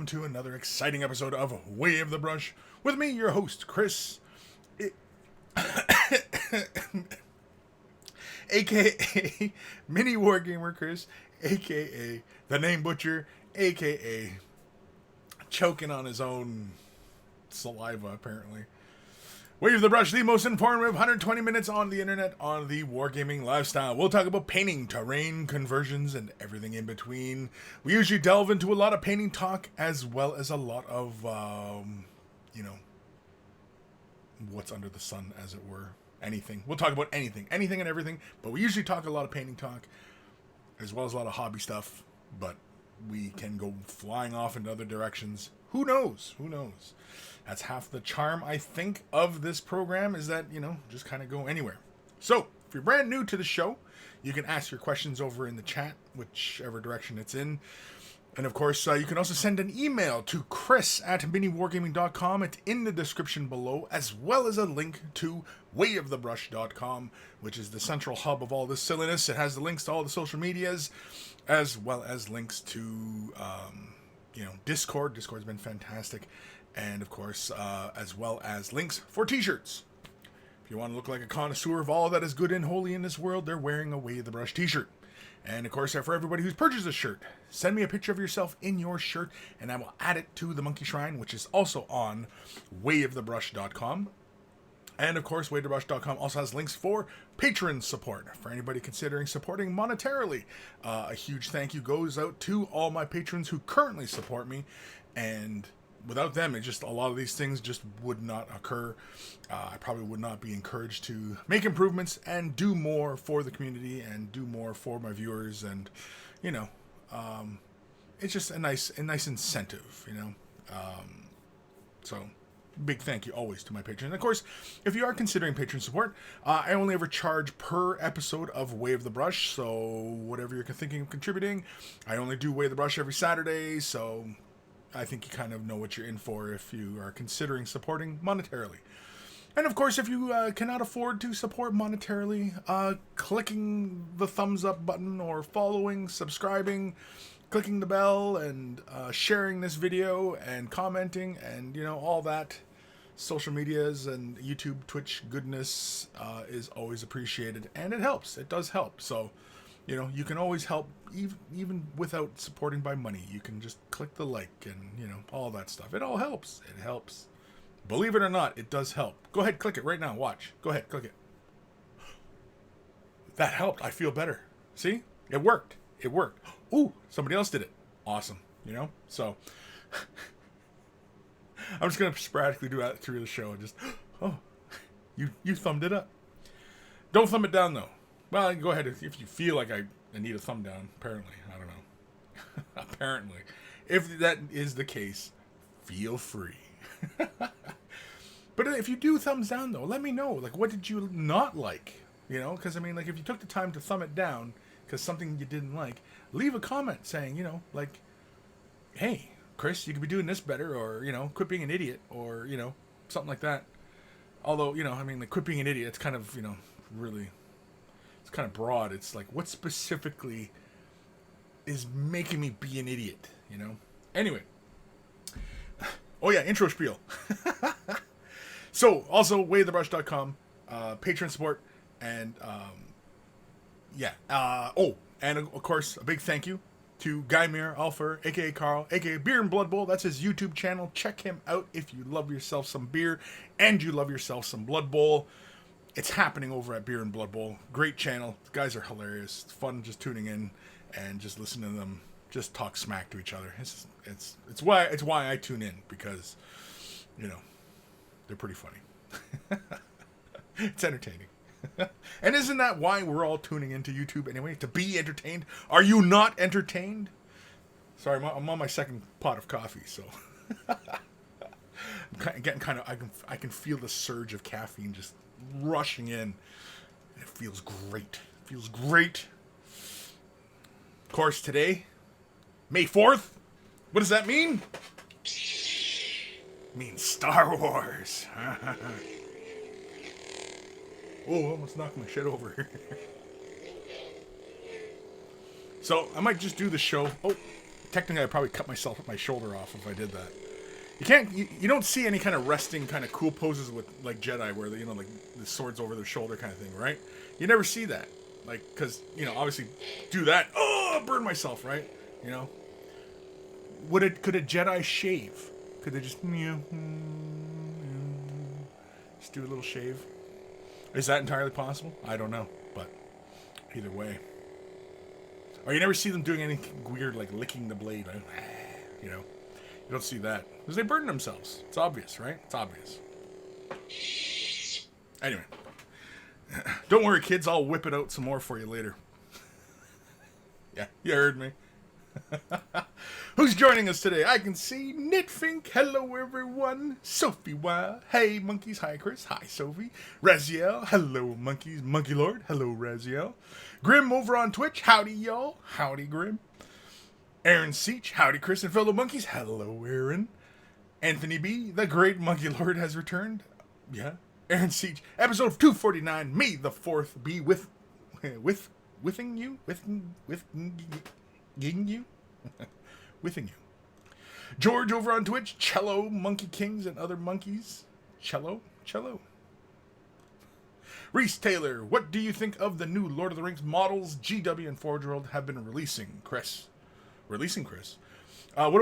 welcome to another exciting episode of Way of the Brush with me, your host, Kris, aka Mini Wargamer Kris, aka the Name Butcher, aka choking on his own saliva, apparently. Way of the Brush, the most informative 120 minutes on the internet on the wargaming lifestyle. We'll talk about painting, terrain, conversions, and everything in between. We usually delve into a lot of painting talk as well as a lot of, what's under the sun, as it were. Anything. We'll talk about anything and everything, but we usually talk a lot of painting talk as well as a lot of hobby stuff, but we can go flying off into other directions. Who knows? That's half the charm, I think, of this program is that, just kind of go anywhere. So, if you're brand new to the show, you can ask your questions over in the chat, whichever direction it's in. And, of course, you can also send an email to Kris@miniwargaming.com. It's in the description below, as well as a link to wayofthebrush.com, which is the central hub of all this silliness. It has the links to all the social medias, as well as links to, Discord. Discord's been fantastic. And, of course, as well as links for t-shirts. If you want to look like a connoisseur of all that is good and holy in this world, they're wearing a Way of the Brush t-shirt. And, of course, for everybody who's purchased a shirt, send me a picture of yourself in your shirt, and I will add it to the Monkey Shrine, which is also on wayofthebrush.com. And, of course, wayofthebrush.com also has links for patron support. For anybody considering supporting monetarily, a huge thank you goes out to all my patrons who currently support me. And without them, a lot of these things just would not occur. I probably would not be encouraged to make improvements and do more for the community and do more for my viewers. And, it's just a nice incentive, So, big thank you always to my patrons. And of course, if you are considering patron support, I only ever charge per episode of Way of the Brush. So, whatever you're thinking of contributing, I only do Way of the Brush every Saturday. So, I think you kind of know what you're in for if you are considering supporting monetarily. And of course, if you cannot afford to support monetarily, clicking the thumbs up button or following, subscribing, clicking the bell, and sharing this video and commenting and, all that social medias and YouTube, Twitch goodness is always appreciated. And it helps. It does help. So, you can always help even without supporting by money. You can just click the like and, all that stuff. It all helps. It helps. Believe it or not, it does help. Go ahead, click it right now. Watch. Go ahead, click it. That helped. I feel better. See? It worked. Ooh, somebody else did it. Awesome. So I'm just going to sporadically do that through the show and just, you thumbed it up. Don't thumb it down, though. Well, go ahead if you feel like I need a thumb down. Apparently. I don't know. Apparently. If that is the case, feel free. But if you do thumbs down, though, let me know. Like, what did you not like? Because, if you took the time to thumb it down because something you didn't like, leave a comment saying, hey, Kris, you could be doing this better, or, quit being an idiot, or, something like that. Although, quit being an idiot, it's kind of, really, it's kind of broad. It's like, what specifically is making me be an idiot, Anyway. Oh, yeah, intro spiel. So, also, wayofthebrush.com, patron support, and, and, of course, a big thank you to Guymere Alfer, a.k.a. Carl, a.k.a. Beer and Blood Bowl. That's his YouTube channel. Check him out if you love yourself some beer and you love yourself some Blood Bowl. It's happening over at Beer and Blood Bowl. Great channel. The guys are hilarious. It's fun just tuning in and just listening to them just talk smack to each other. It's why I tune in, because, they're pretty funny. It's entertaining. And isn't that why we're all tuning into YouTube anyway? To be entertained? Are you not entertained? Sorry, I'm on my second pot of coffee, so I'm getting kind of. I can feel the surge of caffeine just rushing in. It feels great. Of course, today, May 4th. What does that mean? It means Star Wars. Oh, almost knocked my shit over. So, I might just do the show. Oh, technically I'd probably cut my shoulder off if I did that. You don't see any kind of resting kind of cool poses with like Jedi where they, like the swords over their shoulder kind of thing, right? You never see that, like, because obviously do that, burn myself, right? Could a Jedi shave? Could they just just do a little shave? Is that entirely possible? I don't know, but either way. Or you never see them doing anything weird like licking the blade, right? You don't see that. Because they burn themselves. It's obvious, right? It's obvious. Anyway. Don't worry, kids. I'll whip it out some more for you later. Yeah, you heard me. Who's joining us today? I can see Knitfink. Hello, everyone. Sophie Wild. Hey, monkeys. Hi, Kris. Hi, Sophie. Raziel. Hello, monkeys. Monkey Lord. Hello, Raziel. Grim over on Twitch. Howdy, y'all. Howdy, Grim. Aaron Seach. Howdy, Kris and fellow monkeys. Hello, Aaron. Anthony B. The great Monkey Lord has returned. Yeah. Aaron Seach. Episode 249. May the 4th be withing you. Withing you. George over on Twitch. Cello, Monkey Kings, and other monkeys. Cello. Reese Taylor. What do you think of the new Lord of the Rings models GW and Forge World have been releasing, Kris? What do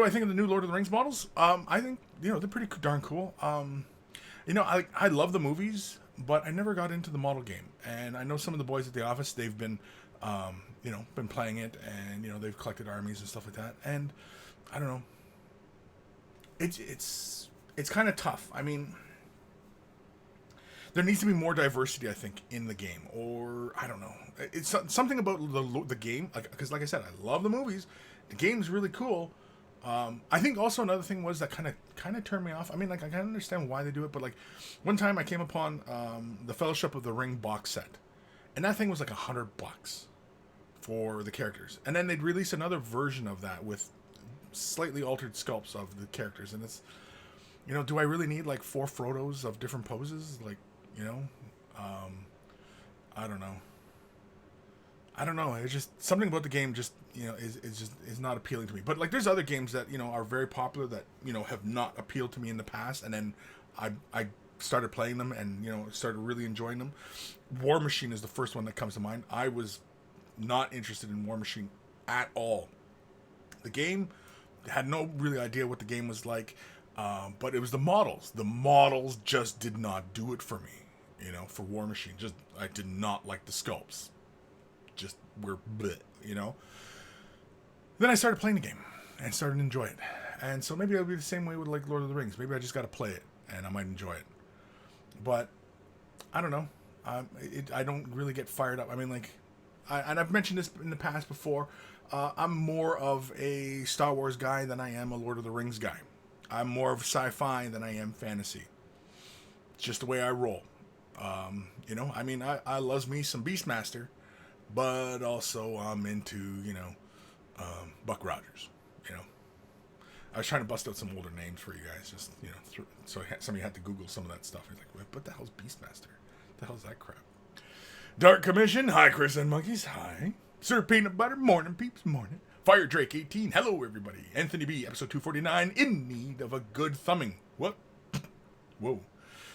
I think of the new Lord of the Rings models? I think, they're pretty darn cool. I love the movies, but I never got into the model game. And I know some of the boys at the office, they've been, been playing it, and, they've collected armies and stuff like that. And I don't know. It's kind of tough. I mean, there needs to be more diversity, I think, in the game. Or, I don't know. It's something about the game, because like I said, I love the movies. The game's really cool. I think also another thing was that kind of turned me off. I mean, like, I can understand why they do it, but like one time I came upon the Fellowship of the Ring box set, and that thing was like $100 for the characters, and then they'd release another version of that with slightly altered sculpts of the characters, and it's, do I really need like 4 Frodos of different poses? Like, I don't know. It's just something about the game just, is not appealing to me. But like there's other games that, are very popular that, have not appealed to me in the past. And then I started playing them and, started really enjoying them. War Machine is the first one that comes to mind. I was not interested in War Machine at all. The game had no really idea what the game was like. But it was the models. The models just did not do it for me, for War Machine. I did not like the sculpts. Just were bleh, Then I started playing the game and started to enjoy it. And so maybe it'll be the same way with like Lord of the Rings. Maybe I just got to play it and I might enjoy it. But I don't know. I don't really get fired up. I mean, like, and I've mentioned this in the past before. I'm more of a Star Wars guy than I am a Lord of the Rings guy. I'm more of sci-fi than I am fantasy. It's just the way I roll. I mean, I loves me some Beastmaster. But also I'm into, Buck Rogers, I was trying to bust out some older names for you guys, just, so somebody had to Google some of that stuff. He's like, what the hell's Beastmaster? What the hell's that crap? Dark Commission, hi, Kris and Monkeys, hi. Sir Peanut Butter, morning, peeps, morning. Fire Drake 18, hello, everybody. Anthony B, episode 249, in need of a good thumbing. What? Whoa.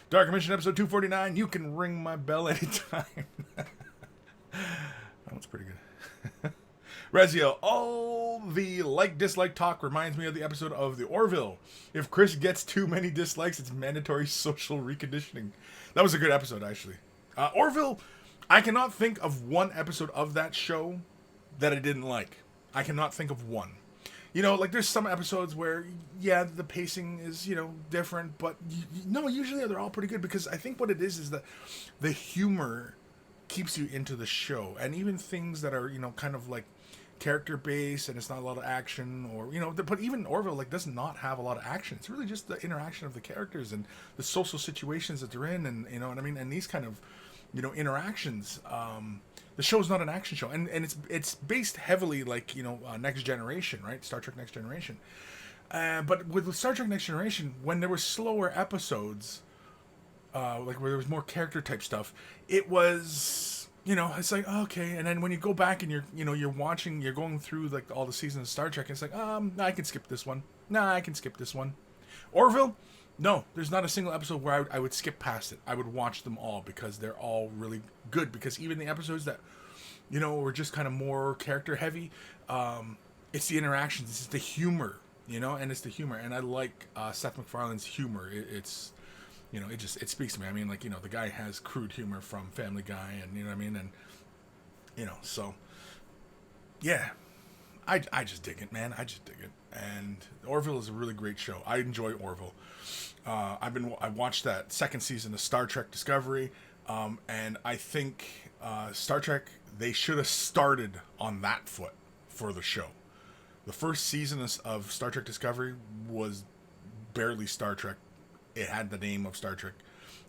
Dark Commission, episode 249, you can ring my bell anytime. That one's pretty good. Raziel, all the like-dislike talk reminds me of the episode of The Orville. If Kris gets too many dislikes, it's mandatory social reconditioning. That was a good episode, actually. Orville, I cannot think of one episode of that show that I didn't like. I cannot think of one. Like there's some episodes where, yeah, the pacing is, different, but no, usually they're all pretty good because I think what it is that the humor keeps you into the show, and even things that are kind of like character based and it's not a lot of action, or but even Orville does not have a lot of action. It's really just the interaction of the characters and the social situations that they're in, and what I mean, and these kind of interactions. The show's not an action show, and it's based heavily like Next Generation, right? Star Trek Next Generation. But with Star Trek Next Generation, when there were slower episodes, like where there was more character type stuff, it was it's like, okay. And then when you go back and you're watching, you're going through like all the seasons of Star Trek. It's like, I can skip this one. Nah, I can skip this one. Orville, no, there's not a single episode where I would skip past it. I would watch them all because they're all really good. Because even the episodes that, were just kind of more character heavy, it's the interactions, it's the humor, and it's the humor. And I like Seth MacFarlane's humor. It speaks to me. I mean, like, the guy has crude humor from Family Guy, and you know what I mean? And, so, yeah, I just dig it, man. I just dig it. And Orville is a really great show. I enjoy Orville. I watched that second season of Star Trek Discovery, and I think Star Trek, they should have started on that foot for the show. The first season of Star Trek Discovery was barely Star Trek. It had the name of Star Trek.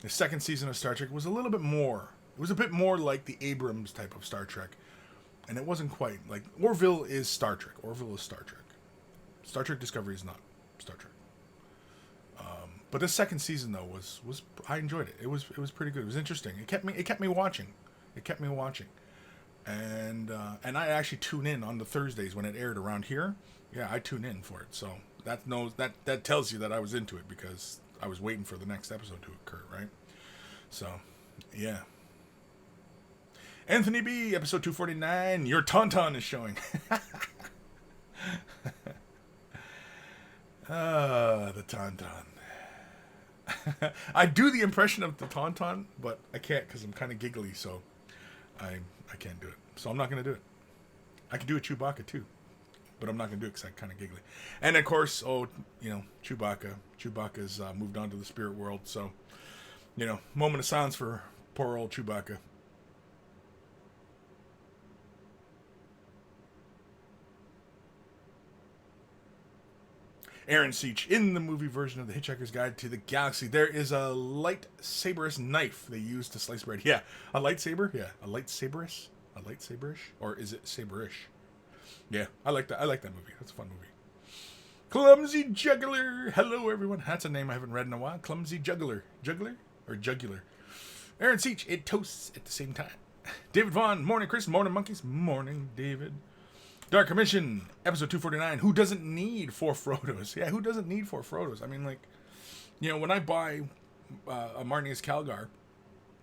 The second season of Star Trek was a little bit more. It was a bit more like the Abrams type of Star Trek. And it wasn't quite. Like, Orville is Star Trek. Orville is Star Trek. Star Trek Discovery is not Star Trek. But the second season, though, was I enjoyed it. It was pretty good. It was interesting. It kept me watching. And I actually tune in on the Thursdays when it aired around here. Yeah, I tune in for it. So that tells you that I was into it, because I was waiting for the next episode to occur, right? So, yeah. Anthony B, episode 249, your Tauntaun is showing. The Tauntaun. I do the impression of the Tauntaun, but I can't because I'm kind of giggly, so I can't do it. So I'm not going to do it. I can do a Chewbacca too, but I'm not going to do it because I'm kind of giggly. And of course, Chewbacca. Chewbacca's moved on to the spirit world, so, moment of silence for poor old Chewbacca. Aaron Seach, in the movie version of The Hitchhiker's Guide to the Galaxy, there is a lightsaberous knife they use to slice bread. Yeah, a lightsaber? Yeah, a lightsaberish? A lightsaberish? Or is it saberish? Yeah, I like that. I like that movie. That's a fun movie. Clumsy Juggler. Hello, everyone. That's a name I haven't read in a while. Clumsy Juggler. Juggler? Or Jugular? Aaron Seach, it toasts at the same time. David Vaughn, morning, Chris. Morning, monkeys. Morning, David. Dark Commission, episode 249. Who doesn't need 4 Frodos? Yeah, who doesn't need 4 Frodos? I mean, like, when I buy a Marnius Calgar,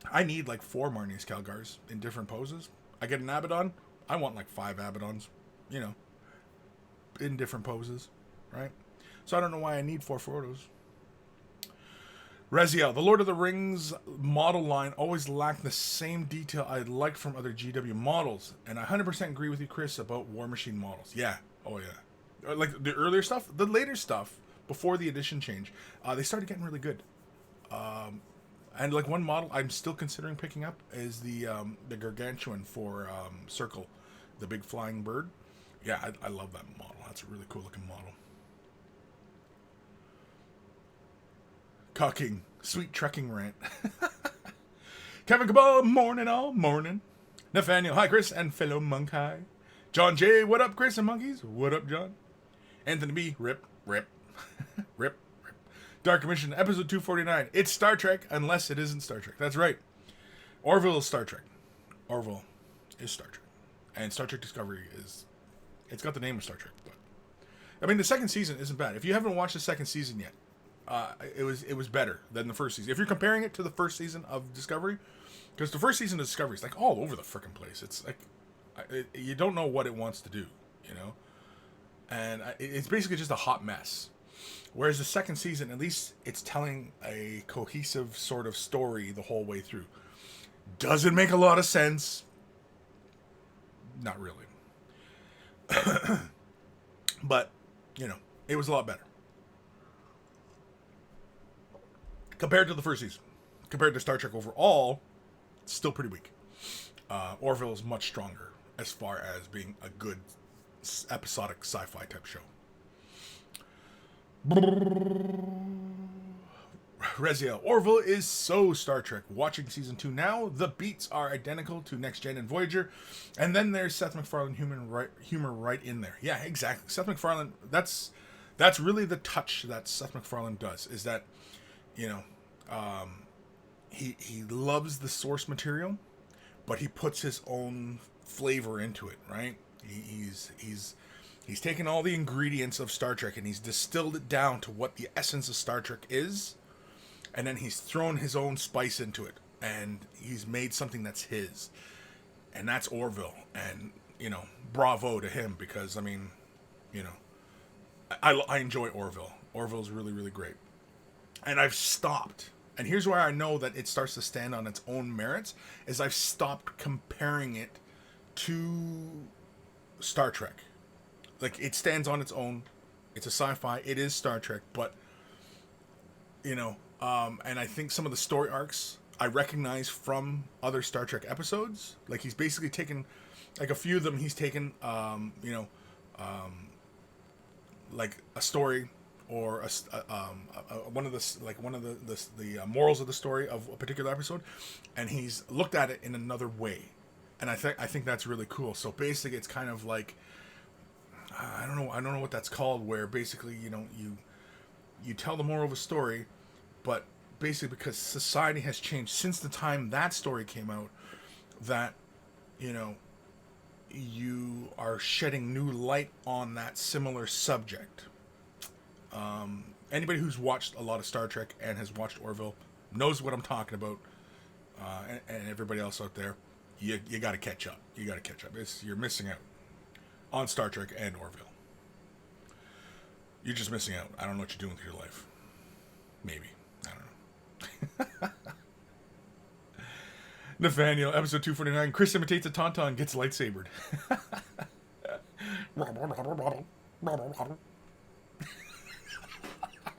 I need like 4 Marnius Calgars in different poses. I get an Abaddon, I want like 5 Abaddons, in different poses, right? So I don't know why I need 4 Frodos. Reziel, the Lord of the Rings model line always lacked the same detail I'd liked from other GW models. And I 100% agree with you, Chris, about War Machine models. Yeah. Oh, yeah. Like the earlier stuff, the later stuff, before the edition change, they started getting really good. And like one model I'm still considering picking up is the Gargantuan for Circle, the big flying bird. Yeah, I love that model. That's a really cool looking model. Cocking. Sweet trucking rant. Kevin Cabal, morning all morning. Nathaniel, hi Chris, and fellow monk hi. John J, what up Chris and monkeys? What up John? Anthony B, rip. Rip. Dark Commission, episode 249. It's Star Trek, unless it isn't Star Trek. That's right. Orville is Star Trek. Orville is Star Trek. And Star Trek Discovery it's got the name of Star Trek. But I mean, the second season isn't bad. If you haven't watched the second season yet, it was better than the first season. If you're comparing it to the first season of Discovery, because the first season of Discovery is like all over the frickin' place. It's like you don't know what it wants to do, and it's basically just a hot mess. Whereas the second season, at least it's telling a cohesive sort of story the whole way through. Does it make a lot of sense? Not really. But, it was a lot better. Compared to the first season. Compared to Star Trek overall, it's still pretty weak. Orville is much stronger as far as being a good episodic sci-fi type show. Reziel, Orville is so Star Trek. Watching season 2 now, the beats are identical to Next Gen and Voyager, and then there's Seth MacFarlane humor right in there. Yeah, exactly. Seth MacFarlane, that's really the touch that Seth MacFarlane does. Is that he loves the source material, but he puts his own flavor into it, right? He's taken all the ingredients of Star Trek and he's distilled it down to what the essence of Star Trek is, and then he's thrown his own spice into it, and he's made something that's his, and that's Orville. And bravo to him, because I mean, I enjoy Orville. Orville's really, really great, and I've stopped. And here's where I know that it starts to stand on its own merits: is I've stopped comparing it to Star Trek. Like, it stands on its own. It's a sci-fi. It is Star Trek, but and I think some of the story arcs I recognize from other Star Trek episodes. Like, he's basically taken, like, a few of them. He's taken, like a story or one of the morals of the story of a particular episode, and he's looked at it in another way, and I think that's really cool. So basically, it's kind of like, I don't know what that's called, where basically you tell the moral of a story, but basically because society has changed since the time that story came out, that you are shedding new light on that similar subject. Anybody who's watched a lot of Star Trek and has watched Orville knows what I'm talking about, and everybody else out there, you got to catch up. You got to catch up. You're missing out on Star Trek and Orville. You're just missing out. I don't know what you're doing with your life. Maybe. I don't know. Nathaniel, episode 249. Kris imitates a tauntaun, gets lightsabered.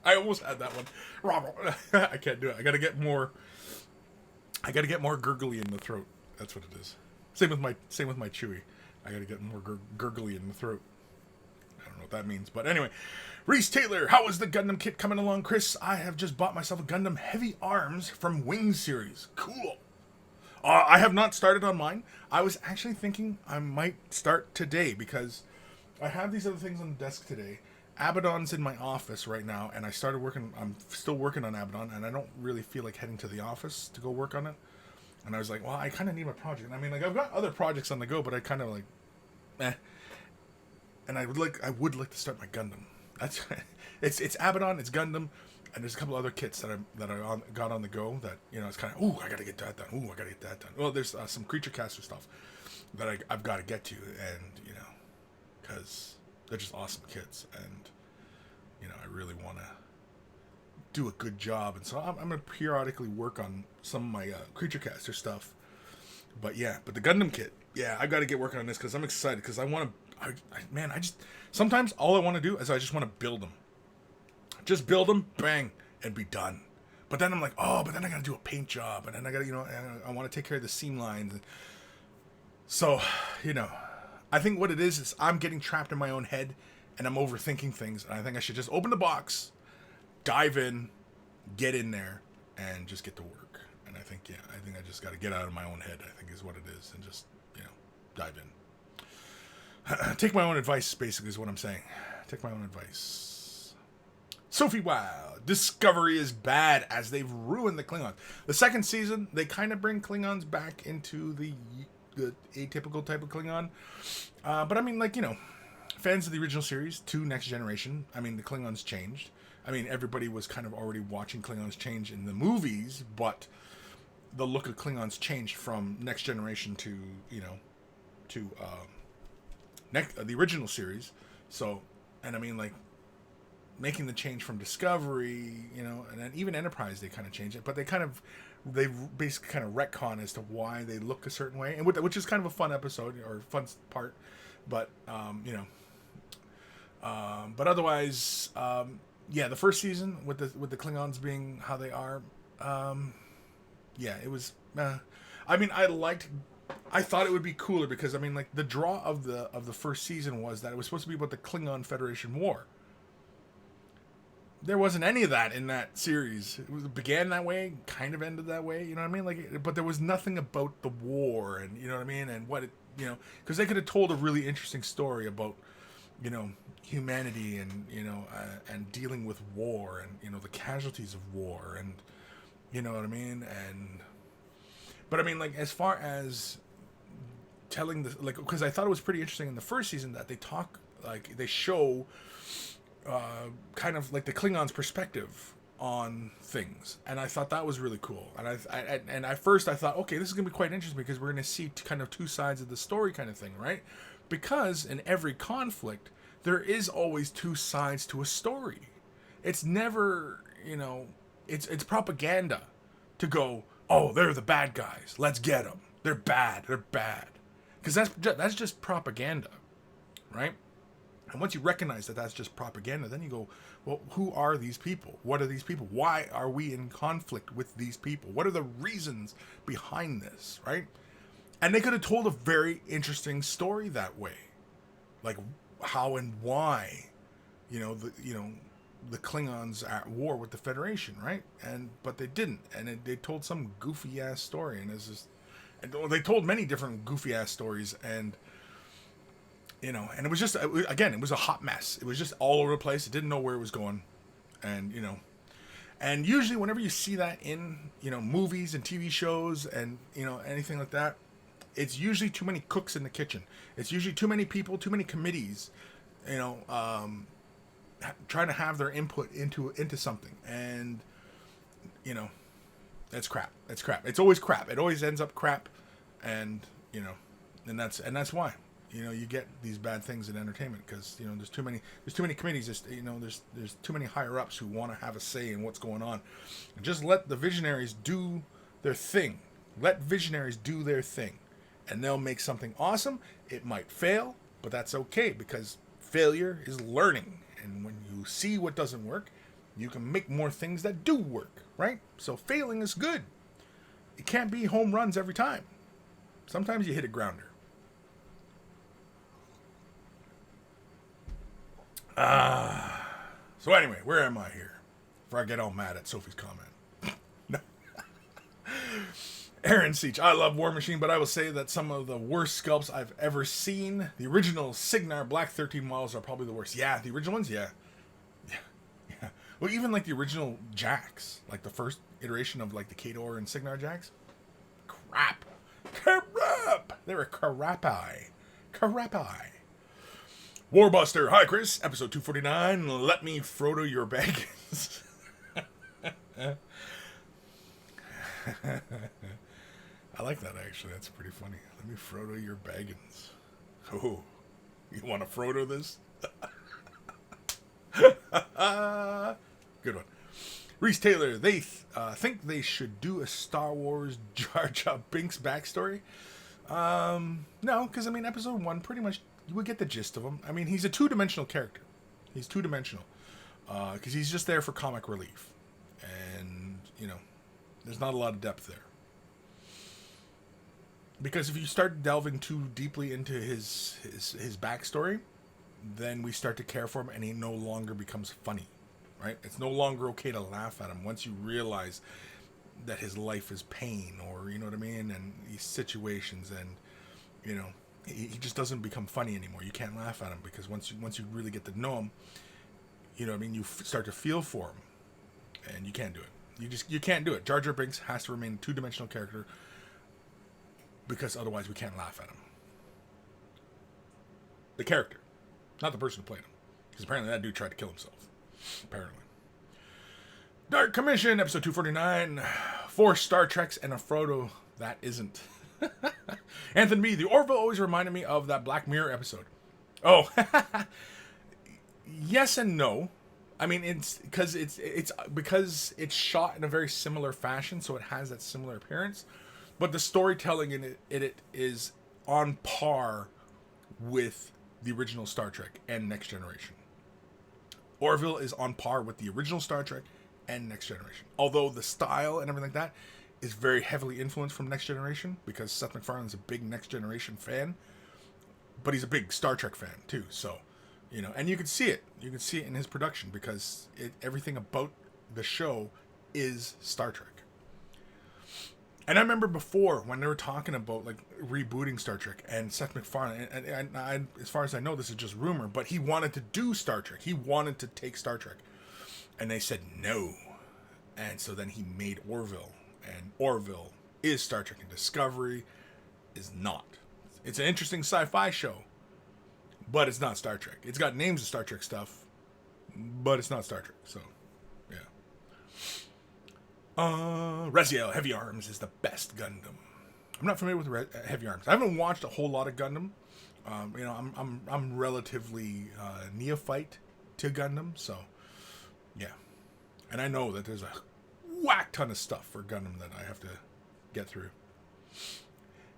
I almost had that one. I can't do it. I gotta get more gurgly in the throat. That's what it is. Same with my Chewy. I gotta get more gurgly in the throat. I don't know what that means, but anyway. Reese Taylor, how is the Gundam kit coming along, Kris? I have just bought myself a Gundam Heavy Arms from Wings series. Cool. I have not started on mine. I was actually thinking I might start today, because I have these other things on the desk today. Abaddon's in my office right now, and I'm still working on Abaddon, and I don't really feel like heading to the office to go work on it. And I was like, well, I kind of need my project. I mean, like, I've got other projects on the go, but I kind of like, And I would like to start my Gundam. That's it's Abaddon, it's Gundam, and there's a couple other kits that I got on the go that it's kind of, ooh, I gotta get that done. Ooh, I gotta get that done. Well, there's some Creature Caster stuff that I've got to get to, and because they're just awesome kits, and I really want to do a good job, and so I'm gonna periodically work on some of my Creature Caster stuff. But the Gundam kit, I've got to get working on this, because I'm excited, because I want to. I just sometimes all I want to do is I just want to build them. Just build them, bang, and be done. But then I'm like, but then I got to do a paint job, and then I got to, I want to take care of the seam lines. So, I think what it is I'm getting trapped in my own head, and I'm overthinking things. And I think I should just open the box, dive in, get in there, and just get to work. And I think I just got to get out of my own head, I think is what it is, and just, dive in. Take my own advice, basically, is what I'm saying. Take my own advice. Sophie Wow. Discovery is bad, as they've ruined the Klingons. The second season, they kind of bring Klingons back into the atypical type of Klingon. But I mean, like, fans of the original series to Next Generation, I mean, the Klingons changed. I mean, everybody was kind of already watching Klingons change in the movies, but the look of Klingons changed from Next Generation to, to the original series. So, and I mean, like, making the change from Discovery, and then even Enterprise, they kind of changed it, but they basically kind of retcon as to why they look a certain way, and which is kind of a fun episode, or fun part, but but otherwise, the first season with the Klingons being how they are, it was. I mean, I thought it would be cooler, because I mean, like, the draw of the first season was that it was supposed to be about the Klingon Federation War. There wasn't any of that in that series. It began that way, kind of ended that way. You know what I mean? Like, but there was nothing about the war, and you know what I mean, and what it, because they could have told a really interesting story about, humanity, and and dealing with war, and the casualties of war, and you know what I mean, and But I mean, like, as far as telling the, like, because I thought it was pretty interesting in the first season that they talk, like, they show kind of like the Klingons' perspective on things, and I thought that was really cool. And and at first I thought, okay, this is gonna be quite interesting because we're gonna see kind of two sides of the story, kind of thing, right? Because in every conflict there is always two sides to a story. It's never, it's propaganda to go, oh, they're the bad guys, let's get them, they're bad, because that's just propaganda, right? And once you recognize that that's just propaganda, then you go, well, who are these people? What are these people? Why are we in conflict with these people? What are the reasons behind this, right? And they could have told a very interesting story that way, like how and why, the Klingons at war with the Federation, right? But they didn't, and they told some goofy ass story, and they told many different goofy ass stories, and and it was just, again, it was a hot mess. It was just all over the place. It didn't know where it was going, and usually whenever you see that in movies and TV shows and anything like that, it's usually too many cooks in the kitchen. It's usually too many people, too many committees, trying to have their input into something, and that's crap. It's crap. It's always crap. It always ends up crap, and that's why you get these bad things in entertainment, because there's too many committees. There's too many higher ups who want to have a say in what's going on. Just let the visionaries do their thing. Let visionaries do their thing, and they'll make something awesome. It might fail, but that's okay, because failure is learning. And when you see what doesn't work, you can make more things that do work, right? So failing is good. It can't be home runs every time. Sometimes you hit a grounder. So anyway, where am I here? Before I get all mad at Sophie's comment. No. Aaron Seach, I love War Machine, but I will say that some of the worst sculpts I've ever seen. The original Signar Black 13 models are probably the worst. Yeah, the original ones, yeah. Well, even like the original Jacks, like the first iteration of like the Kador and Signar Jacks. Crap. They were carapi. Warbuster, hi Kris, episode 249. Let me Frodo your baggins. I like that, actually. That's pretty funny. Let me Frodo your baggins. Oh, you want to Frodo this? Good one. Reese Taylor, they think they should do a Star Wars Jar Jar Binks backstory. No, because, episode 1, pretty much, you would get the gist of him. He's a two-dimensional character. He's two-dimensional. Because he's just there for comic relief. And, there's not a lot of depth there. Because if you start delving too deeply into his backstory, then we start to care for him, and he no longer becomes funny, right? It's no longer okay to laugh at him once you realize that his life is pain, or and these situations, and he just doesn't become funny anymore. You can't laugh at him, because once you really get to know him, you start to feel for him, and you can't do it. You can't do it. Jar Jar Binks has to remain a two-dimensional character, because otherwise we can't laugh at him. The character, not the person who played him, because apparently that dude tried to kill himself. Apparently. Dark Commission, episode 249. 4 Star Treks and a Frodo that isn't. Anthony B. The Orville always reminded me of that Black Mirror episode. Oh, yes and no. It's because it's shot in a very similar fashion, so it has that similar appearance. But the storytelling in it is on par with the original Star Trek and Next Generation. Orville is on par with the original Star Trek and Next Generation. Although the style and everything like that is very heavily influenced from Next Generation, because Seth MacFarlane's a big Next Generation fan, but he's a big Star Trek fan too. So, and you can see it. You can see it in his production, because everything about the show is Star Trek. And I remember before, when they were talking about like rebooting Star Trek, and Seth MacFarlane, and I, as far as I know, this is just rumor, but he wanted to do Star Trek. He wanted to take Star Trek, and they said no. And so then he made Orville, and Orville is Star Trek, and Discovery is not. It's an interesting sci-fi show, but it's not Star Trek. It's got names of Star Trek stuff, but it's not Star Trek. So, yeah. Raziel Heavy Arms is the best Gundam. I'm not familiar with Heavy Arms. I haven't watched a whole lot of Gundam. I'm relatively neophyte to Gundam, so yeah. And I know that there's a whack ton of stuff for Gundam that I have to get through.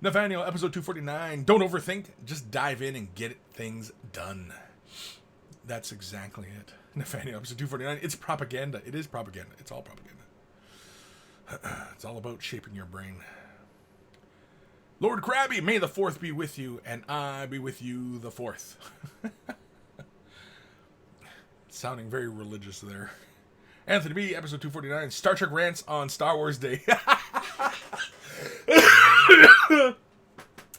Nathaniel, episode 249. Don't overthink. Just dive in and get things done. That's exactly it. Nathaniel, episode 249. It's propaganda. It is propaganda. It's all propaganda. It's all about shaping your brain. Lord Krabby, may the 4th be with you, and I be with you the 4th. Sounding very religious there. Anthony B, episode 249. Star Trek rants on Star Wars Day.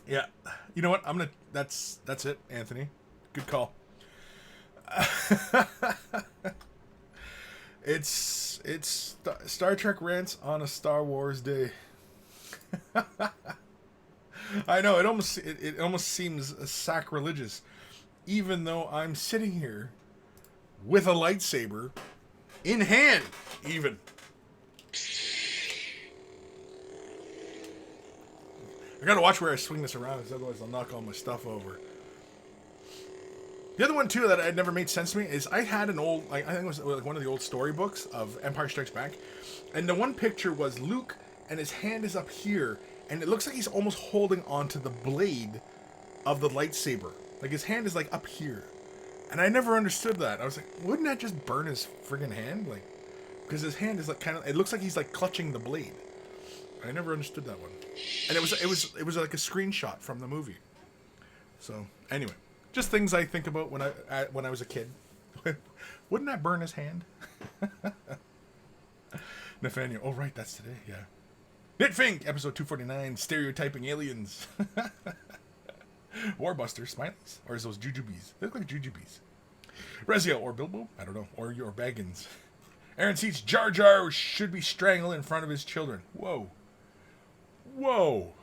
Yeah. You know what? That's it, Anthony. Good call. It's Star Trek rants on a Star Wars Day. I know, it almost seems sacrilegious, even though I'm sitting here with a lightsaber in hand, even. I gotta watch where I swing this around, because otherwise I'll knock all my stuff over. The other one, too, that had never made sense to me is I had an old, I think it was like one of the old storybooks of Empire Strikes Back, and the one picture was Luke, and his hand is up here, and it looks like he's almost holding onto the blade of the lightsaber. Like, his hand is, like, up here. And I never understood that. I was like, wouldn't that just burn his friggin' hand? Like, because his hand is, like, kind of, it looks like he's, like, clutching the blade. I never understood that one. And it was like a screenshot from the movie. So, anyway. Just things I think about when I was a kid. Wouldn't that burn his hand? Nathaniel, oh, right, that's today, yeah. Nitfink, episode 249, stereotyping aliens. Warbuster, smileys. Or is those jujubes? They look like jujubes. Rezio, or Bilbo? I don't know. Or your Baggins. Aaron Seats, Jar Jar should be strangled in front of his children. Whoa. Whoa.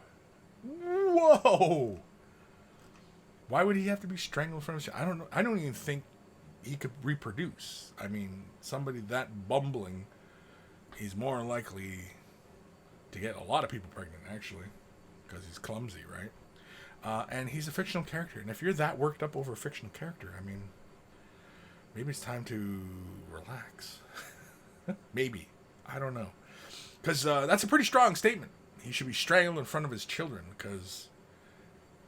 Whoa. Why would he have to be strangled in front of his children? I don't know. I don't even think he could reproduce. I mean, somebody that bumbling, he's more likely to get a lot of people pregnant, actually, because he's clumsy, right? And he's a fictional character. And if you're that worked up over a fictional character, I mean, maybe it's time to relax. Maybe. I don't know. Because that's a pretty strong statement. He should be strangled in front of his children, because,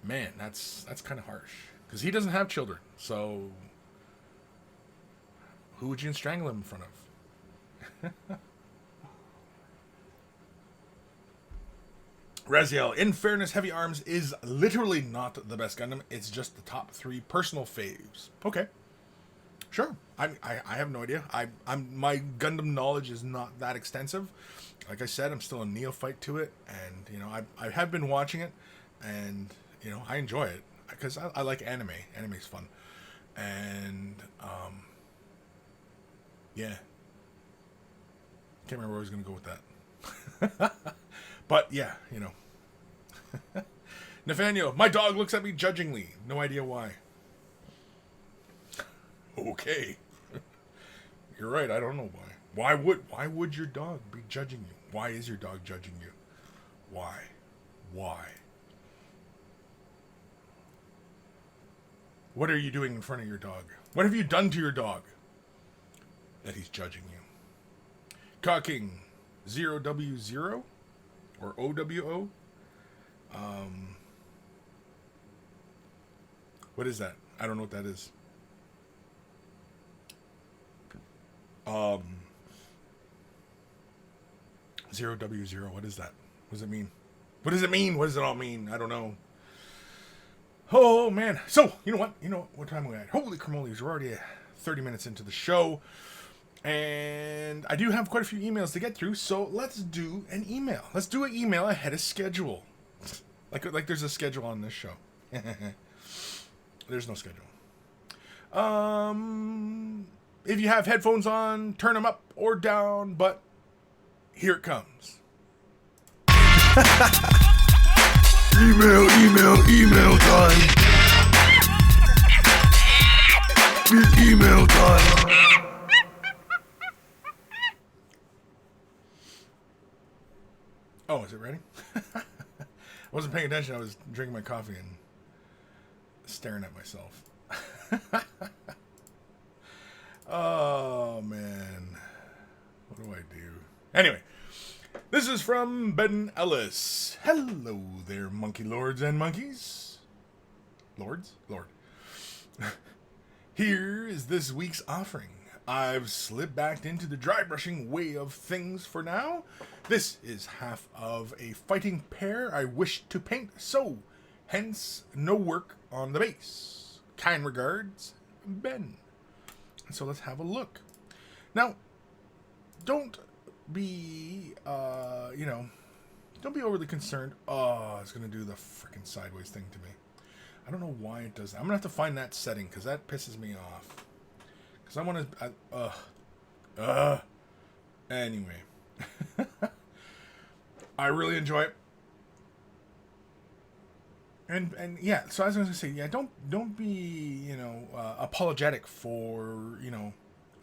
man, that's kind of harsh. Because he doesn't have children, so who would you strangle him in front of? Raziel, in fairness, Heavy Arms is literally not the best Gundam. It's just the top 3 personal faves. Okay. Sure. I have no idea. My Gundam knowledge is not that extensive. Like I said, I'm still a neophyte to it. And, you know, I have been watching it. And, you know, I enjoy it. Because I like anime. Anime's fun. And, yeah. Can't remember where I was going to go with that. But, yeah, you know. Nathaniel, my dog looks at me judgingly. No idea why. Okay. You're right, I don't know why. Why would your dog be judging you? Why is your dog judging you? Why? What are you doing in front of your dog? What have you done to your dog that he's judging you? Cocking 0W0 or OWO. What is that? I don't know what that is. 0W0. What is that? What does it mean? What does it mean? What does it all mean? I don't know. Oh, man. So, you know what? What time are we at? Holy cramolies. We're already 30 minutes into the show. And I do have quite a few emails to get through, so let's do an email. Let's do an email ahead of schedule. Like there's a schedule on this show. There's no schedule. If you have headphones on, turn them up or down, but here it comes. Email time. It's email time. Oh, is it ready? I wasn't paying attention. I was drinking my coffee and staring at myself. Oh, man. What do I do? Anyway, this is from Ben Ellis. Hello there, monkey lords and monkeys. Lords? Lord. Here is this week's offering. I've slipped back into the dry brushing way of things for now. This is half of a fighting pair I wish to paint, so hence no work on the base. Kind regards, Ben. So let's have a look. Now, don't be, don't be overly concerned. Oh, it's going to do the freaking sideways thing to me. I don't know why it does that. I'm going to have to find that setting because that pisses me off. Because I want to, anyway. I really enjoy it. And yeah, so I was going to say, yeah, don't be, apologetic for,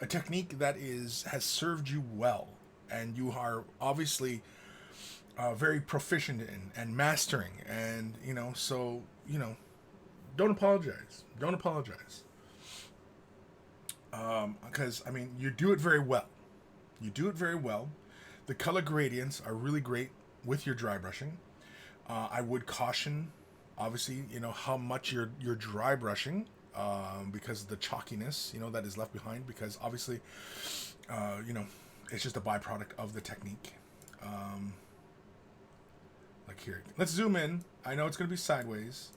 a technique that has served you well. And you are obviously very proficient in and mastering. And, don't apologize. Don't apologize. Because, you do it very well. You do it very well. The color gradients are really great with your dry brushing. I would caution, obviously, how much you're dry brushing because of the chalkiness, that is left behind. Because, obviously, it's just a byproduct of the technique. Like here. Let's zoom in. I know it's going to be sideways.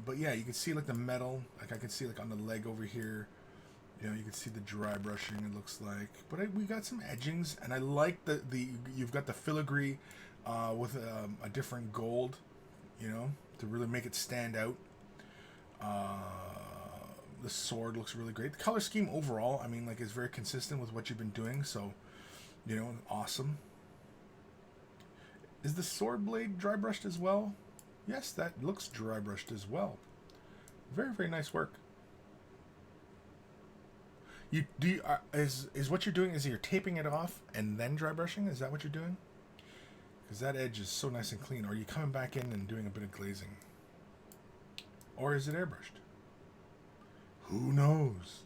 But, yeah, you can see, like, the metal. Like, I can see, like, on the leg over here. You can see the dry brushing, it looks like. But we got some edgings, and I like the you've got the filigree with a different gold, to really make it stand out. The sword looks really great. The color scheme overall, is very consistent with what you've been doing, so, awesome. Is the sword blade dry brushed as well? Yes, that looks dry brushed as well. Very, very nice work. Is what you're doing is you're taping it off and then dry brushing? Is that what you're doing? Because that edge is so nice and clean. Or are you coming back in and doing a bit of glazing? Or is it airbrushed? Who knows?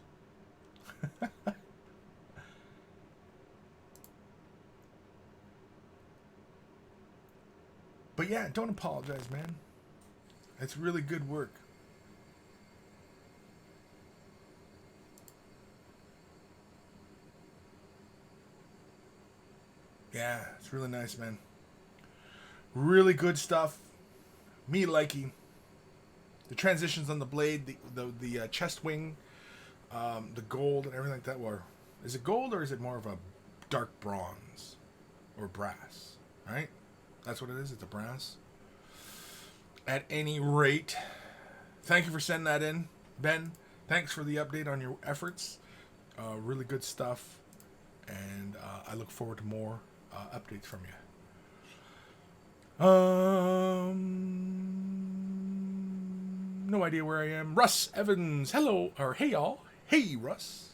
But yeah, don't apologize, man. It's really good work. Yeah, it's really nice, man. Really good stuff. Me likey. The transitions on the blade, the chest wing, the gold and everything like that. Or is it gold or is it more of a dark bronze or brass? Right? That's what it is. It's a brass. At any rate, thank you for sending that in, Ben. Thanks for the update on your efforts. Really good stuff, and I look forward to more updates from you. No idea where I am. Russ Evans, hello, or hey y'all. Hey Russ.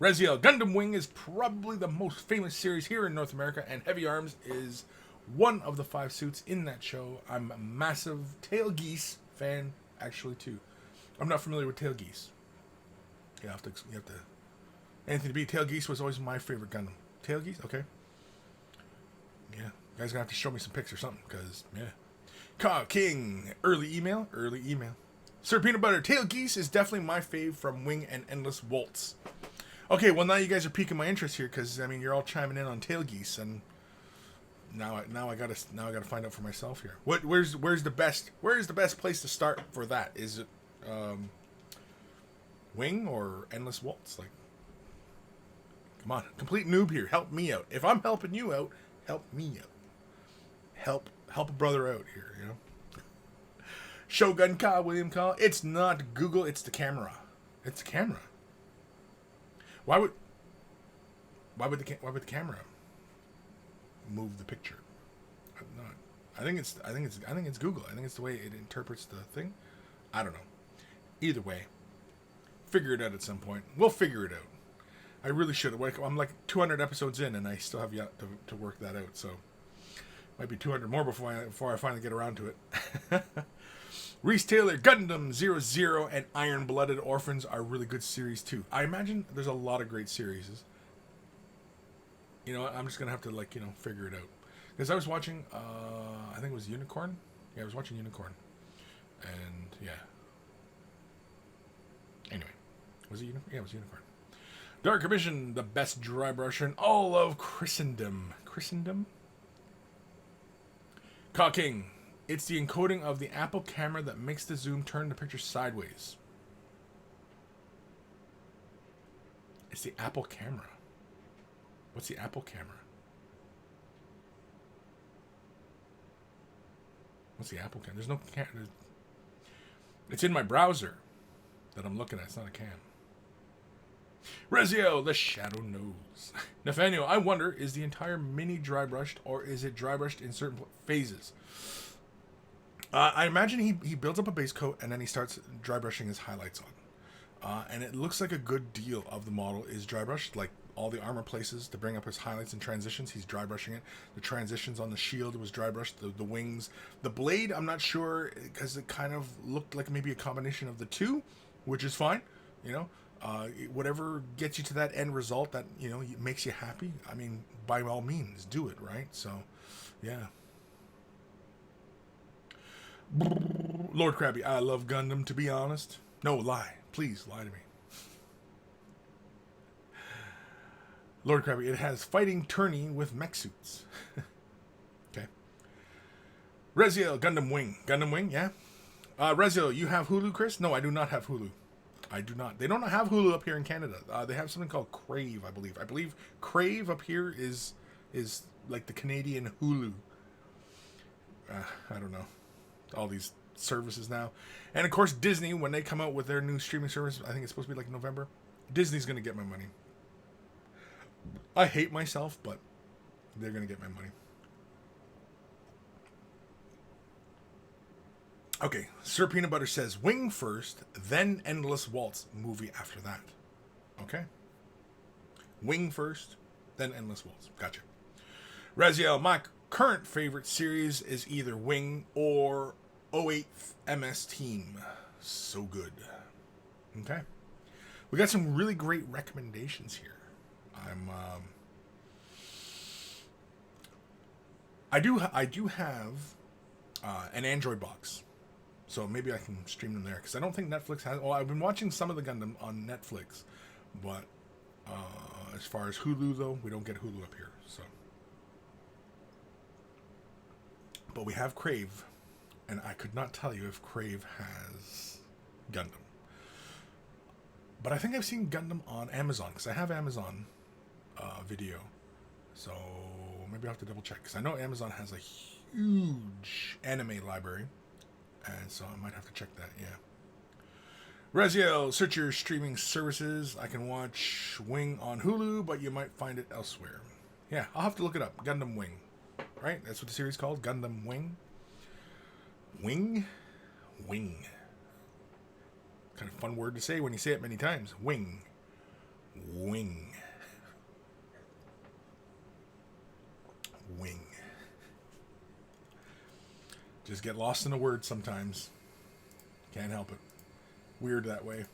Reziel, Gundam Wing is probably the most famous series here in North America, and Heavy Arms is one of the 5 suits in that show. I'm a massive Tail Geese fan, actually, too. I'm not familiar with Tail Geese. You have to. Anthony B. Tail Geese was always my favorite Gundam. Tail Geese? Okay. Yeah. You guys gonna have to show me some pics or something, because, yeah. Ka King. Early email. Sir Peanut Butter. Tail Geese is definitely my fave from Wing and Endless Waltz. Okay, well, now you guys are piquing my interest here, because, you're all chiming in on Tail Geese, and now I gotta find out for myself here. Where's the best place to start for that? Is it Wing or Endless Waltz? Like, come on, complete noob here. Help me out. If I'm helping you out, help me out. Help a brother out here. Shogun Ka, William Ka. It's not Google. It's the camera. It's the camera. Why would the camera move the picture? No, I think it's Google. I think it's the way it interprets the thing. I don't know. Either way, figure it out at some point. We'll figure it out. I really should. I'm like 200 episodes in, and I still have yet to work that out. So, might be 200 more before I finally get around to it. Reese Taylor, Gundam 00, and Iron Blooded Orphans are really good series too. I imagine there's a lot of great series. You know what? I'm just gonna have to figure it out. Because I was watching, I think it was Unicorn. Yeah, I was watching Unicorn, and yeah. Anyway, was it Unicorn? Yeah, it was Unicorn. Dark Vision, the best dry brusher in all of Christendom. Christendom? Cocking. It's the encoding of the Apple camera that makes the zoom turn the picture sideways. It's the Apple camera. What's the Apple camera? What's the Apple camera? There's no camera. It's in my browser that I'm looking at. It's not a cam. Rezio, the shadow knows. Nathaniel, I wonder, is the entire mini dry brushed, or is it dry brushed in certain phases? I imagine he builds up a base coat and then he starts dry brushing his highlights on. And it looks like a good deal of the model is dry brushed, like all the armor places to bring up his highlights and transitions. He's dry brushing it. The transitions on the shield was dry brushed. The wings, the blade, I'm not sure because it kind of looked like maybe a combination of the two, which is fine, you know. Whatever gets you to that end result that, you know, makes you happy, I mean, by all means, do it, right? So, yeah. Lord Krabby, I love Gundam, to be honest. No, lie. Please, lie to me. Lord Krabby, it has fighting tourney with mech suits. Okay. Rezio, Gundam Wing. Gundam Wing, yeah. Rezio, you have Hulu, Kris? No, I do not have Hulu. I do not. They don't have Hulu up here in Canada. They have something called Crave, I believe. I believe Crave up here is like the Canadian Hulu. I don't know. All these services now. And of course Disney, when they come out with their new streaming service, I think it's supposed to be like November. Disney's going to get my money. I hate myself, but they're going to get my money. Okay, Sir Peanut Butter says, Wing first, then Endless Waltz movie after that. Okay. Wing first, then Endless Waltz. Gotcha. Raziel, my current favorite series is either Wing or 08th MS Team. So good. Okay. We got some really great recommendations here. I do have an Android box. So maybe I can stream them there, because I don't think Netflix has... Well, I've been watching some of the Gundam on Netflix, but as far as Hulu, though, we don't get Hulu up here, so... But we have Crave, and I could not tell you if Crave has Gundam. But I think I've seen Gundam on Amazon, because I have Amazon Video, so maybe I'll have to double check, because I know Amazon has a huge anime library. And so I might have to check that, yeah. Raziel, search your streaming services. I can watch Wing on Hulu, but you might find it elsewhere. Yeah, I'll have to look it up. Gundam Wing. Right? That's what the series is called? Gundam Wing? Wing? Wing. Kind of fun word to say when you say it many times. Wing. Wing. Wing. Just get lost in a word sometimes. Can't help it. Weird that way.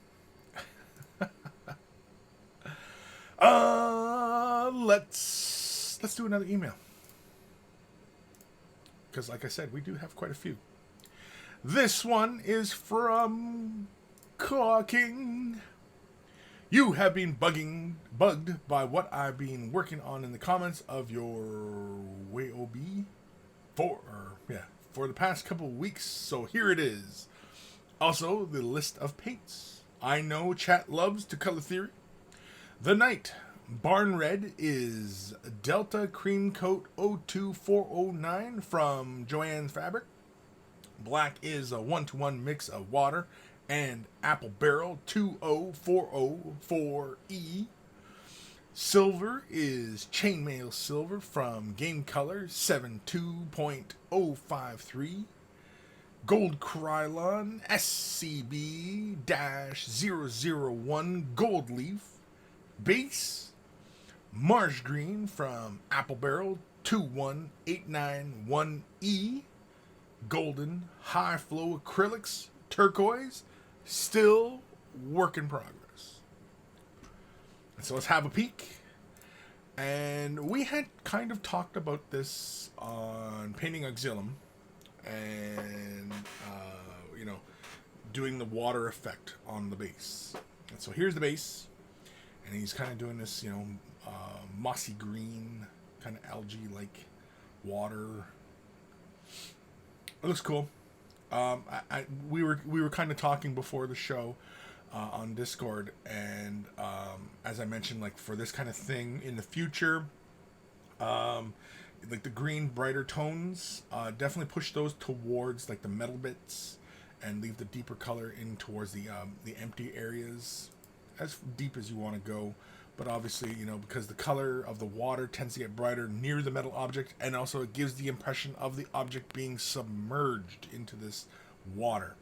Let's do another email. Because like I said, we do have quite a few. This one is from Cocking. You have been bugged by what I've been working on in the comments of your WOB for the past couple of weeks, so here it is. Also, the list of paints. I know chat loves to color theory. The Knight Barn Red is Delta Cream Coat 02409 from Joann's Fabric. Black is a 1-to-1 mix of water and Apple Barrel 20404E. Silver is chainmail silver from Game Color 72.053. Gold Krylon SCB-001 Gold Leaf. Base Marsh Green from Apple Barrel 21891E. Golden High Flow Acrylics Turquoise. Still work in progress. So let's have a peek. And we had kind of talked about this on Painting Auxilium and, doing the water effect on the base. And so here's the base. And he's kind of doing this, mossy green, kind of algae-like water. It looks cool. We were kind of talking before the show on Discord, and as I mentioned, like for this kind of thing in the future, like the green brighter tones, definitely push those towards like the metal bits, and leave the deeper color in towards the empty areas, as deep as you want to go. But obviously, because the color of the water tends to get brighter near the metal object, and also it gives the impression of the object being submerged into this water.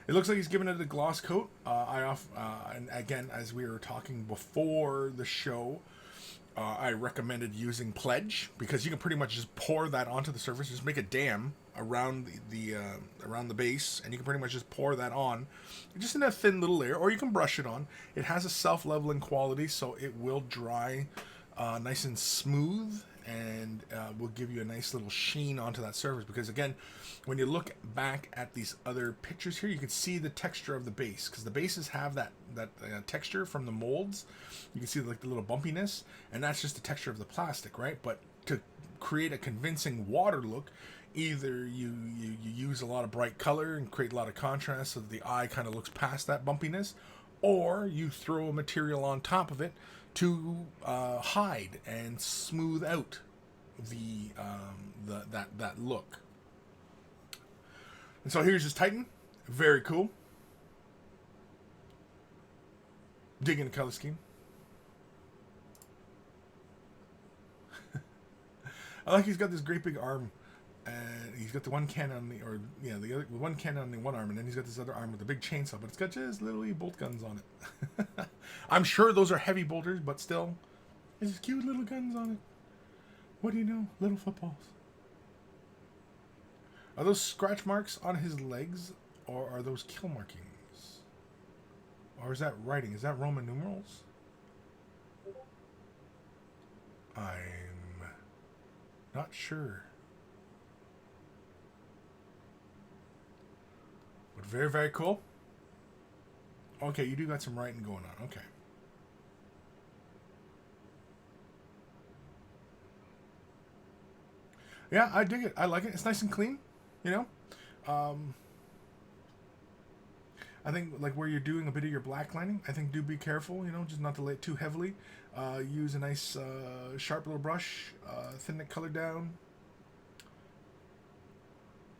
It looks like he's giving it a gloss coat. And again, as we were talking before the show, I recommended using Pledge, because you can pretty much just pour that onto the surface. Just make a dam around around the base, and you can pretty much just pour that on, just in a thin little layer, or you can brush it on. It has a self-leveling quality, so it will dry nice and smooth, and will give you a nice little sheen onto that surface. Because again, when you look back at these other pictures here, you can see the texture of the base, because the bases have that texture from the molds. You can see like the little bumpiness, and that's just the texture of the plastic, right? But to create a convincing water look, either you use a lot of bright color and create a lot of contrast so that the eye kind of looks past that bumpiness, or you throw a material on top of it to hide and smooth out that look. And so here's his Titan. Very cool. Digging the color scheme. I like he's got this great big arm, and he's got the one cannon on the other one cannon on the one arm, and then he's got this other arm with a big chainsaw, but it's got just little bolt guns on it. I'm sure those are heavy bolters, but still, there's cute little guns on it. What do you know? Little footballs. Are those scratch marks on his legs, or are those kill markings? Or is that writing? Is that Roman numerals? I'm not sure. But very, very cool. Okay, you do got some writing going on. Okay. Yeah, I dig it. I like it. It's nice and clean, I think like where you're doing a bit of your black lining, I think do be careful, just not to lay it too heavily. Use a nice sharp little brush, thin the color down.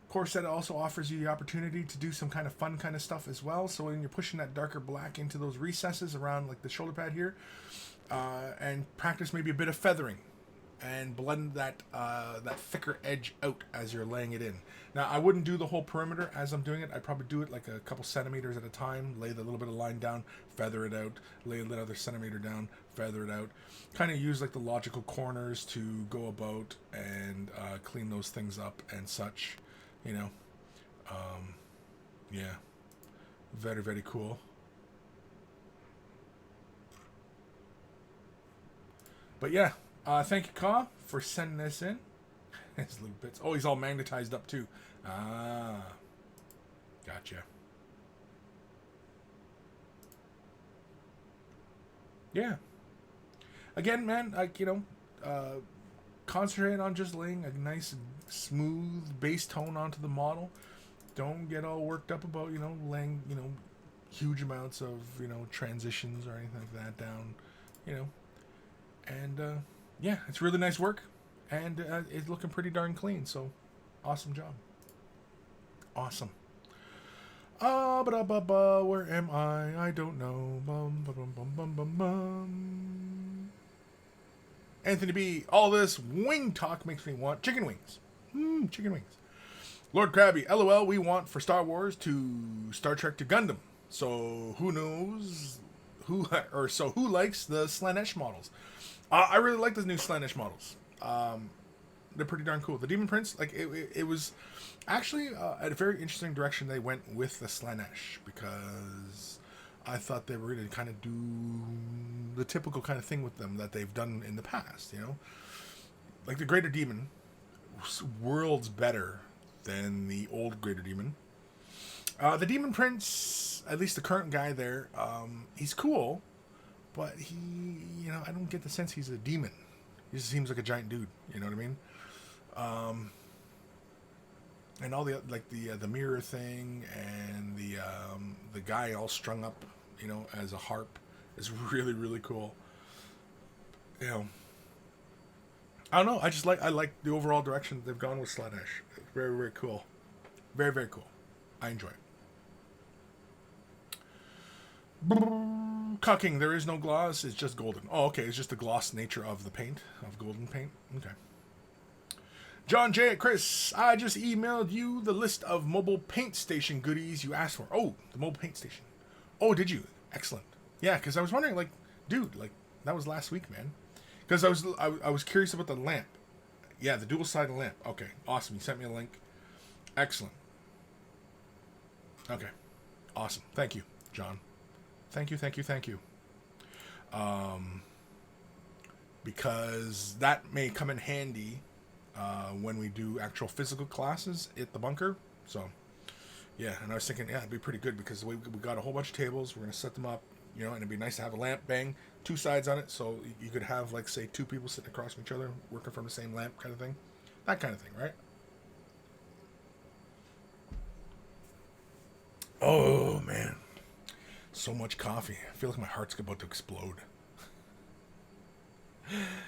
Corset also offers you the opportunity to do some kind of fun kind of stuff as well. So when you're pushing that darker black into those recesses around like the shoulder pad here, and practice maybe a bit of feathering, and blend that thicker edge out as you're laying it in. Now, I wouldn't do the whole perimeter as I'm doing it. I'd probably do it like a couple centimeters at a time, lay the little bit of line down, feather it out, lay another centimeter down, feather it out. Kind of use like the logical corners to go about and clean those things up and such, Yeah. Very, very cool. But yeah, thank you, Ka, for sending this in. His little bits. Oh, he's all magnetized up too. Ah, gotcha. Yeah. Again, man, like concentrate on just laying a nice, smooth base tone onto the model. Don't get all worked up about laying huge amounts of transitions or anything like that down. And yeah, it's really nice work, and it's looking pretty darn clean. So, awesome job. Awesome. Where am I? I don't know. Bum, bum, bum, bum, bum, bum. Anthony B, all this wing talk makes me want chicken wings. Chicken wings. Lord Krabby, LOL, we want for Star Wars to Star Trek to Gundam. So who knows who likes the Slanesh models? I really like the new Slanesh models. They're pretty darn cool. The Demon Prince, like it was actually a very interesting direction they went with the Slanesh, because I thought they were going to kind of do the typical kind of thing with them that they've done in the past, you know? Like the Greater Demon, worlds better than the old Greater Demon. The Demon Prince, at least the current guy there, he's cool, but he, you know, I don't get the sense he's a demon. He just seems like a giant dude, you know what I mean? And all the, like, the mirror thing and the guy all strung up, you know, as a harp is really, really cool. You know, I don't know. I like the overall direction they've gone with Slanesh. It's very, very cool. Very, very cool. I enjoy it. Cucking, there is no gloss, it's just golden. Oh, okay, it's just the gloss nature of the paint, of golden paint. Okay. John J. Kris, I just emailed you the list of mobile paint station goodies you asked for. Oh, the mobile paint station. Oh, did you? Excellent. Yeah, because I was wondering, like, dude, like, that was last week, man. Because I was curious about the lamp. Yeah, the dual-sided lamp. Okay, awesome. You sent me a link. Excellent. Okay, awesome. Thank you, John. Thank you. Because that may come in handy when we do actual physical classes at the bunker. So, yeah, and I was thinking, yeah, it'd be pretty good because we got a whole bunch of tables. We're going to set them up, you know, and it'd be nice to have a lamp, bang, two sides on it. So you could have, like, say, two people sitting across from each other, working from the same lamp kind of thing. That kind of thing, right? Oh, man. So much coffee. I feel like my heart's about to explode.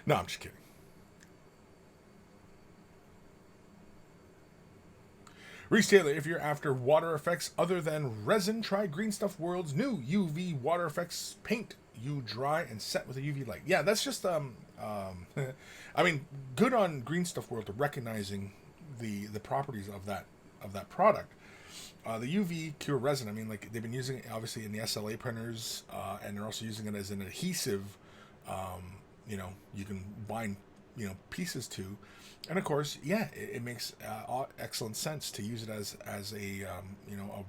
No, I'm just kidding. Reese Taylor, if you're after water effects other than resin, try Green Stuff World's new UV water effects paint. You dry and set with a UV light. Yeah, that's just I mean, good on Green Stuff World to recognizing the properties of that product. The UV cure resin, I mean, like, they've been using it obviously in the SLA printers, and they're also using it as an adhesive, you know, you can bind, you know, pieces to. And of course, yeah, it makes excellent sense to use it as a, you know,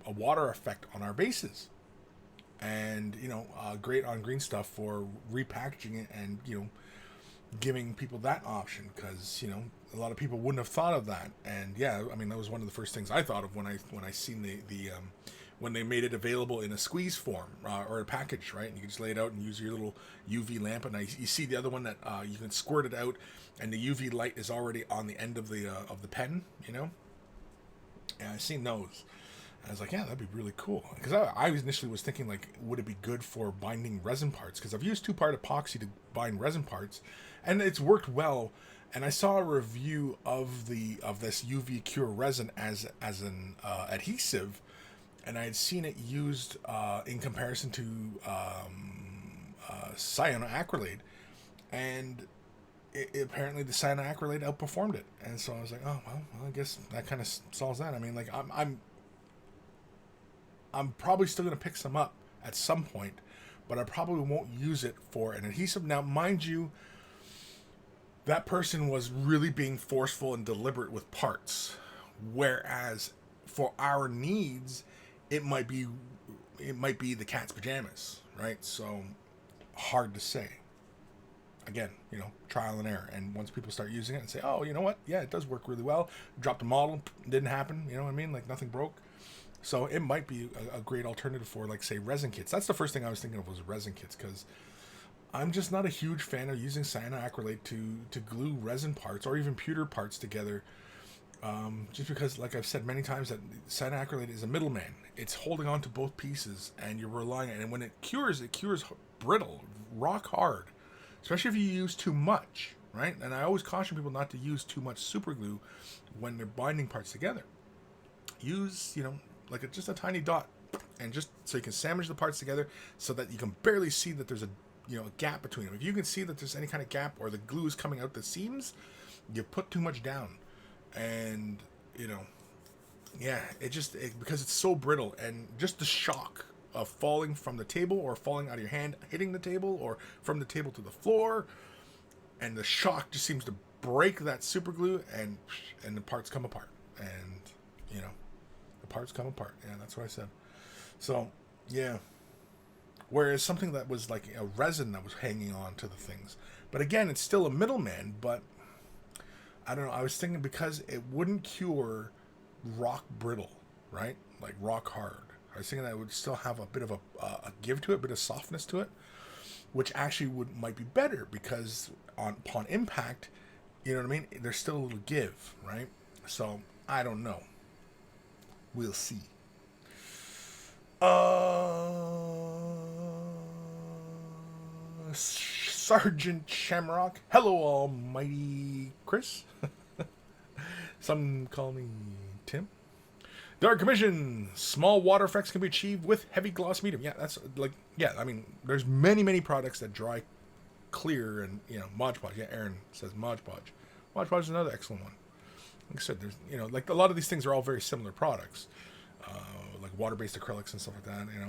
a water effect on our bases. And, you know, great on Green Stuff for repackaging it and, you know, giving people that option, because, you know, a lot of people wouldn't have thought of that. And yeah, I mean, that was one of the first things I thought of when I seen the when they made it available in a squeeze form or a package, right? And you can just lay it out and use your little UV lamp. And you see the other one that you can squirt it out, and the UV light is already on the end of the pen, you know. And I seen those. I was like, yeah, that'd be really cool. Because I initially was thinking, like, would it be good for binding resin parts? Because I've used 2-part epoxy to bind resin parts, and it's worked well. And I saw a review of this UV Cure resin as an adhesive, and I had seen it used in comparison to cyanoacrylate, and apparently the cyanoacrylate outperformed it. And so I was like, oh well, I guess that kind of solves that. I mean, like, I'm probably still going to pick some up at some point, but I probably won't use it for an adhesive. Now, mind you, that person was really being forceful and deliberate with parts, whereas for our needs, it might be the cat's pajamas, right? So hard to say. Again, you know, trial and error. And once people start using it and say, oh, you know what? Yeah, it does work really well. Dropped a model, didn't happen. You know what I mean? Like, nothing broke. So it might be a great alternative for, like, say, resin kits. That's the first thing I was thinking of, was resin kits, because I'm just not a huge fan of using cyanoacrylate to glue resin parts or even pewter parts together. Just because, like I've said many times, that cyanoacrylate is a middleman. It's holding on to both pieces, and you're relying on it. And when it cures brittle, rock hard, especially if you use too much, right? And I always caution people not to use too much super glue when they're binding parts together. Use, you know, like just a tiny dot, and just so you can sandwich the parts together so that you can barely see that there's a a gap between them. If you can see that there's any kind of gap or the glue is coming out the seams, you put too much down. And, yeah, because it's so brittle, and just the shock of falling from the table or falling out of your hand, hitting the table, or from the table to the floor, and the shock just seems to break that super glue, and the parts come apart. And, the parts come apart. Yeah, that's what I said. So, yeah. Whereas something that was like a resin that was hanging on to the things. But again, it's still a middleman, but I don't know. I was thinking because it wouldn't cure rock brittle, right? Like rock hard. I was thinking that it would still have a bit of a give to it, a bit of softness to it, which actually might be better because upon impact, you know what I mean? There's still a little give, right? So, I don't know. We'll see. Sergeant Shamrock. Hello, almighty Kris. Some call me Tim. Dark Commission. Small water effects can be achieved with heavy gloss medium. Yeah, that's I mean, there's many products that dry clear and, Mod Podge. Yeah, Aaron says Mod Podge. Mod Podge is another excellent one. Like I said, there's, a lot of these things are all very similar products. Like water-based acrylics and stuff like that, I mean,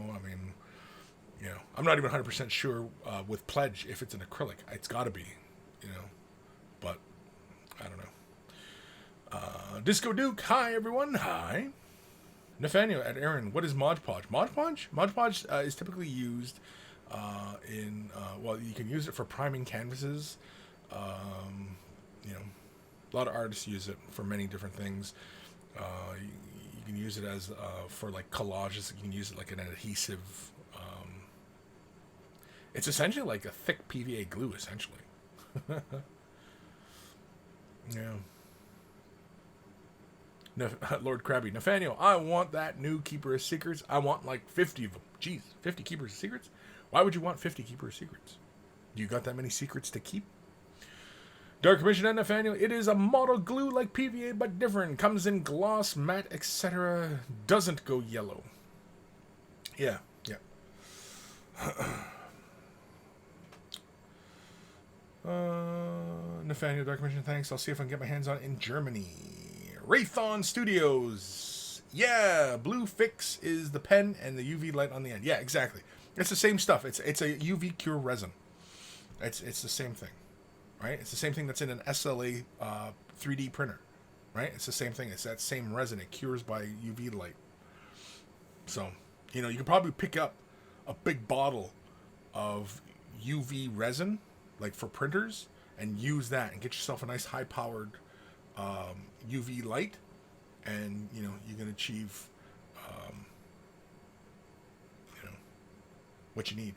I'm not even 100% sure with Pledge if it's an acrylic. It's got to be, but I don't know. Disco Duke, hi everyone, hi. Nathaniel at Aaron, what is Mod Podge? Mod Podge? Mod Podge is typically used you can use it for priming canvases. A lot of artists use it for many different things. You can use it as for like collages. You can use it like an adhesive. It's essentially like a thick PVA glue, essentially. Yeah. Lord Krabby, Nathaniel, I want that new Keeper of Secrets. I want like 50 of them. Jeez, 50 Keepers of Secrets? Why would you want 50 Keeper of Secrets? You got that many secrets to keep? Dark Commission and Nathaniel, it is a model glue like PVA but different. Comes in gloss, matte, etc. Doesn't go yellow. Yeah. Nathaniel, Dark Commission, thanks. I'll see if I can get my hands on it in Germany. Raython Studios. Yeah, Blue Fix is the pen and the UV light on the end. Yeah, exactly. It's the same stuff. It's a UV cure resin. It's the same thing. Right? It's the same thing that's in an SLA 3D printer. Right? It's the same thing. It's that same resin. It cures by UV light. So, you can probably pick up a big bottle of UV resin, like for printers, and use that and get yourself a nice high-powered UV light, and, you can achieve, what you need.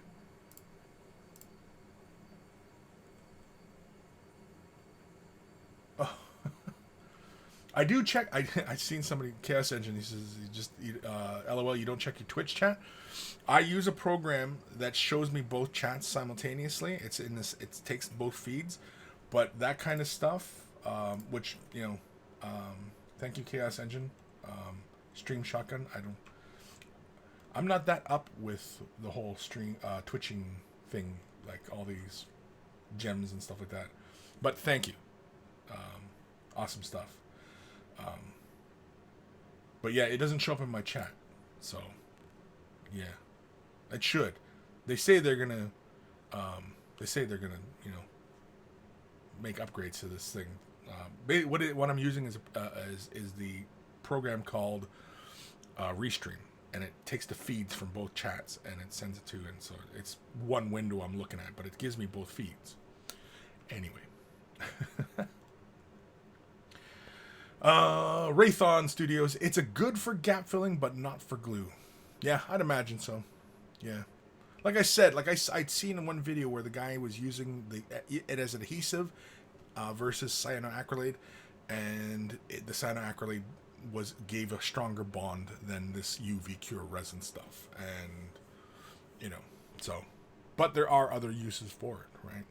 I do check. I seen somebody, Chaos Engine. He says, LOL. You don't check your Twitch chat. I use a program that shows me both chats simultaneously. It's in this. It takes both feeds, but that kind of stuff, which thank you, Chaos Engine. Stream Shotgun. I'm not that up with the whole stream twitching thing, like all these gems and stuff like that. But thank you. Awesome stuff. But yeah, it doesn't show up in my chat. So, yeah. It should. They say they're gonna make upgrades to this thing. What I'm using is the program called Restream, and it takes the feeds from both chats and it sends it to, and so it's one window I'm looking at, but it gives me both feeds. Anyway. Raython Studios. It's a good for gap filling, but not for glue. Yeah, I'd imagine so. Yeah. Like I said, I'd seen in one video where the guy was using it as adhesive versus cyanoacrylate, and the cyanoacrylate gave a stronger bond than this UV cure resin stuff, and so. But there are other uses for it, right?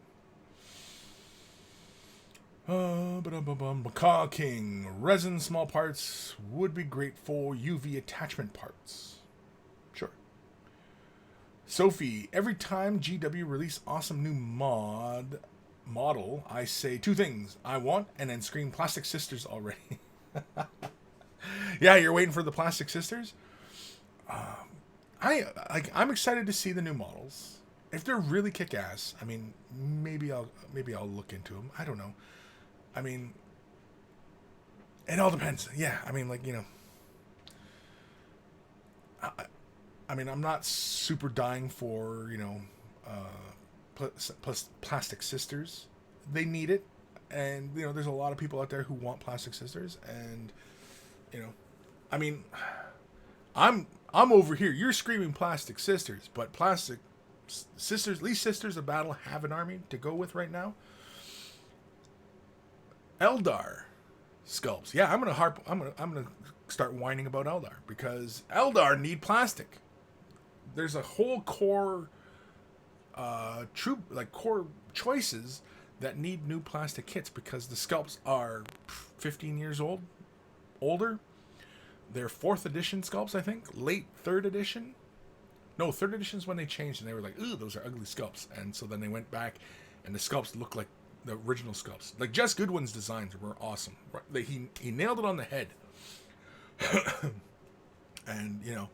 Macaw King. Resin small parts would be great for UV attachment parts. Sure. Sophie, every time GW release awesome new model, I say two things. I want, and then scream Plastic Sisters already. Yeah, you're waiting for the Plastic Sisters? I'm excited to see the new models. If they're really kick ass, I mean, maybe I'll look into them. I don't know. I mean, it all depends. Yeah, I mean, like, you know, I mean, I'm not super dying for, you know, Plastic Sisters. They need it, and you know, there's a lot of people out there who want Plastic Sisters, and you know, I mean, I'm over here. You're screaming Plastic Sisters, but Plastic Sisters, at least Sisters of Battle have an army to go with right now. Eldar sculpts. Yeah, I'm gonna start whining about Eldar because Eldar need plastic. There's a whole core core choices that need new plastic kits because the sculpts are 15 years older. They're 4th edition sculpts, I think. Late 3rd edition. No, 3rd edition is when they changed and they were like, ooh, those are ugly sculpts. And so then they went back and the sculpts look like the original sculpts. Like Jess Goodwin's designs were awesome. He nailed it on the head. And, you know,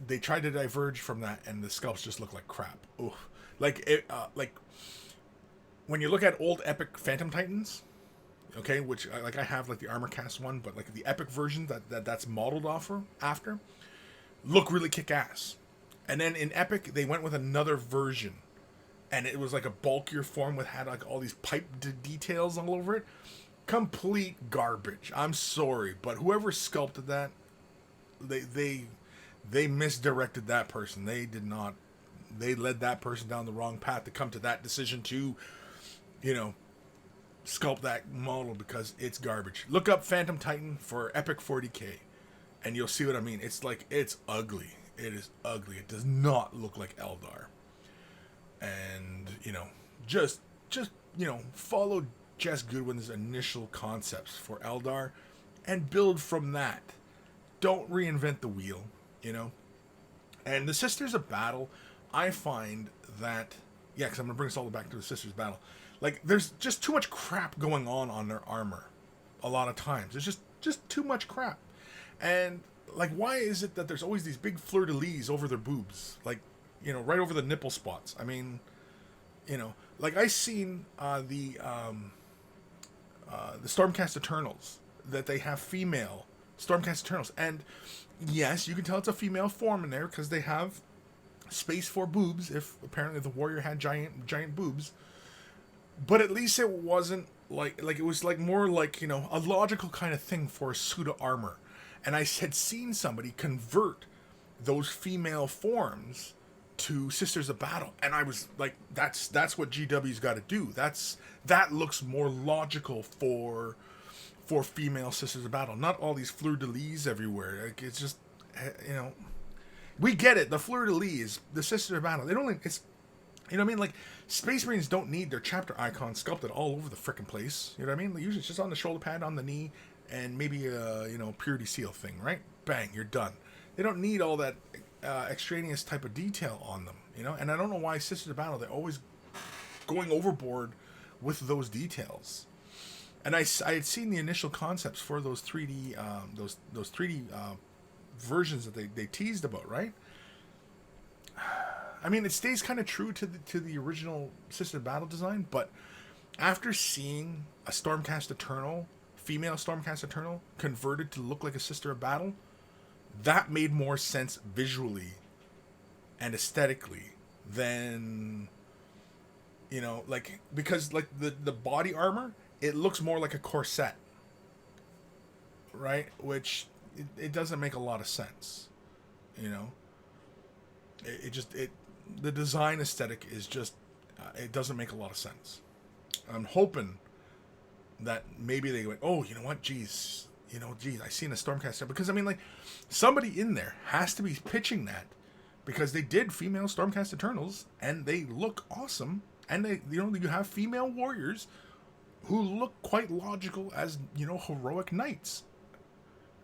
they tried to diverge from that and the sculpts just look like crap. Ooh. Like when you look at old epic Phantom Titans, okay, which like I have like the armor cast one, but like the epic version that's modeled after look really kick ass. And then in epic they went with another version, and it was like a bulkier form with had like all these pipe details all over it. Complete garbage. I'm sorry, but whoever sculpted that, they misdirected that person. They did not. They led that person down the wrong path to come to that decision to, you know, sculpt that model because it's garbage. Look up Phantom Titan for Epic 40K, and you'll see what I mean. It's like, it's ugly. It is ugly. It does not look like Eldar. And, you know, just you know, follow Jess Goodwin's initial concepts for Eldar and build from that. Don't reinvent the wheel, you know. And the Sisters of Battle, I find that, yeah, because I'm going to bring us all back to the Sisters of Battle. Like, there's just too much crap going on their armor. A lot of times. There's just too much crap. And, like, why is it that there's always these big fleur-de-lis over their boobs? Like, you know, right over the nipple spots. I mean, you know, like, I seen the Stormcast Eternals, that they have female Stormcast Eternals. And, yes, you can tell it's a female form in there because they have space for boobs, if apparently the warrior had giant boobs. But at least it wasn't like it was like more like, you know, a logical kind of thing for a suit of armor. And I had seen somebody convert those female forms to Sisters of Battle, and I was like, that's what GW's got to do. That looks more logical for female Sisters of Battle, not all these fleur-de-lis everywhere. Like, it's just, you know, we get it. The fleur-de-lis, the Sisters of Battle, it's, you know what I mean? Like, Space Marines don't need their chapter icon sculpted all over the frickin' place. You know what I mean? Usually it's just on the shoulder pad, on the knee, and maybe a, you know, purity seal thing, right? Bang, you're done. They don't need all that extraneous type of detail on them, you know? And I don't know why Sisters of Battle, they're always going overboard with those details. And I had seen the initial concepts for those 3D those 3D versions that they teased about, right? I mean, it stays kind of true to the original Sisters of Battle design, but after seeing a Stormcast Eternal, female Stormcast Eternal, converted to look like a Sister of Battle, that made more sense visually and aesthetically than, you know, like, because like the body armor, it looks more like a corset, right? Which it doesn't make a lot of sense, you know. The design aesthetic is just, it doesn't make a lot of sense. I'm hoping that maybe they went, oh, you know what, geez, I seen a Stormcast, because I mean, like, somebody in there has to be pitching that, because they did female Stormcast Eternals and they look awesome, and they, you know, you have female warriors who look quite logical as, you know, heroic knights.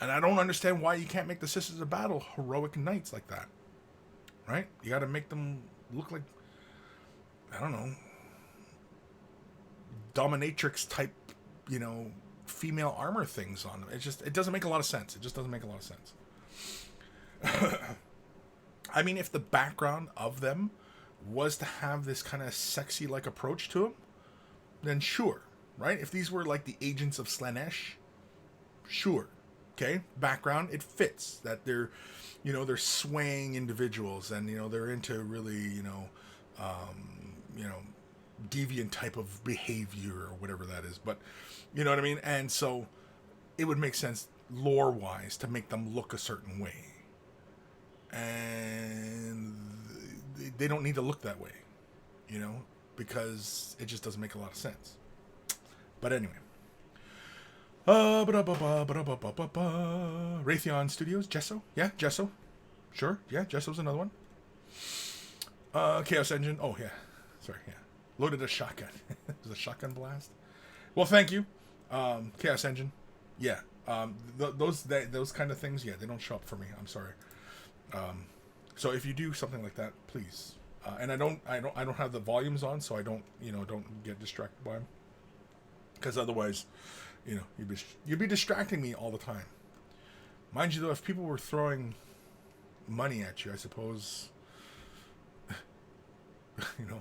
And I don't understand why you can't make the Sisters of Battle heroic knights like that. right? You got to make them look like, I don't know, dominatrix type, female armor things on them. It doesn't make a lot of sense. It just doesn't make a lot of sense. I mean, if the background of them was to have this kind of sexy like approach to them, then sure, right? If these were like the agents of Slaanesh, sure, okay. Background, it fits that they're swaying individuals, and they're into really deviant type of behavior or whatever that is. But you know what I mean. And so it would make sense lore wise to make them look a certain way. And they don't need to look that way, because it just doesn't make a lot of sense. But anyway. Raytheon Studios, Gesso. Yeah, Gesso. Sure, yeah, Jesso's another one. Chaos Engine. Oh, yeah. Sorry, yeah. Loaded a shotgun. It was a shotgun blast. Well, thank you. Chaos Engine. Yeah. Those kind of things, yeah, they don't show up for me. I'm sorry. So if you do something like that, please. And I don't have the volumes on, so I don't get distracted by them. Because otherwise, you'd be distracting me all the time. Mind you, though, if people were throwing money at you, I suppose,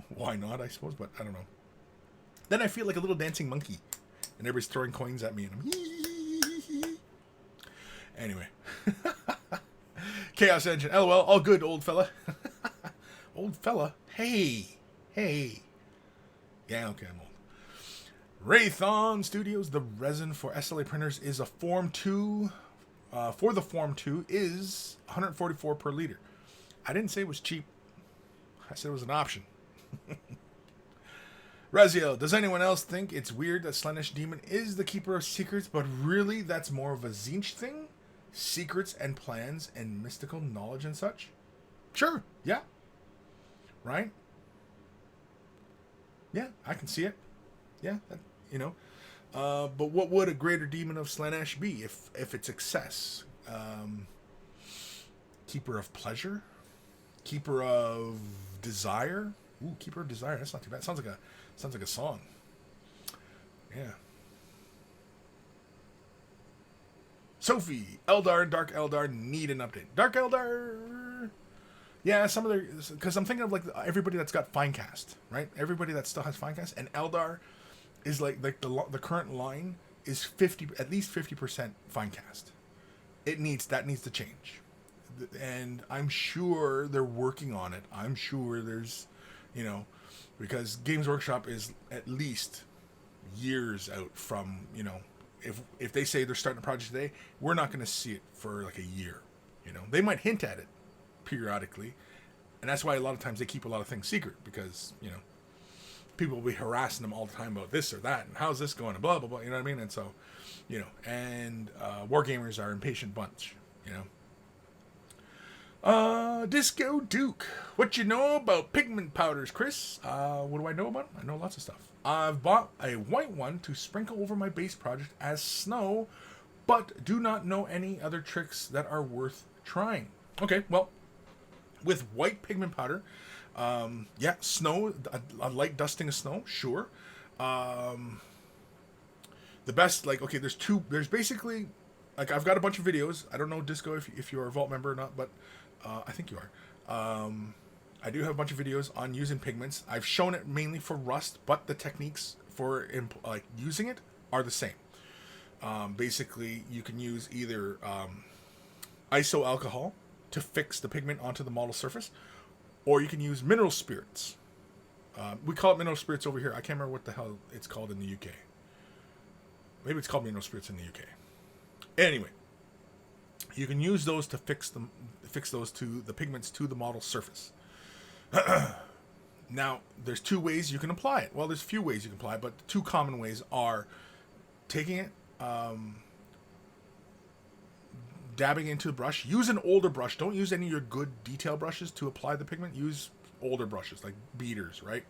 why not? I suppose, but I don't know. Then I feel like a little dancing monkey, and everybody's throwing coins at me, and I'm anyway. Chaos Engine. LOL. All good, old fella. Old fella. Hey. Yeah, okay, I'm old. Raytheon Studios. The resin for SLA printers is a Form 2. For the Form 2 is $144 per liter. I didn't say it was cheap. I said it was an option. Raziel. Does anyone else think it's weird that Slaanesh Demon is the keeper of secrets, but really that's more of a Tzeentch thing? Secrets and plans and mystical knowledge and such? Sure, yeah. Right? Yeah, I can see it. Yeah, but what would a greater demon of Slaanesh be if it's excess? Keeper of pleasure? Keeper of desire? Ooh, keeper of desire. That's not too bad. Sounds like a song. Yeah. Sophie, Eldar and Dark Eldar need an update. Dark Eldar, yeah, some of their, because I'm thinking of like everybody that's got Finecast, right? Everybody that still has Finecast, and Eldar is like the current line is at least 50% Finecast. That needs to change, and I'm sure they're working on it. I'm sure there's, because Games Workshop is at least years out from, if they say they're starting a project today, we're not going to see it for like a year. They might hint at it periodically, and that's why a lot of times they keep a lot of things secret, because people will be harassing them all the time about this or that and how's this going and blah blah blah. You know what I mean? And so, and wargamers are impatient bunch. Disco Duke, what you know about pigment powders, Kris? What do I know about them? I know lots of stuff. I've bought a white one to sprinkle over my base project as snow, but do not know any other tricks that are worth trying. Okay, well, with white pigment powder, snow, a light dusting of snow, sure. The best, there's basically, I've got a bunch of videos. I don't know, Disco, if you're a Vault member or not, but I think you are. I do have a bunch of videos on using pigments. I've shown it mainly for rust, but the techniques for using it are the same. Basically, you can use either iso alcohol to fix the pigment onto the model surface, or you can use mineral spirits. We call it mineral spirits over here. I can't remember what the hell it's called in the UK. Maybe it's called mineral spirits in the UK. Anyway, you can use those to fix those to the pigments to the model surface. Now, there's two ways you can apply it. Well, there's a few ways you can apply it, but the two common ways are taking it, dabbing into the brush. Use an older brush. Don't use any of your good detail brushes to apply the pigment. Use older brushes, like beaters, right?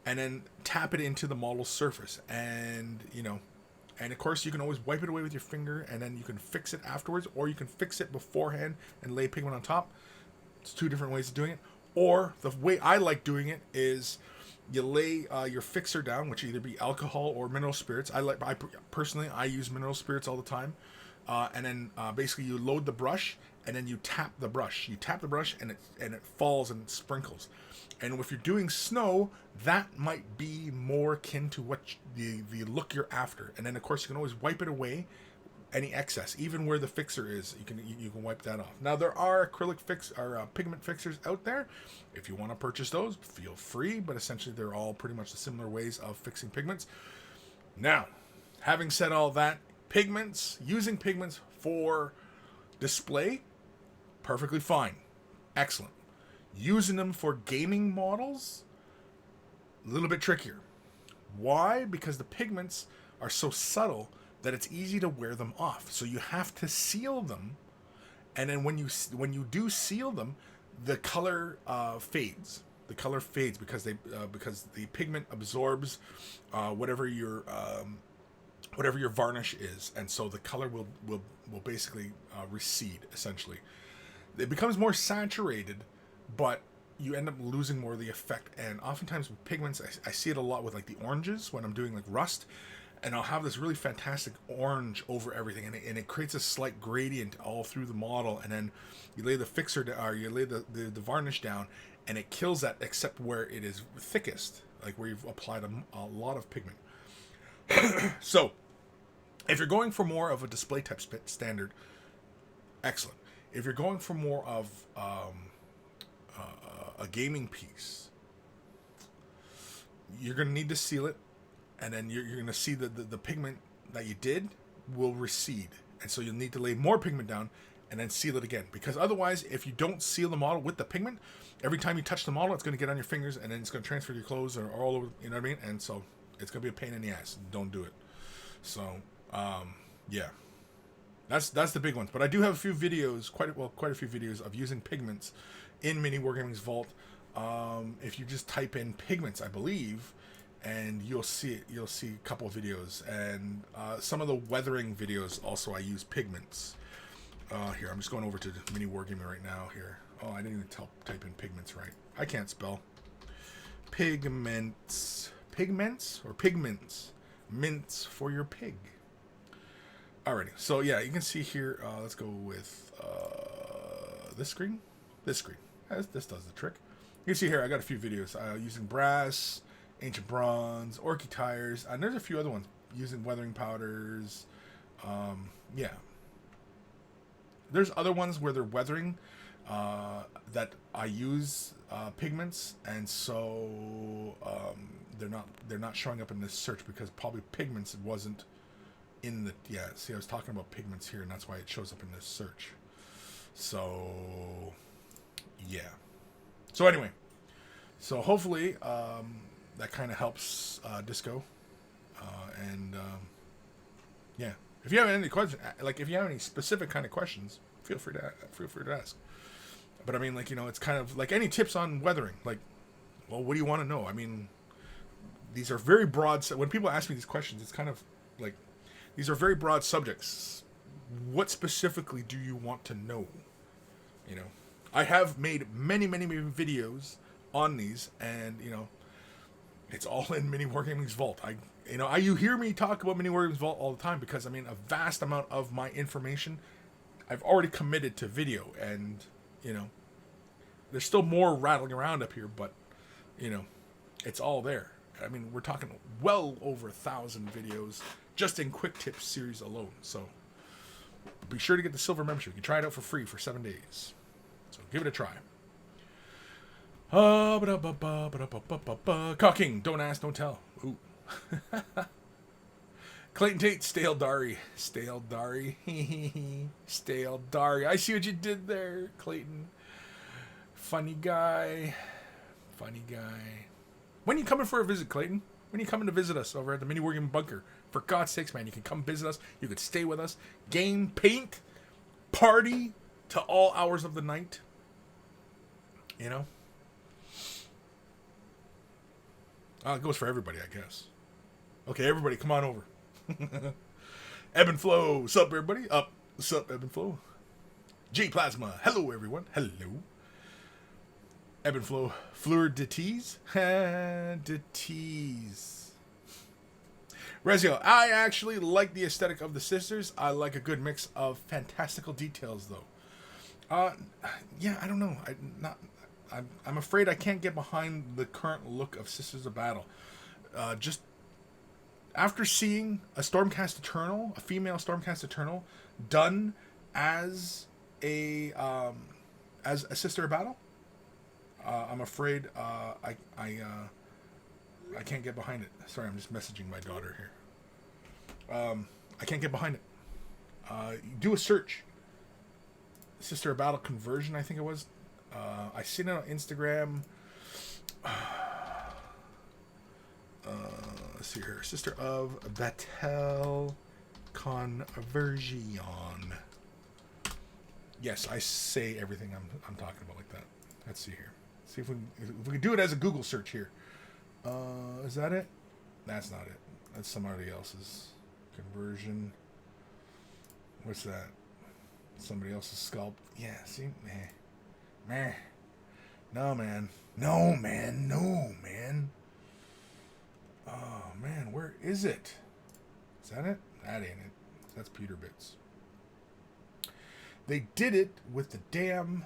And then tap it into the model surface. And, and of course you can always wipe it away with your finger, and then you can fix it afterwards, or you can fix it beforehand and lay pigment on top. It's two different ways of doing it. Or the way I like doing it is you lay your fixer down, which either be alcohol or mineral spirits. Personally, I use mineral spirits all the time. And then basically you load the brush, and then you tap the brush. You tap the brush, and it falls and it sprinkles. And if you're doing snow, that might be more akin to what the look you're after. And then of course you can always wipe it away, any excess, even where the fixer is. You can wipe that off. Now there are acrylic pigment fixers out there. If you want to purchase those, feel free. But essentially they're all pretty much the similar ways of fixing pigments. Now, having said all that, using pigments for display, perfectly fine, excellent. Using them for gaming models, a little bit trickier. Why? Because the pigments are so subtle that it's easy to wear them off. So you have to seal them, and then when you do seal them, the color fades. The color fades because the pigment absorbs whatever your varnish is, and so the color will basically recede. Essentially, it becomes more saturated, but you end up losing more of the effect. And oftentimes with pigments, I see it a lot with like the oranges when I'm doing like rust, and I'll have this really fantastic orange over everything, and it creates a slight gradient all through the model. And then you lay the fixer down, or you lay the varnish down, and it kills that except where it is thickest, like where you've applied a lot of pigment. So if you're going for more of a display type standard, excellent. If you're going for more of a gaming piece, you're going to need to seal it, and then you're going to see that the pigment that you did will recede, and so you'll need to lay more pigment down and then seal it again. Because otherwise, if you don't seal the model with the pigment, every time you touch the model, it's going to get on your fingers, and then it's going to transfer to your clothes or all over, you know what I mean? And so it's going to be a pain in the ass. Don't do it. So yeah, that's the big ones. But I do have a few videos, quite a few videos of using pigments in Mini Wargaming's vault. If you just type in pigments, I believe, and you'll see a couple of videos, and some of the weathering videos also I use pigments. Here, I'm just going over to Mini Wargaming right now here. Oh, I didn't even type in pigments right. I can't spell. Pigments or pigments? Mints for your pig. Alrighty, so yeah, you can see here, let's go with this screen. This does the trick. You can see here, I got a few videos using brass, ancient bronze, orky tires, and there's a few other ones using weathering powders. Yeah. There's other ones where they're weathering that I use pigments, and so they're not showing up in this search because probably pigments wasn't in the see, I was talking about pigments here, and that's why it shows up in this search. So yeah. So anyway, so hopefully that kind of helps Disco, and yeah. If you have any questions, like if you have any specific kind of questions, feel free to ask. But I mean, like, you know, it's kind of like any tips on weathering. Like, well, what do you want to know? I mean, these are very broad. When people ask me these questions, it's kind of like these are very broad subjects. What specifically do you want to know? You know, I have made many videos on these, and you know, it's all in Mini Wargaming's vault. You hear me talk about Mini Wargaming's vault all the time because I mean, a vast amount of my information I've already committed to video, and you know, there's still more rattling around up here, but you know, it's all there. I mean, we're talking well over 1,000 videos just in Quick Tips series alone. So be sure to get the silver membership. You can try it out for free for 7 days. So give it a try. Cocking. Don't ask, don't tell. Ooh. Clayton Tate, Stale Dari. Stale Dari. Stale Dari. I see what you did there, Clayton. Funny guy. When you coming for a visit, Clayton? When you coming to visit us over at the Mini Wargaming Bunker? For God's sakes, man, you can come visit us. You could stay with us. Game, paint, party to all hours of the night. You know? It goes for everybody, I guess. Okay, everybody, come on over. Ebb and Flow. Sup, everybody? Sup, Ebb and Flow. J Plasma. Hello, everyone. Hello. Ebb and flow. Fleur de tease? De tease. Rezio, I actually like the aesthetic of the sisters. I like a good mix of fantastical details, though. Yeah, I don't know. I'm afraid I can't get behind the current look of Sisters of Battle. Just after seeing a Stormcast Eternal, a female Stormcast Eternal, done as a Sister of Battle, I'm afraid I can't get behind it. Sorry, I'm just messaging my daughter here. I can't get behind it. Do a search. Sister of Battle conversion, I think it was. I seen it on Instagram. Let's see here. Sister of Battle conversion. Yes, I say everything I'm talking about like that. Let's see here. See if we can do it as a Google search here. Is that it? That's not it. That's somebody else's conversion. What's that? Somebody else's sculpt. Yeah, see? Meh. No, man. No, man. No, man. Oh, man. Where is it? Is that it? That ain't it. That's Peter Bits. They did it with the damn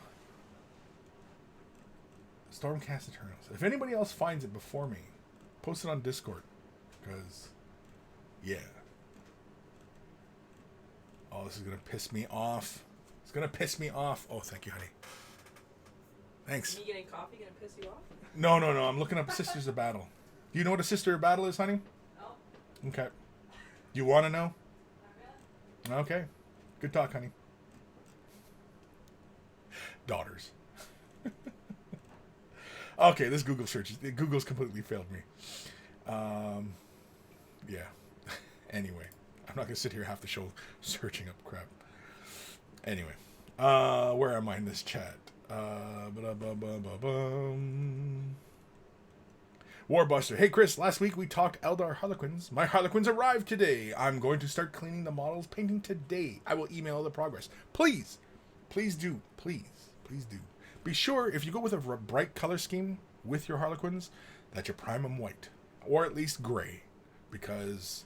Stormcast Eternals. If anybody else finds it before me, post it on Discord. Because, yeah. Oh, this is going to piss me off. It's going to piss me off. Oh, thank you, honey. Thanks. Me getting coffee going to piss you off? No. I'm looking up Sisters of Battle. Do you know what a Sister of Battle is, honey? No. Okay. You want to know? Not really. Okay. Good talk, honey. Daughters. Okay, this Google search. Google's completely failed me. Yeah. Anyway. I'm not going to sit here half the show searching up crap. Anyway. Where am I in this chat? Warbuster. Hey, Kris. Last week we talked Eldar Harlequins. My Harlequins arrived today. I'm going to start cleaning the models, painting today. I will email the progress. Please do. Please do. Be sure, if you go with a bright color scheme with your Harlequins, that you prime them white. Or at least gray. Because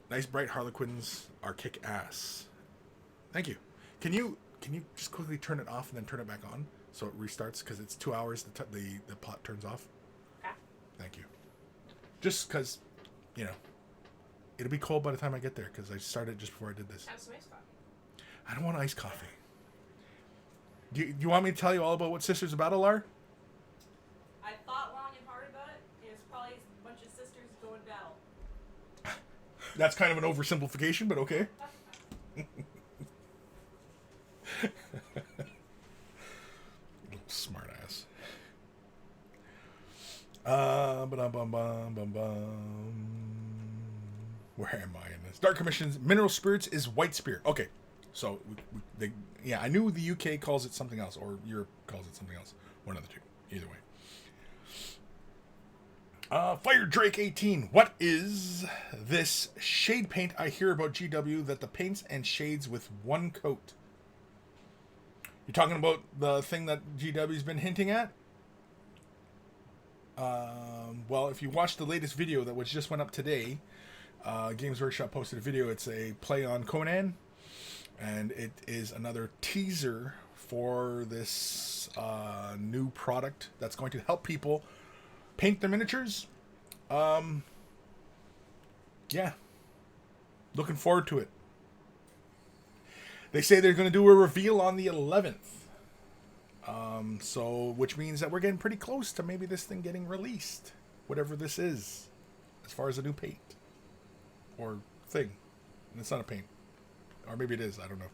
nice bright Harlequins are kick-ass. Thank you. Can you just quickly turn it off and then turn it back on so it restarts? Because it's 2 hours the pot turns off. Okay. Thank you. Just because, it'll be cold by the time I get there because I started just before I did this. Have some iced coffee. I don't want iced coffee. Do you want me to tell you all about what Sisters of Battle are? I thought long and hard about it. It's probably a bunch of sisters going to battle. That's kind of an oversimplification, but okay. Little smart ass. Where am I in this? Dark Commission's Mineral Spirits is White Spirit. Okay. So, I knew the UK calls it something else, or Europe calls it something else. One of the two. Either way. Fire Drake 18. What is this shade paint I hear about GW that the paints and shades with one coat? You're talking about the thing that GW's been hinting at? Well, if you watch the latest video that just went up today, Games Workshop posted a video. It's a play on Conan. And it is another teaser for this new product that's going to help people paint their miniatures. Yeah. Looking forward to it. They say they're going to do a reveal on the 11th. Which means that we're getting pretty close to maybe this thing getting released. Whatever this is. As far as a new paint. Or thing. And it's not a paint. Or maybe it is. I don't know.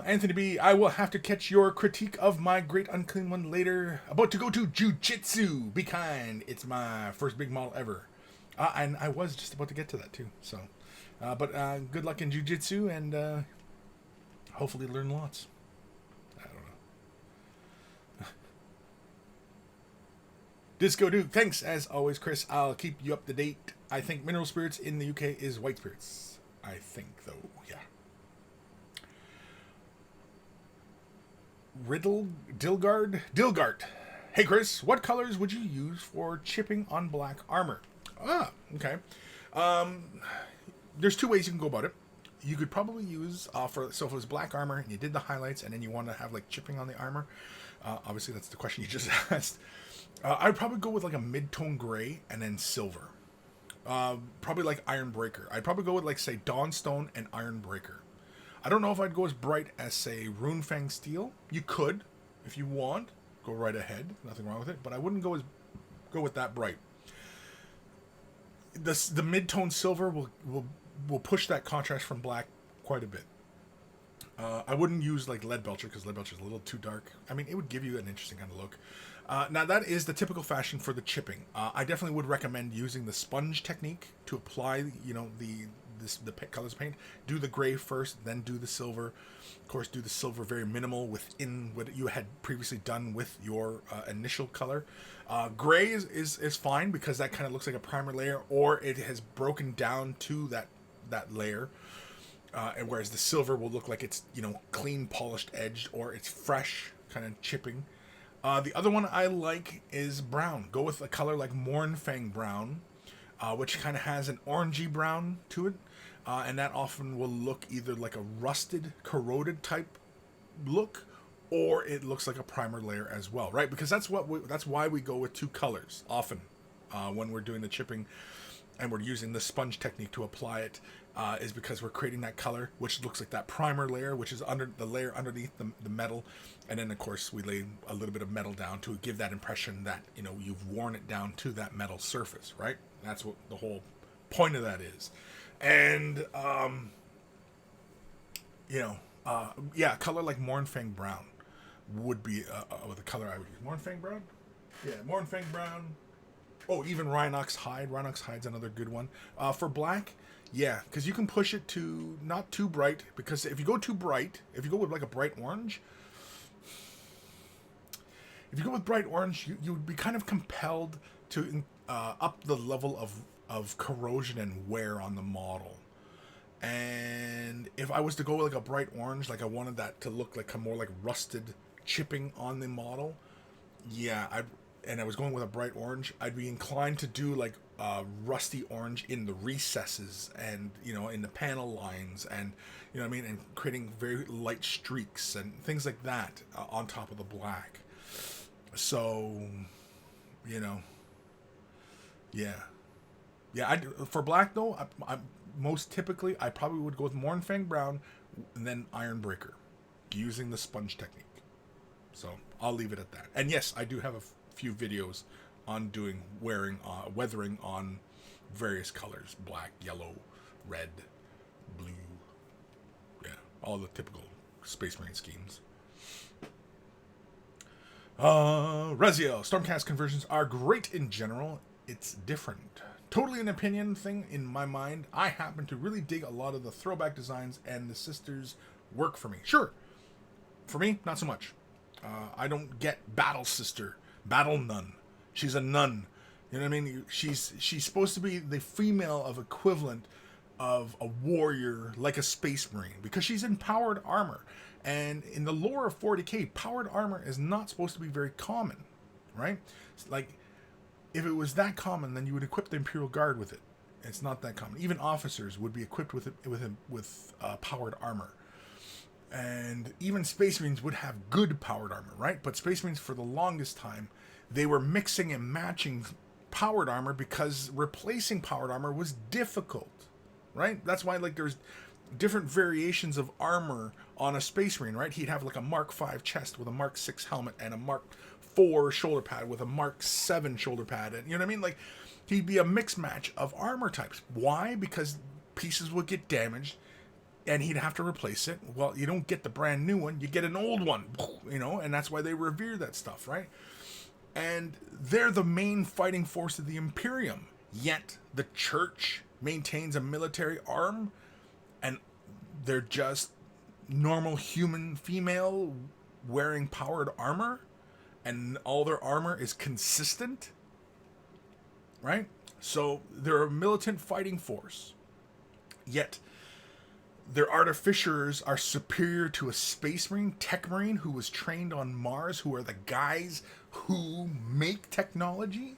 Anthony B. I will have to catch your critique of my Great Unclean One later. About to go to Jiu-Jitsu. Be kind. It's my first big model ever. And I was just about to get to that too. So, but good luck in Jiu-Jitsu and hopefully learn lots. I don't know. Disco Duke. Thanks as always, Kris. I'll keep you up to date. I think Mineral Spirits in the UK is White Spirits. I think, though, yeah. Dilgart. Hey Kris, what colors would you use for chipping on black armor? Ah, okay. There's two ways you can go about it. You could probably use if it was black armor and you did the highlights and then you want to have like chipping on the armor. Obviously, that's the question you just asked. I'd probably go with like a mid-tone gray and then silver. Probably like Iron Breaker. I'd probably go with like say Dawnstone and Iron Breaker. I don't know if I'd go as bright as say Runefang Steel. You could, if you want, go right ahead. Nothing wrong with it. But I wouldn't go with that bright. The mid-tone silver will push that contrast from black quite a bit. I wouldn't use like Lead Belcher because Lead Belcher is a little too dark. I mean, it would give you an interesting kind of look. Now that is the typical fashion for the chipping. I definitely would recommend using the sponge technique to apply, the colors of paint. Do the gray first, then do the silver. Of course, do the silver very minimal within what you had previously done with your initial color. Gray is fine because that kind of looks like a primer layer, or it has broken down to that layer. And whereas the silver will look like it's clean polished edged, or it's fresh kind of chipping. The other one I like is brown. Go with a color like Mornfang Brown, which kind of has an orangey brown to it, and that often will look either like a rusted, corroded type look, or it looks like a primer layer as well, right? Because that's why we go with two colors often when we're doing the chipping, and we're using the sponge technique to apply it. Is because we're creating that color, which looks like that primer layer, which is under the layer underneath the metal, and then of course we lay a little bit of metal down to give that impression that you've worn it down to that metal surface, right? That's what the whole point of that is. And color like Mornfang Brown would be the color I would use. Mornfang Brown, Mornfang Brown. Oh, even Rhinox Hide. Rhinox Hide's another good one. For black. Yeah, because you can push it to not too bright, because if you go too bright, if you go with like a bright orange, you would be kind of compelled to up the level of corrosion and wear on the model. And if I was to go with like a bright orange, like I wanted that to look like a more like rusted chipping on the model, and I was going with a bright orange, I'd be inclined to do like rusty orange in the recesses and in the panel lines, and and creating very light streaks and things like that on top of the black. So for black though, I most typically I probably would go with Mornfang Brown and then Iron Breaker using the sponge technique. So I'll leave it at that. And yes, I do have a few videos on doing weathering on various colors: black, yellow, red, blue. Yeah, all the typical Space Marine schemes. Reziel, Stormcast conversions are great in general. It's different. Totally an opinion thing in my mind. I happen to really dig a lot of the throwback designs, and the sisters work for me. Sure, for me, not so much. I don't get Battle Sister, Battle Nun. She's a nun. You know what I mean? She's supposed to be the female of equivalent of a warrior, like a Space Marine, because she's in powered armor. And in the lore of 40k, powered armor is not supposed to be very common, right? Like, if it was that common, then you would equip the Imperial Guard with it. It's not that common. Even officers would be equipped with powered armor. And even Space Marines would have good powered armor, right? But Space Marines, for the longest time, they were mixing and matching powered armor because replacing powered armor was difficult, right? That's why there's different variations of armor on a Space Marine, right? He'd have like a Mark V chest with a Mark VI helmet and a Mark IV shoulder pad with a Mark VII shoulder pad, and you know what I mean? Like, he'd be a mixed match of armor types. Why? Because pieces would get damaged and he'd have to replace it. Well, you don't get the brand new one, you get an old one, and that's why they revere that stuff, right? And they're the main fighting force of the Imperium. Yet the Church maintains a military arm, and they're just normal human female wearing powered armor, and all their armor is consistent, right? So they're a militant fighting force. Yet their artificers are superior to a space marine, tech marine, who was trained on Mars, who are the guys who make technology.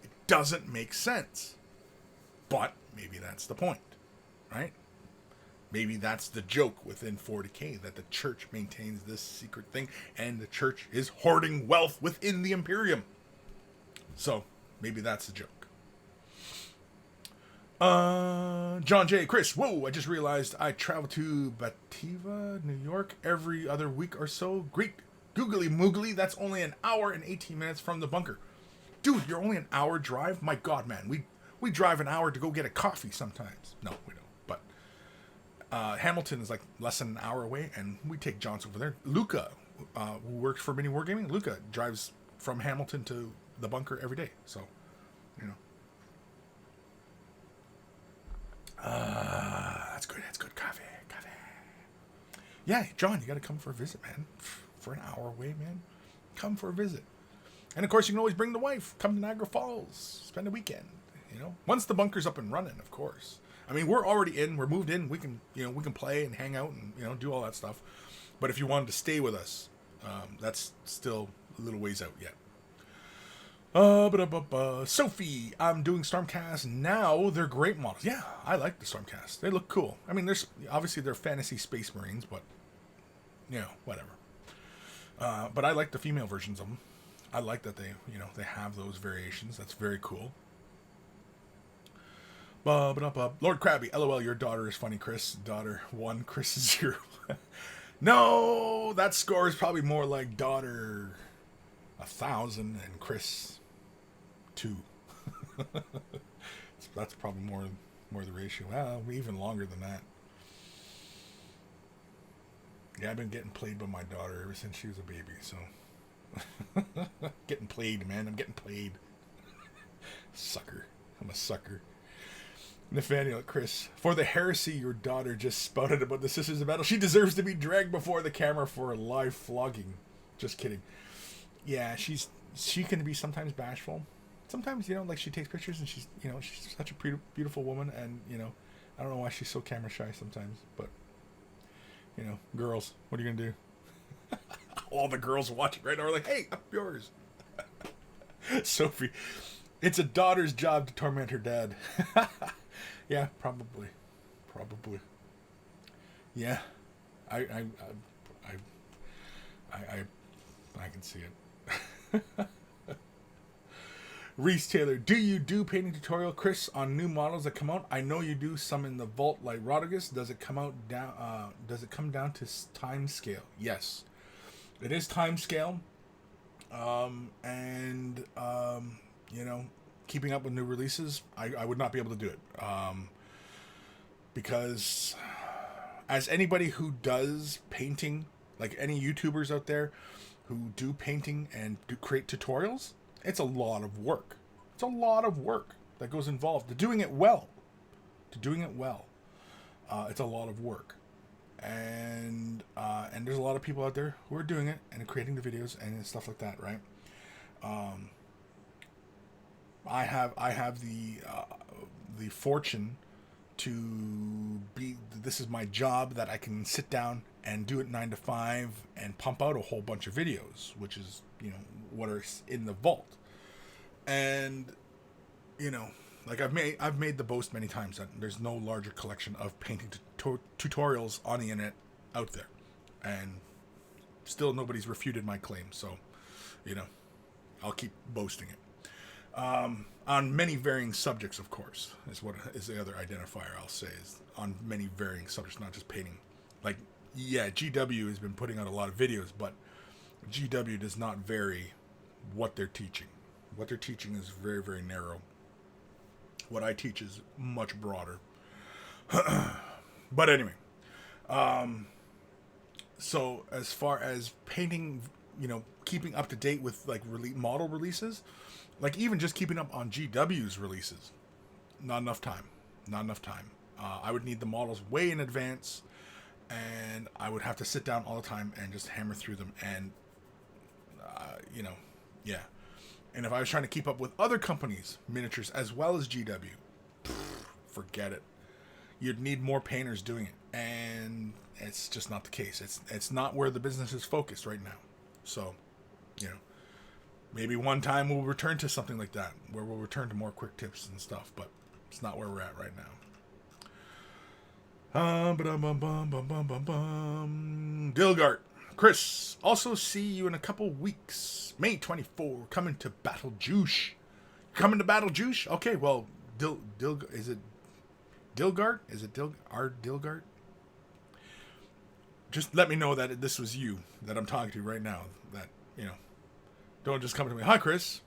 It doesn't make sense. But maybe that's the point, right? Maybe that's the joke within 40K, that the church maintains this secret thing, and the church is hoarding wealth within the Imperium. So, maybe that's the joke. John J. Kris, whoa, I just realized I travel to Batavia, New York every other week or so. Great googly moogly, that's only an hour and 18 minutes from the bunker. Dude, you're only an hour drive? My God, man, we drive an hour to go get a coffee sometimes. No, we don't. But Hamilton is like less than an hour away, and we take John's over there. Luca, who works for Mini Wargaming, Luca drives from Hamilton to the bunker every day. So, you know. That's good. That's good. Coffee. Yeah, John, you got to come for a visit, man. For an hour away, man. Come for a visit. And of course, you can always bring the wife. Come to Niagara Falls. Spend a weekend. You know, once the bunker's up and running, of course. I mean, we're already in. We're moved in. We can play and hang out and do all that stuff. But if you wanted to stay with us, that's still a little ways out yet. Sophie, I'm doing Stormcast now. They're great models. Yeah, I like the Stormcast. They look cool. I mean, obviously they're fantasy space marines, but whatever. But I like the female versions of them. I like that they have those variations. That's very cool. Lord Krabby, LOL, your daughter is funny, Kris. Daughter 1, Kris is 0. No, that score is probably more like daughter 1,000 and Kris 2. That's probably more the ratio. Well, even longer than that. Yeah, I've been getting played by my daughter ever since she was a baby, so. Getting played, man. I'm getting played. Sucker. I'm a sucker. Nathaniel, Kris, for the heresy your daughter just spouted about the Sisters of Battle, she deserves to be dragged before the camera for a live flogging. Just kidding. Yeah, she can be sometimes bashful. Sometimes, like she takes pictures and she's such a beautiful woman, and, I don't know why she's so camera shy sometimes, but, girls, what are you going to do? All the girls watching right now are like, hey, up yours. Sophie, it's a daughter's job to torment her dad. Yeah, probably. Yeah, I can see it. Reese Taylor, do you do painting tutorial, Kris, on new models that come out? I know you do some in the vault like Rodagus. Does it come down to time scale? Yes, it is time scale. Keeping up with new releases, I would not be able to do it. Because as anybody who does painting, like any YouTubers out there who do painting and do create tutorials, it's a lot of work. It's a lot of work that goes involved to doing it well. It's a lot of work. And there's a lot of people out there who are doing it and creating the videos and stuff like that, right? I have the fortune to be. This is my job, that I can sit down and do it 9 to 5 and pump out a whole bunch of videos, which is what are in the vault. And like I've made the boast many times that there's no larger collection of painting tutorials on the internet out there, and still nobody's refuted my claim. So, I'll keep boasting it. On many varying subjects, of course, is the other identifier I'll say, is on many varying subjects, not just painting. Like, yeah, GW has been putting out a lot of videos, but GW does not vary what they're teaching. What they're teaching is very, very narrow. What I teach is much broader. But anyway, so as far as painting, keeping up to date with like model releases, like even just keeping up on GW's releases, not enough time. I would need the models way in advance, and I would have to sit down all the time and just hammer through them, and yeah. And if I was trying to keep up with other companies' miniatures as well as GW, forget it. you'd need more painters doing it, and it's just not the case. It's not where the business is focused right now. So, you know, maybe one time we'll return to something like that, where we'll return to more quick tips and stuff, but it's not where we're at right now. Dilgart. Kris, also see you in a couple weeks. May 24, coming to Battle Juice. Coming to Battle Juice? Okay, well, is it Dilgart? Is it Dilgart? Just let me know that this was you that I'm talking to right now. That, you know, don't just come to me, hi, Kris.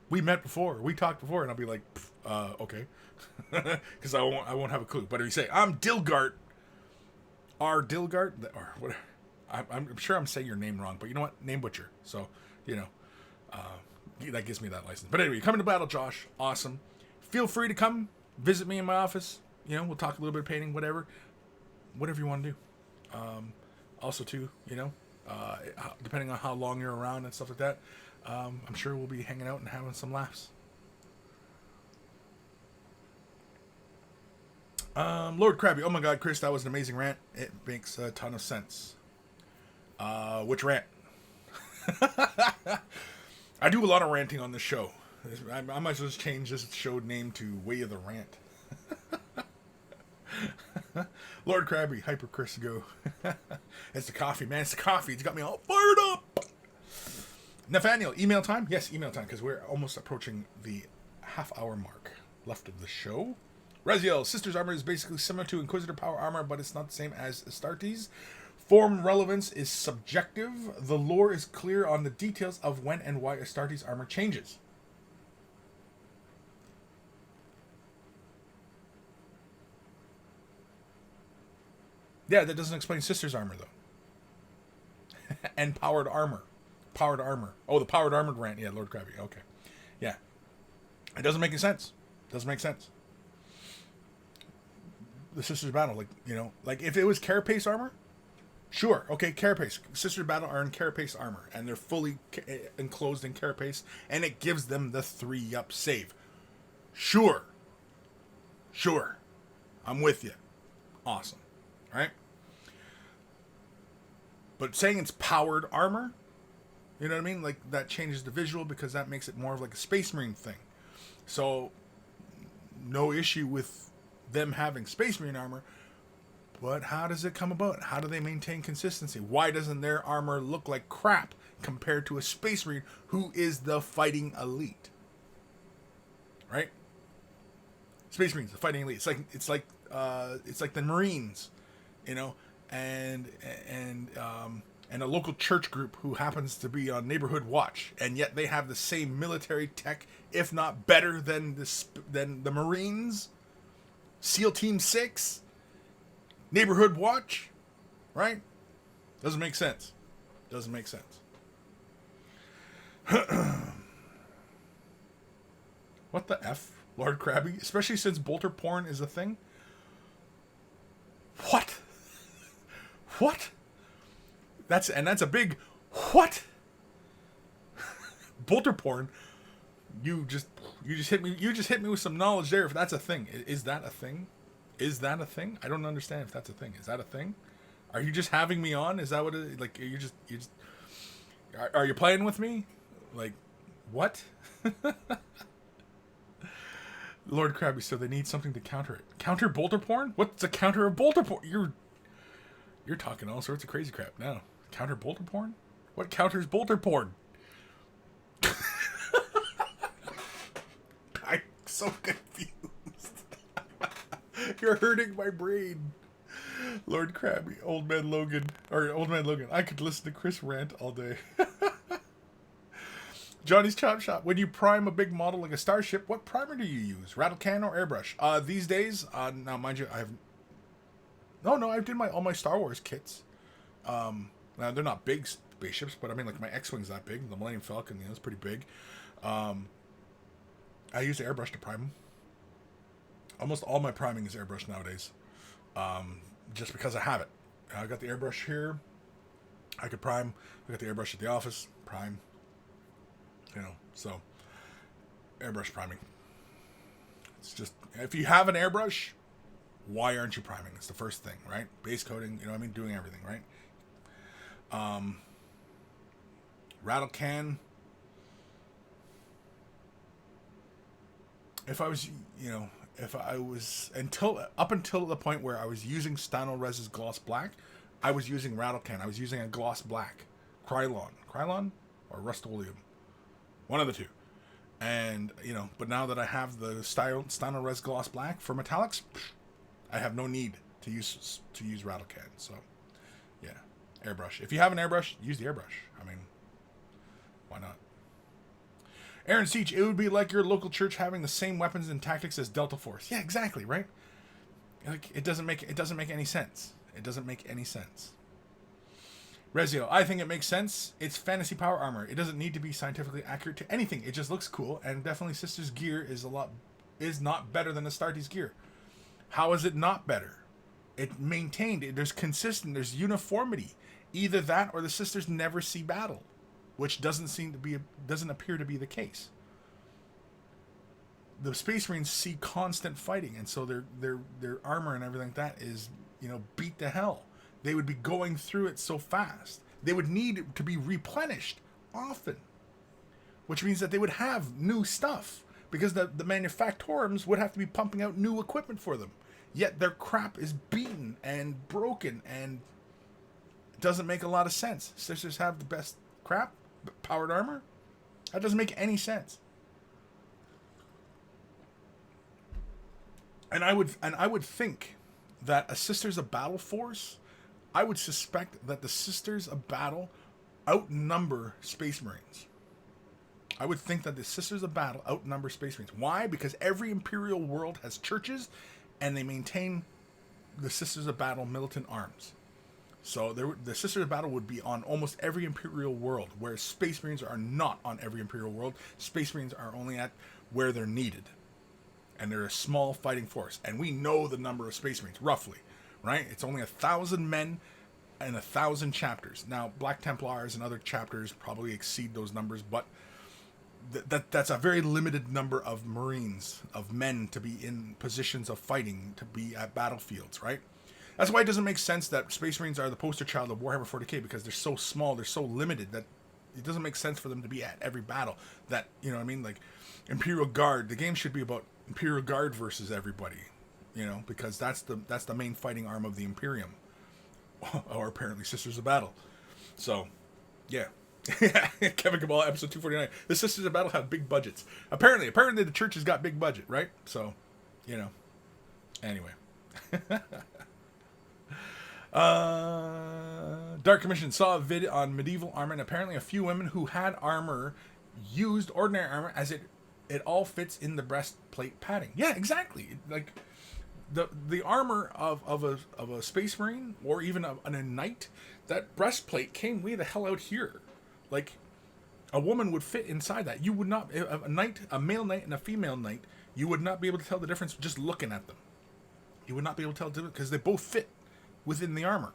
We met before. We talked before. And I'll be like, okay. Because I won't have a clue. But if you say, I'm Dilgart, or whatever. I'm sure I'm saying your name wrong, but you know what? Name butcher. So, you know, that gives me that license. But anyway, coming to Battle Josh. Awesome. Feel free to come visit me in my office. You know, we'll talk a little bit of painting, whatever you want to do. Also, too, you know, depending on how long you're around and stuff like that, I'm sure we'll be hanging out and having some laughs. Lord Krabby. Oh my God, Kris, that was an amazing rant. It makes a ton of sense. Which rant? I do a lot of ranting on this show. I might as well just change this show name to Way of the Rant. Lord Krabby, Hyper Kris, go. It's the coffee, man. It's the coffee. It's got me all fired up. Nathaniel, email time? Yes, email time, because we're almost approaching the half-hour mark left of the show. Raziel, Sister's Armor is basically similar to Inquisitor Power Armor, but it's not the same as Astartes. Form relevance is subjective. The lore is clear on the details of when and why Astartes armor changes. Yeah, that doesn't explain Sister's Armor, though. And Powered Armor. Powered Armor. Oh, the Powered Armored rant. Yeah, Lord Krabby. Okay. Yeah. It doesn't make any sense. Doesn't make sense. The Sister's Battle, like, you know, like if it was Carapace armor, sure, okay, Carapace. Sister's Battle are in Carapace armor, and they're fully enclosed in Carapace, and it gives them the 3-up save. Sure. Sure. I'm with you. Awesome. Right? But saying it's powered armor, you know what I mean? Like, that changes the visual because that makes it more of like a Space Marine thing. So, no issue with them having Space Marine armor, but how does it come about? How do they maintain consistency? Why doesn't their armor look like crap compared to a Space Marine who is the fighting elite? Right? Space Marines, the fighting elite. It's like the Marines, you know, and a local church group who happens to be on neighborhood watch, and yet they have the same military tech, if not better than the Marines. SEAL Team 6, neighborhood watch, right? Doesn't make sense. Doesn't make sense. What the F, Lord Krabby? Especially since bolter porn is a thing. What? What? That's a big what? Bolter porn. You just hit me with some knowledge there. If that's a thing, is that a thing? Is that a thing? I don't understand if that's a thing. Is that a thing? Are you just having me on? Is that what it, like? You just are you playing with me? Like, what? Lord Krabby, so they need something to counter it. Counter bolter porn? What's the counter of bolter porn? You're talking all sorts of crazy crap now. Counter bolter porn? What counters bolter porn? I'm so confused. You're hurting my brain. Lord Krabby, Old Man Logan. I could listen to Kris rant all day. Johnny's Chop Shop. When you prime a big model like a starship, what primer do you use? Rattle can or airbrush? These days, now mind you, I did all my Star Wars kits. Now they're not big spaceships, but I mean, like, my X-Wing's that big. The Millennium Falcon, it's pretty big. I use airbrush to prime them. Almost all my priming is airbrush nowadays. Just because I have it. I got the airbrush here. I could prime. I got the airbrush at the office. Prime. You know, so airbrush priming. It's just, if you have an airbrush, Why aren't you priming? It's the first thing, right? Base coating, you know what I mean? Doing everything, right? Rattle can. If I was, up until the point where I was using Stano Res's gloss black, I was using rattle can. I was using a gloss black. Krylon or Rust-Oleum. One of the two. And, but now that I have the Stano Res gloss black for metallics, I have no need to use rattle can. So, yeah, airbrush. If you have an airbrush, use the airbrush. I mean, why not? Aaron Siege, it would be like your local church having the same weapons and tactics as Delta Force. Yeah, exactly, right? Like it doesn't make any sense. It doesn't make any sense. Rezio, I think it makes sense. It's fantasy power armor. It doesn't need to be scientifically accurate to anything. It just looks cool, and definitely Sister's gear is not better than Astartes gear. How is it not better? It maintained. There's uniformity. Either that or the Sisters never see battle, which doesn't appear to be the case. The Space Marines see constant fighting, and so their armor and everything like that is, beat to hell. They would be going through it so fast. They would need to be replenished often, which means that they would have new stuff because the manufactorums would have to be pumping out new equipment for them. Yet their crap is beaten and broken, and it doesn't make a lot of sense. Sisters have the best crap, powered armor. That doesn't make any sense. And I would think that a Sisters of Battle force, I would suspect that the Sisters of Battle outnumber Space Marines. I would think that the Sisters of Battle outnumber Space Marines. Why? Because every Imperial world has churches, and they maintain the Sisters of Battle militant arms. So the Sisters of Battle would be on almost every Imperial world, whereas Space Marines are not on every Imperial world. Space Marines are only at where they're needed. And they're a small fighting force. And we know the number of Space Marines, roughly. Right? It's only 1,000 men and 1,000 chapters. Now, Black Templars and other chapters probably exceed those numbers, but that's a very limited number of Marines, of men to be in positions of fighting, to be at battlefields, right? That's why it doesn't make sense that Space Marines are the poster child of Warhammer 40k, because they're so small, they're so limited, that it doesn't make sense for them to be at every battle. That, like Imperial Guard, the game should be about Imperial Guard versus everybody. Because that's the main fighting arm of the Imperium, or apparently Sisters of Battle. So, yeah. Kevin Cabal, episode 249. The Sisters of Battle have big budgets. Apparently the church has got big budget, right? So, anyway. Dark Commission saw a vid on medieval armor, and apparently a few women who had armor used ordinary armor as it all fits in the breastplate padding. Yeah, exactly. Like the armor of a Space Marine, or even a knight, that breastplate came way the hell out here. Like, a woman would fit inside that. You would not, a male knight and a female knight, you would not be able to tell the difference just looking at them. You would not be able to tell the difference because they both fit within the armor.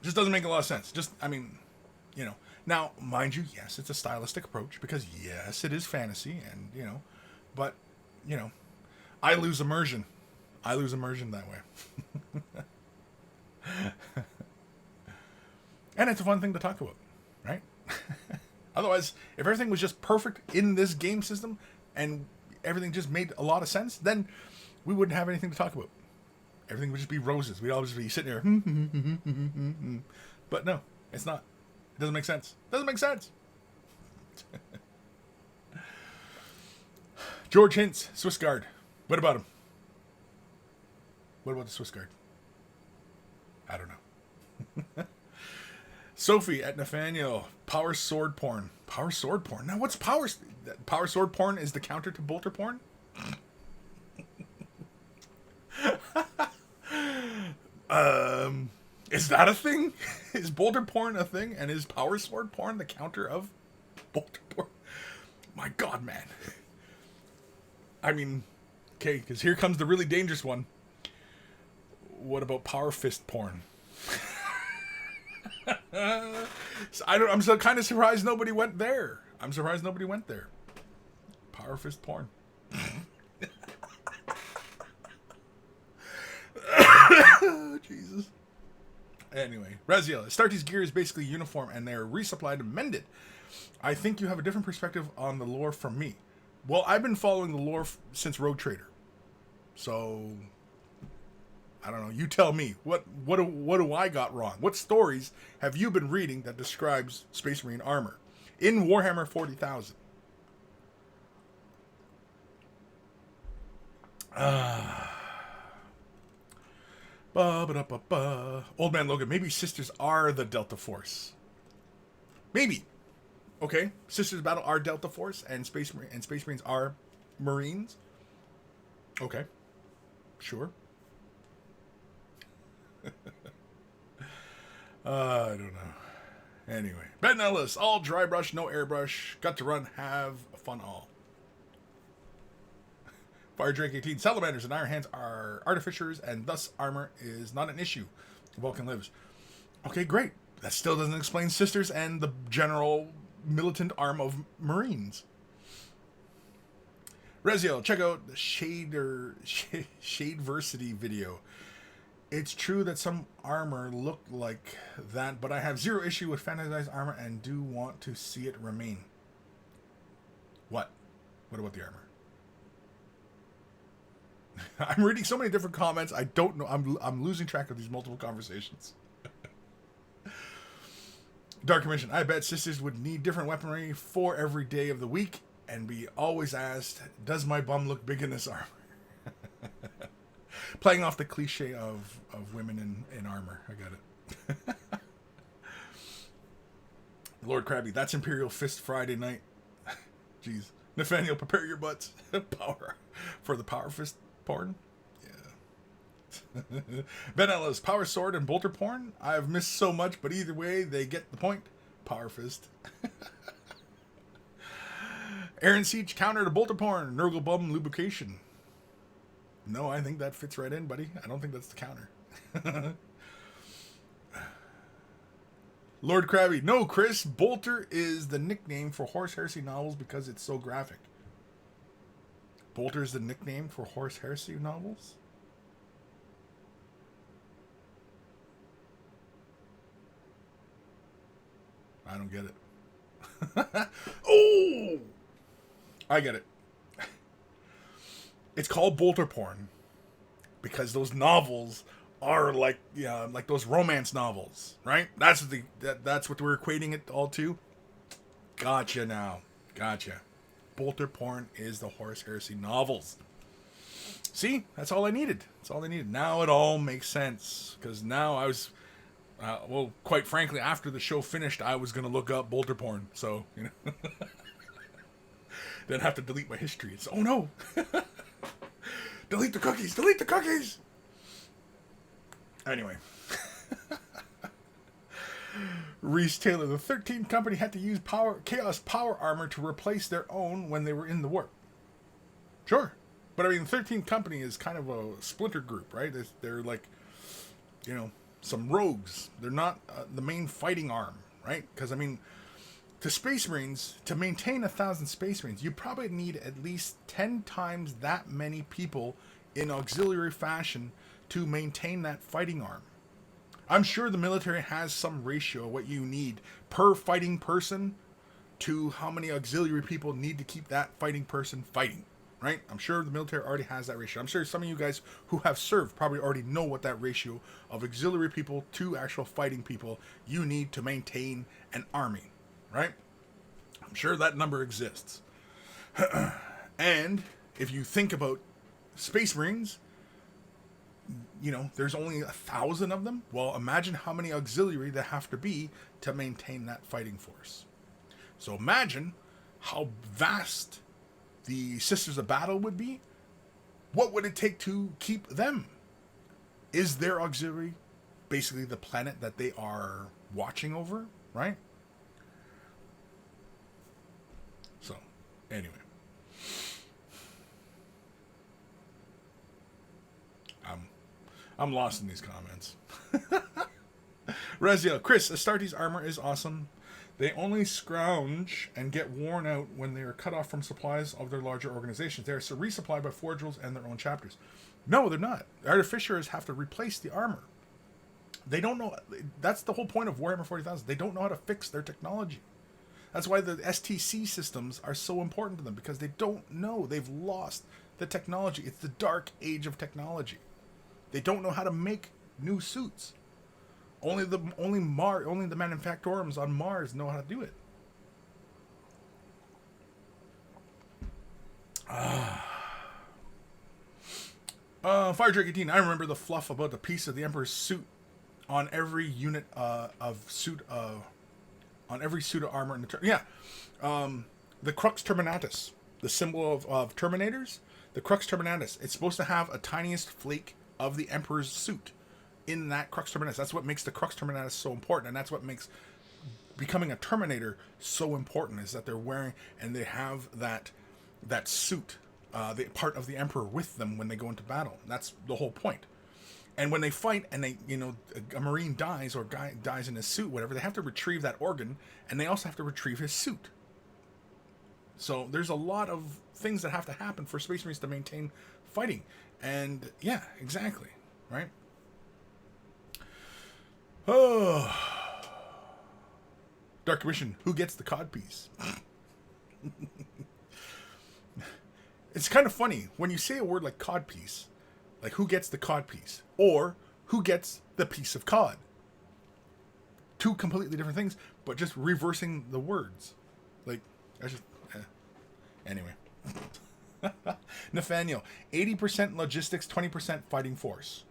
Just doesn't make a lot of sense. Now, mind you, yes, it's a stylistic approach, because yes, it is fantasy, and but I lose immersion. That way. And it's a fun thing to talk about, right? Otherwise, if everything was just perfect in this game system and everything just made a lot of sense, then we wouldn't have anything to talk about. Everything would just be roses. We'd all just be sitting there. But no, it's not. It doesn't make sense. George Hintz, Swiss Guard. What about him? What about the Swiss Guard? I don't know. Sophie at Nathaniel. Power sword porn. Power sword porn? Now, what's power sword porn? Is the counter to bolter porn? Is that a thing? Is bolter porn a thing? And is power sword porn the counter of bolter porn? My God, man. I mean, okay, because here comes the really dangerous one. What about power fist porn? I'm so kind of surprised nobody went there. Power fist porn. Jesus. Anyway, Raziel, Astartes gear is basically uniform and they're resupplied and mended. I think you have a different perspective on the lore from me. Well, I've been following the lore since Rogue Trader. So, I don't know. You tell me. What do I got wrong? What stories have you been reading that describes Space Marine armor in Warhammer 40,000? Old Man Logan, maybe sisters are the Delta Force. Maybe. Okay, Sisters of Battle are Delta Force, and Space Marines are Marines. Okay, sure. I don't know. Anyway, Ben Ellis, all dry brush, no airbrush. Got to run, have fun all. Fire Drake 18, Salamanders and Iron Hands are artificers, and thus armor is not an issue. Vulcan lives. Okay, great. That still doesn't explain Sisters and the general militant arm of Marines. Reziel, check out the Shadeversity video. It's true that some armor looked like that, but I have zero issue with fantasized armor and do want to see it remain. What? What about the armor? I'm reading so many different comments. I don't know. I'm losing track of these multiple conversations. Dark Commission. I bet sisters would need different weaponry for every day of the week and be always asked, does my bum look big in this armor? Playing off the cliche of women in armor. I got it. Lord Krabby. That's Imperial Fist Friday night. Jeez. Nathaniel, prepare your butts. Power. For the Power Fist porn? Ben Ellis, Power Sword and Bolter porn. I've missed so much, but either way, they get the point. Power Fist. Aaron Siege, counter to Bolter porn. Nurgle Bum lubrication. No, I think that fits right in, buddy. I don't think that's the counter. Lord Krabby, no, Kris. Bolter is the nickname for Horse Heresy novels because it's so graphic. Bolter is the nickname for Horse Heresy novels? I don't get it. Oh! I get it. It's called Bolter porn because those novels are like those romance novels, right? That's what we're equating it all to. Gotcha now. Gotcha. Bolter porn is the Horus Heresy novels. See? That's all I needed. That's all I needed. Now it all makes sense because now I was well, quite frankly, after the show finished, I was going to look up Bolter porn. So, you know. Then have to delete my history. It's, oh no. Delete the cookies. Delete the cookies. Anyway. Reese Taylor, the 13th company had to use Chaos Power Armor to replace their own when they were in the war. Sure. But I mean, the 13th company is kind of a splinter group, right? They're like, you know, some rogues. They're not the main fighting arm, right? Because, I mean, to Space Marines, to maintain 1,000 Space Marines, you probably need at least 10 times that many people in auxiliary fashion to maintain that fighting arm. I'm sure the military has some ratio of what you need per fighting person to how many auxiliary people need to keep that fighting person fighting, right? I'm sure the military already has that ratio. I'm sure some of you guys who have served probably already know what that ratio of auxiliary people to actual fighting people you need to maintain an army, right? I'm sure that number exists. And if you think about Space Marines, you know, there's only 1,000 of them. Well, imagine how many auxiliary there have to be to maintain that fighting force. So imagine how vast the Sisters of Battle would be. What would it take to keep them? Is their auxiliary basically the planet that they are watching over, right? So, anyway. I'm lost in these comments. Rezia, Kris, Astartes armor is awesome. They only scrounge and get worn out when they are cut off from supplies of their larger organizations. They are resupplied by Forge Rules and their own chapters. No, they're not. Artificers have to replace the armor. They don't know. That's the whole point of Warhammer 40,000. They don't know how to fix their technology. That's why the STC systems are so important to them, because they don't know. They've lost the technology. It's the dark age of technology. They don't know how to make new suits. Only the manufactorums on Mars know how to do it. Fire Drake 18. I remember the fluff about the piece of the Emperor's suit on every unit on every suit of armor in the the Crux Terminatus, the symbol of Terminators. The Crux Terminatus. It's supposed to have a tiniest flake of the Emperor's suit in that Crux Terminatus. That's what makes the Crux Terminatus so important, and that's what makes becoming a Terminator so important, is that they're wearing and they have that suit, the part of the Emperor with them when they go into battle. That's the whole point. And when they fight and they, a Marine dies or guy dies in his suit, whatever, they have to retrieve that organ, and they also have to retrieve his suit. So there's a lot of things that have to happen for Space Marines to maintain fighting. And yeah, exactly. Right? Oh. Dark Commission, who gets the codpiece? It's kind of funny when you say a word like codpiece, like who gets the codpiece, or who gets the piece of cod. Two completely different things, but just reversing the words. Like, I just anyway. Nathaniel, 80% logistics, 20% fighting force.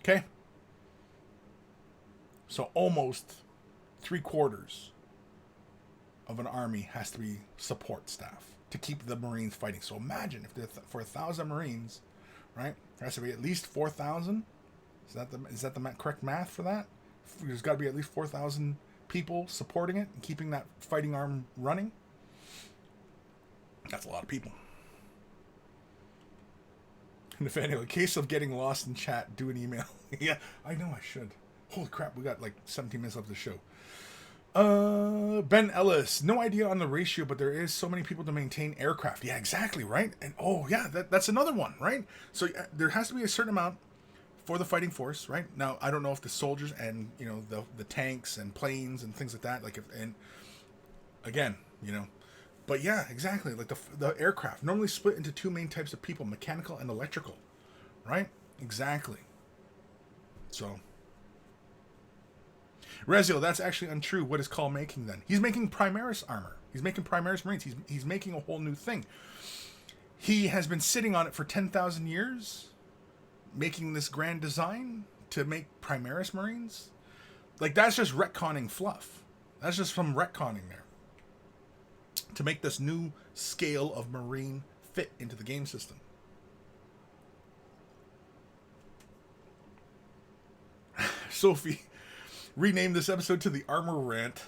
Okay? So almost 3/4 of an army has to be support staff to keep the Marines fighting. So imagine if for 1,000 Marines, right, there has to be at least 4,000. Is that the correct math for that? There's got to be at least 4,000 people supporting it and keeping that fighting arm running. That's a lot of people. Nathaniel, in case of getting lost in chat, do an email. Yeah, I know I should. Holy crap, we got like 17 minutes left of the show. Ben Ellis, no idea on the ratio, but there is so many people to maintain aircraft. Yeah, exactly, right? And oh yeah, that's another one, right? So there has to be a certain amount for the fighting force, right? Now, I don't know if the soldiers and, the tanks and planes and things like that, and again, but yeah, exactly. Like the aircraft normally split into two main types of people, mechanical and electrical, right? Exactly. So Rezio, that's actually untrue. What is Call making then? He's making Primaris armor. He's making Primaris Marines. He's making a whole new thing. He has been sitting on it for 10,000 years, making this grand design to make Primaris Marines. Like, that's just retconning fluff. That's just from retconning there. To make this new scale of Marine fit into the game system. Sophie, rename this episode to the Armor Rant.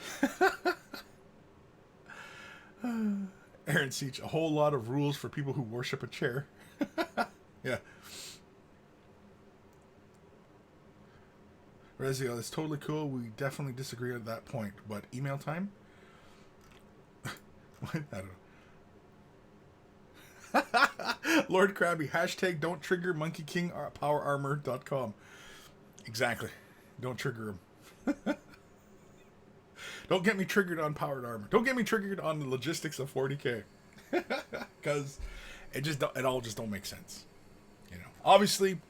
Aaron Seach, a whole lot of rules for people who worship a chair. Yeah. Rezio, that's totally cool. We definitely disagree at that point. But email time? What? I don't know. Lord Krabby, hashtag don't trigger Monkey King powerarmor.com. Exactly. Don't trigger him. Don't get me triggered on powered armor. Don't get me triggered on the logistics of 40K. Because it all just don't make sense. Obviously,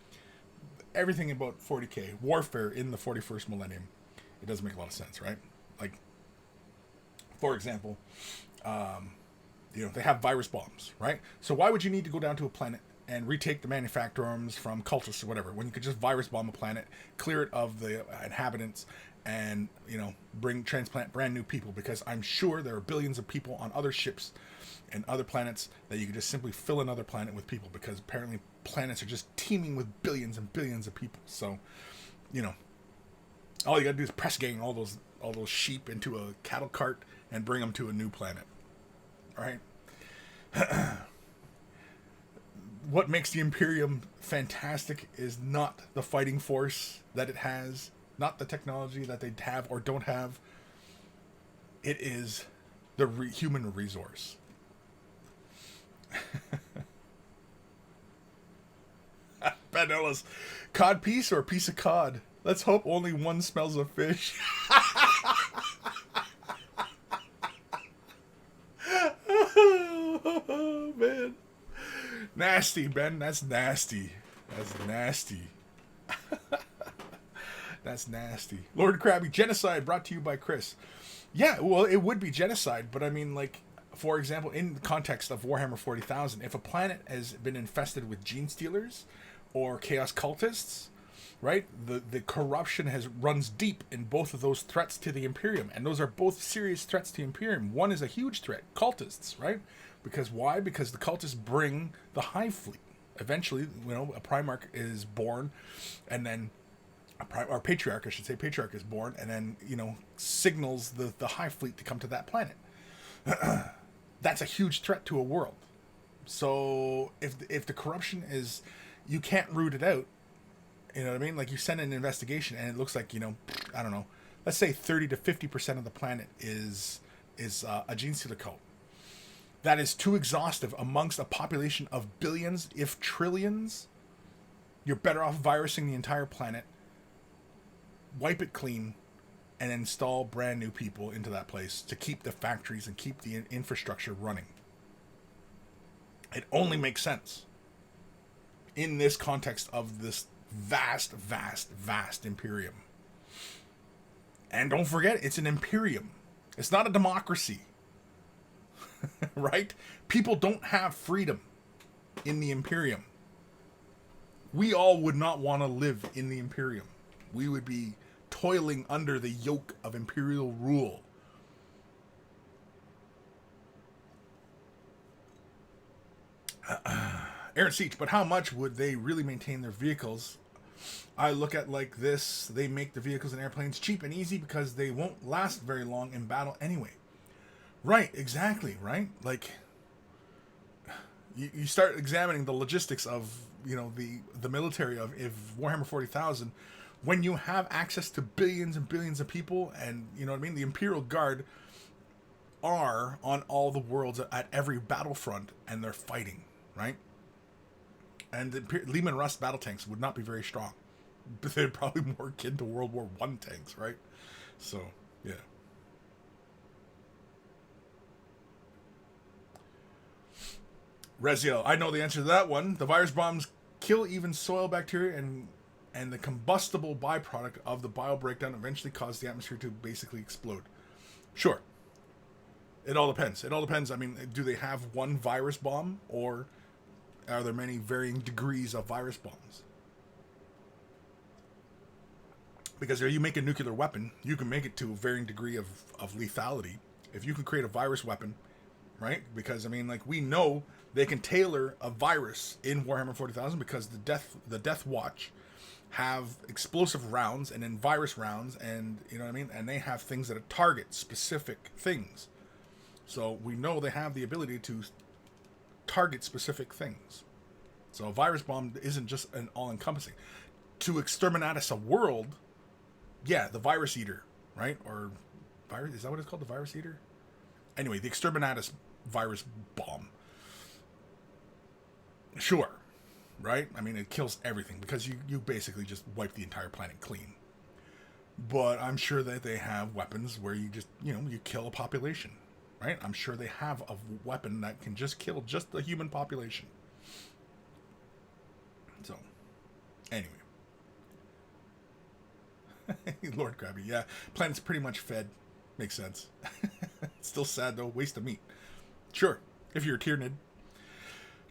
everything about 40K, warfare in the 41st millennium, it doesn't make a lot of sense, right? Like, for example, they have virus bombs, right? So why would you need to go down to a planet and retake the manufactorums from cultists or whatever, when you could just virus bomb a planet, clear it of the inhabitants, and transplant brand new people? Because I'm sure there are billions of people on other ships and other planets that you could just simply fill another planet with people, because apparently planets are just teeming with billions and billions of people. So, all you gotta do is press gang all those sheep into a cattle cart and bring them to a new planet. All right. What makes the Imperium fantastic is not the fighting force that it has, not the technology that they have or don't have. It is the human resource. Ben Ellis, cod piece or a piece of cod? Let's hope only one smells of fish. Oh, man. Nasty, Ben. That's nasty. That's nasty. That's nasty. Lord Krabby, genocide brought to you by Kris. Yeah, well, it would be genocide, but I mean, like, for example, in the context of Warhammer 40,000, if a planet has been infested with gene stealers or chaos cultists, right, the corruption runs deep in both of those threats to the Imperium, and those are both serious threats to the Imperium. One is a huge threat, cultists, right? Because why? Because the cultists bring the Hive Fleet. Eventually, a Primarch is born, and then or Patriarch, I should say, Patriarch is born, and then, signals the Hive Fleet to come to that planet. That's a huge threat to a world. So if the corruption is, you can't root it out, you know what I mean? Like, you send an investigation and it looks like, I don't know, let's say 30 to 50% of the planet is a gene stealer cult. That is too exhaustive amongst a population of billions, if trillions. You're better off virusing the entire planet, wipe it clean, and install brand new people into that place to keep the factories and keep the infrastructure running. It only makes sense in this context of this vast, vast, vast Imperium. And don't forget, it's an Imperium. It's not a democracy. Right? People don't have freedom in the Imperium. We all would not want to live in the Imperium. We would be toiling under the yoke of Imperial rule. Aaron Seach, but how much would they really maintain their vehicles? I look at like this, they make the vehicles and airplanes cheap and easy because they won't last very long in battle anyway. Right, exactly, right? Like, you start examining the logistics of, the military of Warhammer 40,000, when you have access to billions and billions of people, and, the Imperial Guard are on all the worlds at every battlefront, and they're fighting, right? And the Lehman Russ battle tanks would not be very strong. But they're probably more akin to World War I tanks, right? So, yeah. Reziel, I know the answer to that one. The virus bombs kill even soil bacteria, and the combustible byproduct of the bio breakdown eventually cause the atmosphere to basically explode. Sure. It all depends. I mean, do they have one virus bomb, or are there many varying degrees of virus bombs? Because if you make a nuclear weapon, you can make it to a varying degree of lethality. If you can create a virus weapon, right? Because, we know they can tailor a virus in Warhammer 40,000 because the Death Watch have explosive rounds and then virus rounds, and, and they have things that target specific things. So we know they have the ability to target specific things. So a virus bomb isn't just an all-encompassing. To exterminate a world, yeah, the virus eater, right? Or virus, is that what it's called? The virus eater? Anyway, the exterminatus virus bomb. Sure, right? It kills everything because you basically just wipe the entire planet clean. But I'm sure that they have weapons where you just, you kill a population, right? I'm sure they have a weapon that can just kill just the human population. So, anyway. Lord Krabby, yeah. Planet's pretty much fed. Makes sense. Still sad, though. Waste of meat. Sure. If you're a Tyrannid.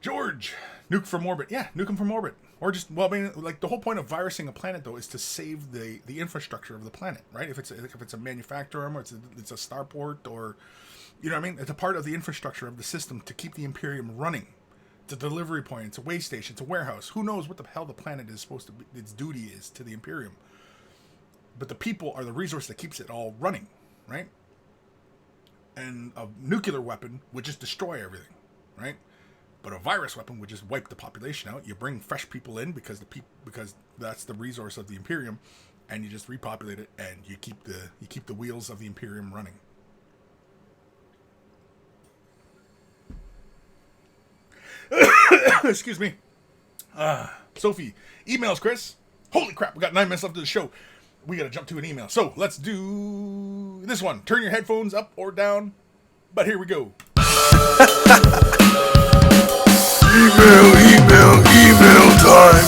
George! Nuke from orbit. Yeah, nuke them from orbit. Or just, the whole point of virusing a planet, though, is to save the infrastructure of the planet, right? If it's a manufacturer, or it's a starport, or, it's a part of the infrastructure of the system to keep the Imperium running. It's a delivery point, it's a way station, it's a warehouse. Who knows what the hell the planet is supposed to be, its duty is to the Imperium. But the people are the resource that keeps it all running, right? And a nuclear weapon would just destroy everything, right? But a virus weapon would just wipe the population out. You bring fresh people in because that's the resource of the Imperium, and you just repopulate it, and you keep the wheels of the Imperium running. Excuse me. Sophie, emails, Kris. Holy crap, we got 9 minutes left of the show. We got to jump to an email. So let's do this one. Turn your headphones up or down. But here we go. Email time.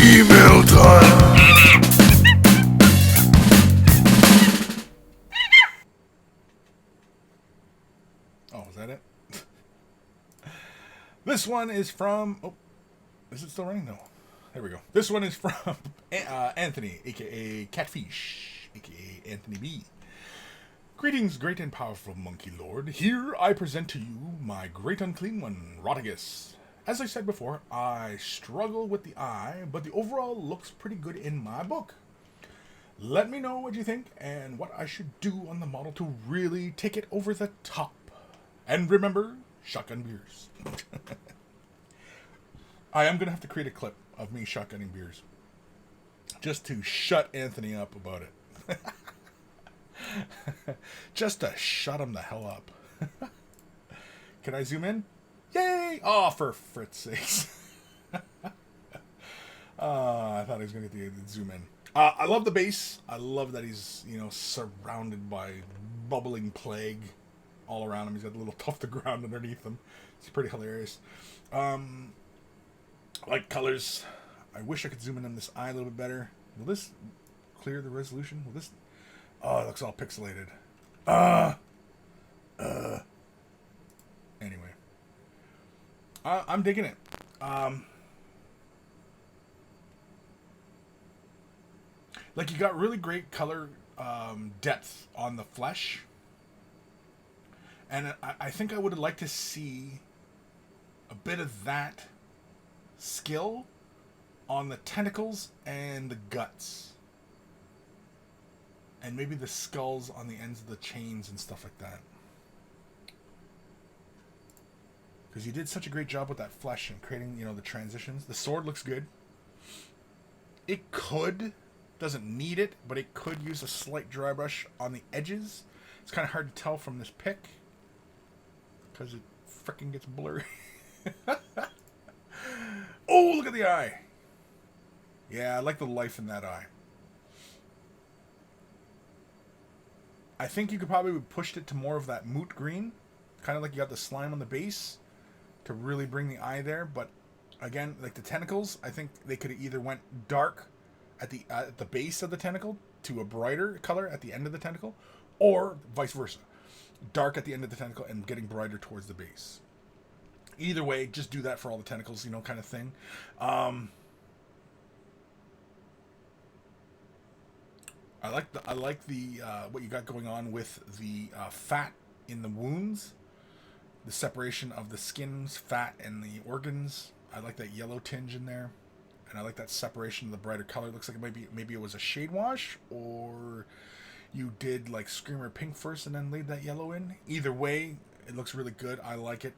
Email time. Oh, is that it? This one is from... Oh, is it still running? No. There we go. This one is from Anthony, a.k.a. Catfish, a.k.a. Anthony B. Greetings, great and powerful monkey lord. Here I present to you my great unclean one, Rotigus. As I said before, I struggle with the eye, but the overall looks pretty good in my book. Let me know what you think and what I should do on the model to really take it over the top. And remember, shotgun beers. I am going to have to create a clip of me shotgunning beers. Just to shut Anthony up about it. Just to shut him the hell up. Can I zoom in? Yay! Oh, for Fritz's sakes. I thought he was going to get the zoom in. I love the base. I love that he's, surrounded by bubbling plague all around him. He's got a little tuft of ground underneath him. It's pretty hilarious. I like colors. I wish I could zoom in on this eye a little bit better. Will this clear the resolution? Will this... Oh, it looks all pixelated. Anyway. I'm digging it. Like, you got really great color depth on the flesh. And I think I would have liked to see a bit of that skill on the tentacles and the guts. And maybe the skulls on the ends of the chains and stuff like that. Because you did such a great job with that flesh and creating, the transitions. The sword looks good. It could, doesn't need it, but it could use a slight dry brush on the edges. It's kind of hard to tell from this pic. Because it freaking gets blurry. Oh, look at the eye. Yeah, I like the life in that eye. I think you could probably have pushed it to more of that moot green. Kind of like you got the slime on the base. To really bring the eye there. But again, like the tentacles, I think they could have either went dark at the base of the tentacle to a brighter color at the end of the tentacle. Or vice versa. Dark at the end of the tentacle and getting brighter towards the base. Either way, just do that for all the tentacles, kind of thing. I like the what you got going on with the fat in the wounds, the separation of the skin's fat and the organs. I like that yellow tinge in there, and I like that separation of the brighter color. It looks like maybe it was a shade wash, or you did like Screamer Pink first and then laid that yellow in. Either way, it looks really good. I like it.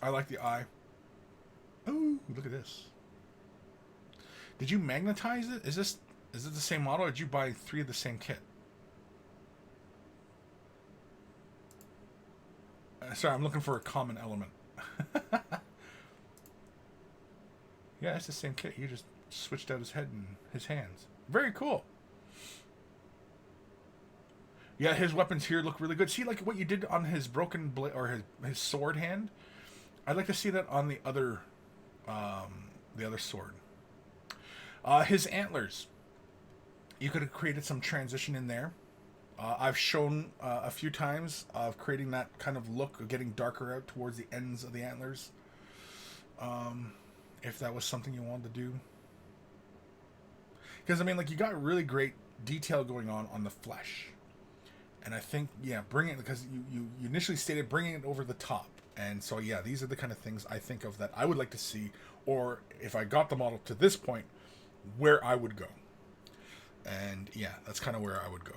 I like the eye. Ooh, look at this. Did you magnetize it? Is it the same model, or did you buy 3 of the same kit? Sorry, I'm looking for a common element. Yeah, it's the same kit. You just switched out his head and his hands. Very cool. Yeah, his weapons here look really good. See, like what you did on his broken blade or his sword hand. I'd like to see that on the other sword. His antlers. You could have created some transition in there. I've shown a few times of creating that kind of look of getting darker out towards the ends of the antlers. If that was something you wanted to do. Because, you got really great detail going on the flesh. And I think, bring it, because you initially stated bringing it over the top. And so, these are the kind of things I think of that I would like to see, or if I got the model to this point, where I would go. And, that's kind of where I would go.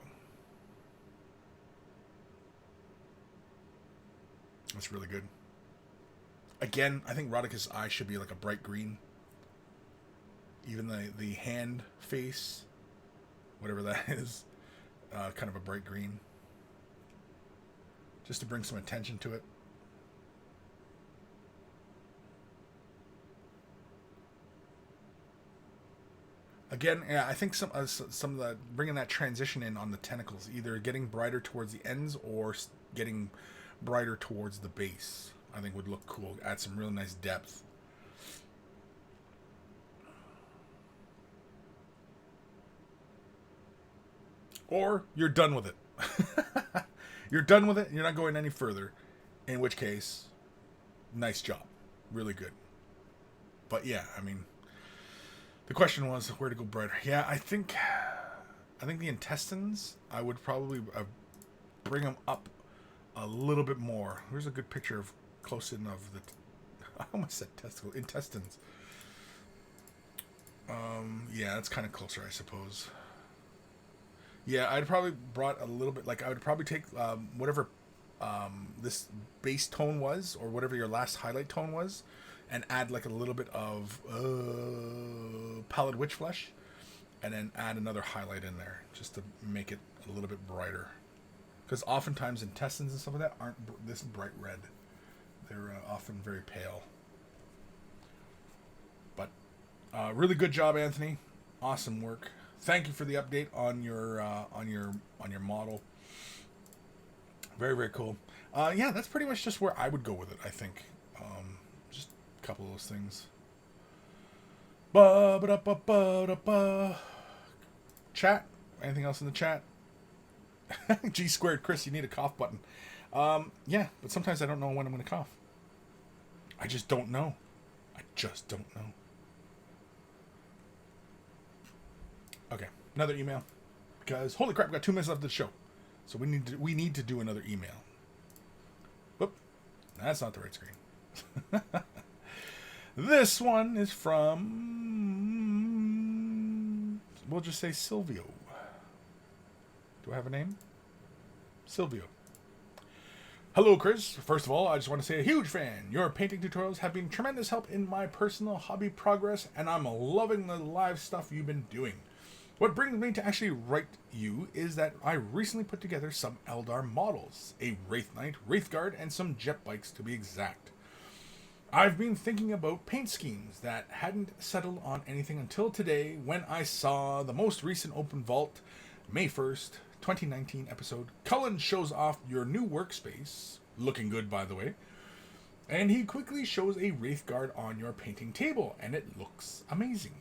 That's really good. Again, I think Rodika's eye should be like a bright green. Even the hand face, whatever that is, kind of a bright green. just to bring some attention to it. Again, yeah, I think some of the bringing that transition in on the tentacles, either getting brighter towards the ends or getting brighter towards the base, I think would look cool. Add some really nice depth. Or you're done with it. You're done with it. You're not going any further. In which case, nice job, really good. But yeah, I mean. The question was where to go brighter. Yeah, I think the intestines, I would probably bring them up a little bit more. Here's a good picture of close in of the. I almost said intestines. Yeah, that's kind of closer, I suppose. Yeah, I'd probably brought a little bit. Like I would probably take whatever this base tone was, or whatever your last highlight tone was. And add like a little bit of pallid witch flesh, and then add another highlight in there just to make it a little bit brighter. Because oftentimes intestines and stuff like that aren't this bright red; they're often very pale. But really good job, Anthony. Awesome work. Thank you for the update on your model. Very, very cool. Yeah, that's pretty much just where I would go with it, I think. Couple of those things. Chat. Anything else in the chat? G squared, Kris, you need a cough button. Yeah, but sometimes I don't know when I'm going to cough. I just don't know. Okay, another email. Because holy crap, we got 2 minutes left of the show, so we need to do another email. Whoop, that's not the right screen. This one is from, we'll just say Silvio. Do I have a name? Silvio. Hello, Kris. First of all, I just want to say a huge fan. Your painting tutorials have been tremendous help in my personal hobby progress, and I'm loving the live stuff you've been doing. What brings me to actually write you is that I recently put together some Eldar models, a Wraith Knight, Wraith Guard, and some jet bikes to be exact. I've been thinking about paint schemes that hadn't settled on anything until today when I saw the most recent Open Vault, May 1st, 2019 episode. Cullen shows off your new workspace, looking good by the way, and he quickly shows a Wraith Guard on your painting table, and it looks amazing.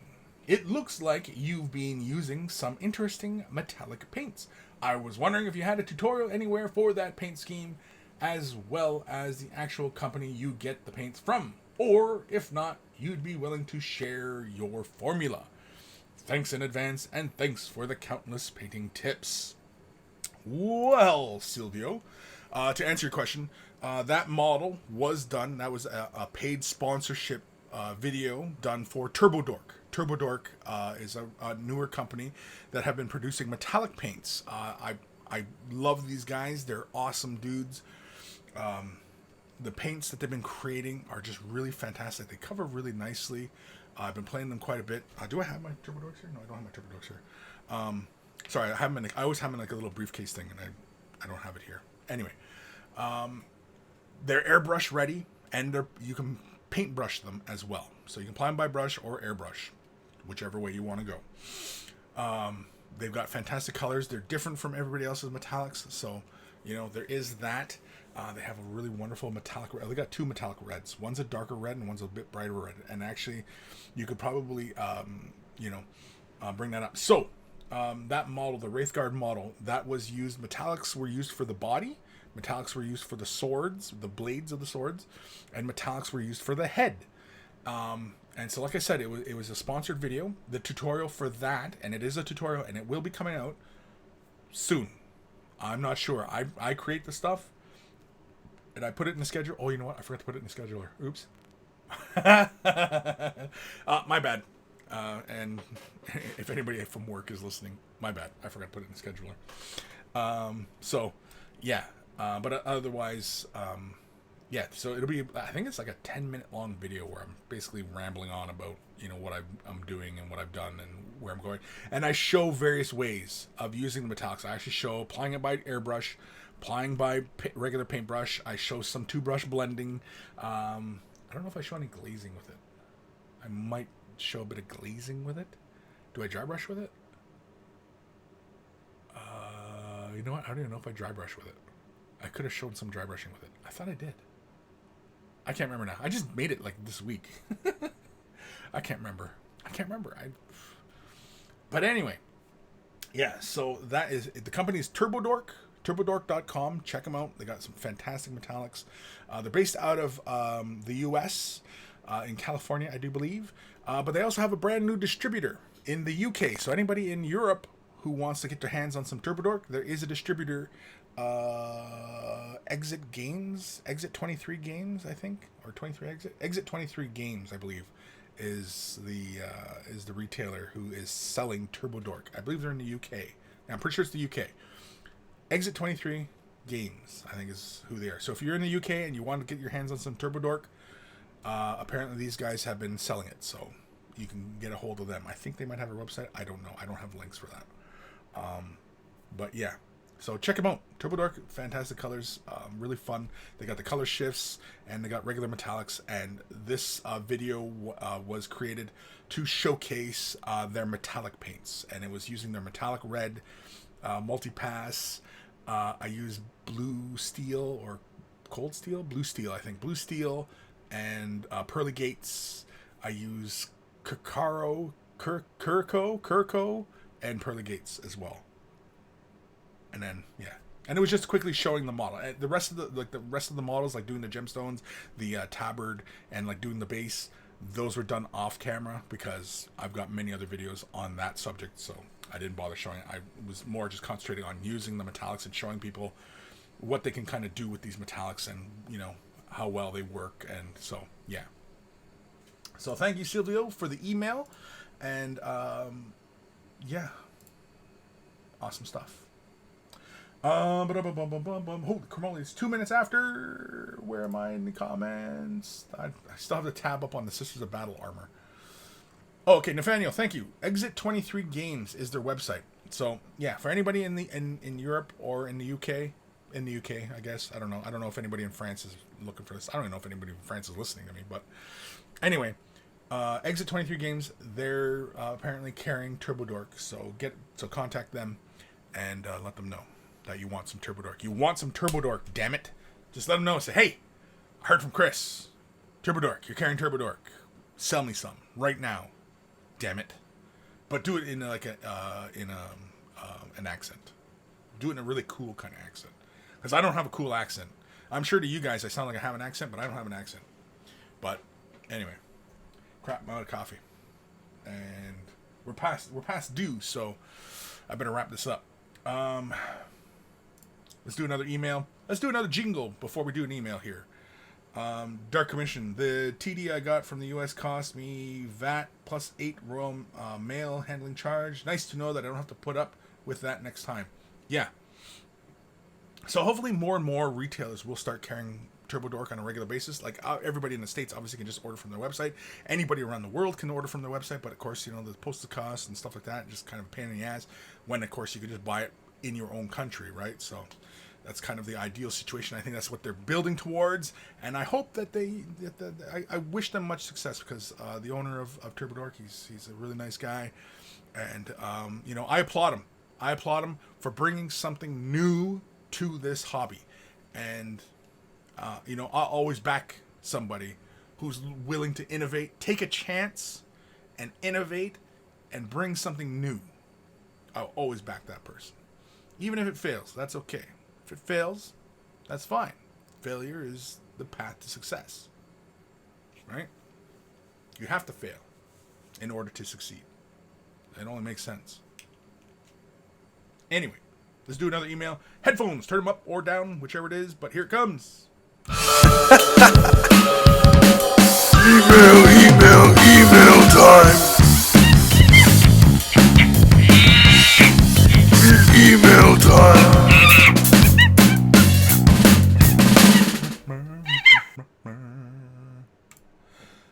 It looks like you've been using some interesting metallic paints. I was wondering if you had a tutorial anywhere for that paint scheme, as well as the actual company you get the paints from, or if not, you'd be willing to share your formula. Thanks in advance, and thanks for the countless painting tips. Well, Silvio, to answer your question, that model was done. That was a paid sponsorship video done for TurboDork. TurboDork is a newer company that have been producing metallic paints. I love these guys. They're awesome dudes. The paints that they've been creating are just really fantastic. They cover really nicely. I've been playing them quite a bit. Do I have my TurboDorks here? No, I don't have my TurboDorks here. Sorry, I always have them in like a little briefcase thing, and I don't have it here. Anyway, they're airbrush ready, and you can paintbrush them as well. So you can apply them by brush or airbrush, whichever way you want to go. They've got fantastic colors. They're different from everybody else's metallics, so there is that. They have a really wonderful metallic red. They got 2 metallic reds. One's a darker red and one's a bit brighter red. And actually, you could probably, bring that up. So, that model, the Wraithguard model, that was used. Metallics were used for the body. Metallics were used for the swords, the blades of the swords, and metallics were used for the head. And so, like I said, it was a sponsored video. The tutorial for that, and it is a tutorial, and it will be coming out soon. I'm not sure. I create the stuff. Did I put it in the schedule? Oh, you know what? I forgot to put it in the scheduler. Oops. My bad. And if anybody from work is listening, my bad. I forgot to put it in the scheduler. So, yeah. But otherwise, yeah. So it'll be, I think it's like a 10-minute long video where I'm basically rambling on about, what I'm doing and what I've done and where I'm going. And I show various ways of using the metallics. I actually show applying it by airbrush, applying by regular paintbrush. I show some 2-brush blending. I don't know if I show any glazing with it. I might show a bit of glazing with it. Do I dry brush with it? You know what? I don't even know if I dry brush with it. I could have showed some dry brushing with it. I thought I did. I can't remember now. I just made it like this week. I can't remember. But anyway, yeah. So that is the company's TurboDork. TurboDork.com. Check them out. They got some fantastic metallics. They're based out of the U.S. In California, I do believe. But they also have a brand new distributor in the U.K. So anybody in Europe who wants to get their hands on some TurboDork, there is a distributor. Exit 23 Games, I think, or 23 Exit 23 Games, I believe, is the retailer who is selling TurboDork. I believe they're in the UK. Now, I'm pretty sure it's the UK. Exit 23 Games, I think, is who they are. So if you're in the UK and you want to get your hands on some TurboDork, apparently these guys have been selling it, so you can get a hold of them. I think they might have a website. I don't know. I don't have links for that. But yeah. So check them out. TurboDork, fantastic colors, really fun. They got the color shifts and they got regular metallics. And this video was created to showcase their metallic paints. And it was using their metallic red multi-pass. I use blue steel or cold steel? Blue steel, I think. Blue steel and pearly gates. I use Curco, and pearly gates as well. And then, yeah. And it was just quickly showing the model. The rest of the models, like doing the gemstones, the tabard, and like doing the base, those were done off camera because I've got many other videos on that subject, so I didn't bother showing it. I was more just concentrating on using the metallics and showing people what they can kind of do with these metallics and, you know, how well they work. And so, yeah. So thank you, Silvio, for the email. And, yeah. Awesome stuff. Holy Cremoli, it's 2 minutes after. Where am I in the comments? I still have the tab up on the Sisters of Battle armor. Oh, okay, Nathaniel, thank you. Exit 23 Games is their website. So yeah, for anybody in Europe or in the UK, I guess. I don't know if anybody in France is looking for this. I don't even know if anybody in France is listening to me, but anyway, Exit 23 Games, they're apparently carrying TurboDork, so contact them and let them know that you want some TurboDork. You want some TurboDork, damn it. Just let them know. Say, hey, I heard from Kris. TurboDork, you're carrying TurboDork. Sell me some right now. Damn it. But do it in like an accent. Do it in a really cool kind of accent. Because I don't have a cool accent. I'm sure to you guys I sound like I have an accent, but I don't have an accent. But anyway. Crap, I'm out of coffee. And we're past due, so I better wrap this up. Let's do another email. Let's do another jingle before we do an email here. Dark Commission. The TD I got from the US cost me VAT plus 8 Royal Mail handling charge. Nice to know that I don't have to put up with that next time. Yeah. So hopefully more and more retailers will start carrying TurboDork on a regular basis. Like everybody in the States obviously can just order from their website. Anybody around the world can order from their website, but of course, you know, the postal costs and stuff like that, just kind of a pain in the ass, when of course you could just buy it in your own country, right? So that's kind of the ideal situation. I think that's what they're building towards, and I hope that I wish them much success, because the owner of TurboDork, he's a really nice guy, and you know, I applaud him. I applaud him for bringing something new to this hobby, and you know, I'll always back somebody who's willing to innovate, take a chance, and innovate, and bring something new. I'll always back that person, even if it fails. That's okay. If it fails, that's fine. Failure is the path to success, right? You have to fail in order to succeed. It only makes sense. Anyway, let's do another email. Headphones, turn them up or down, whichever it is, but here it comes. Email time. Email time.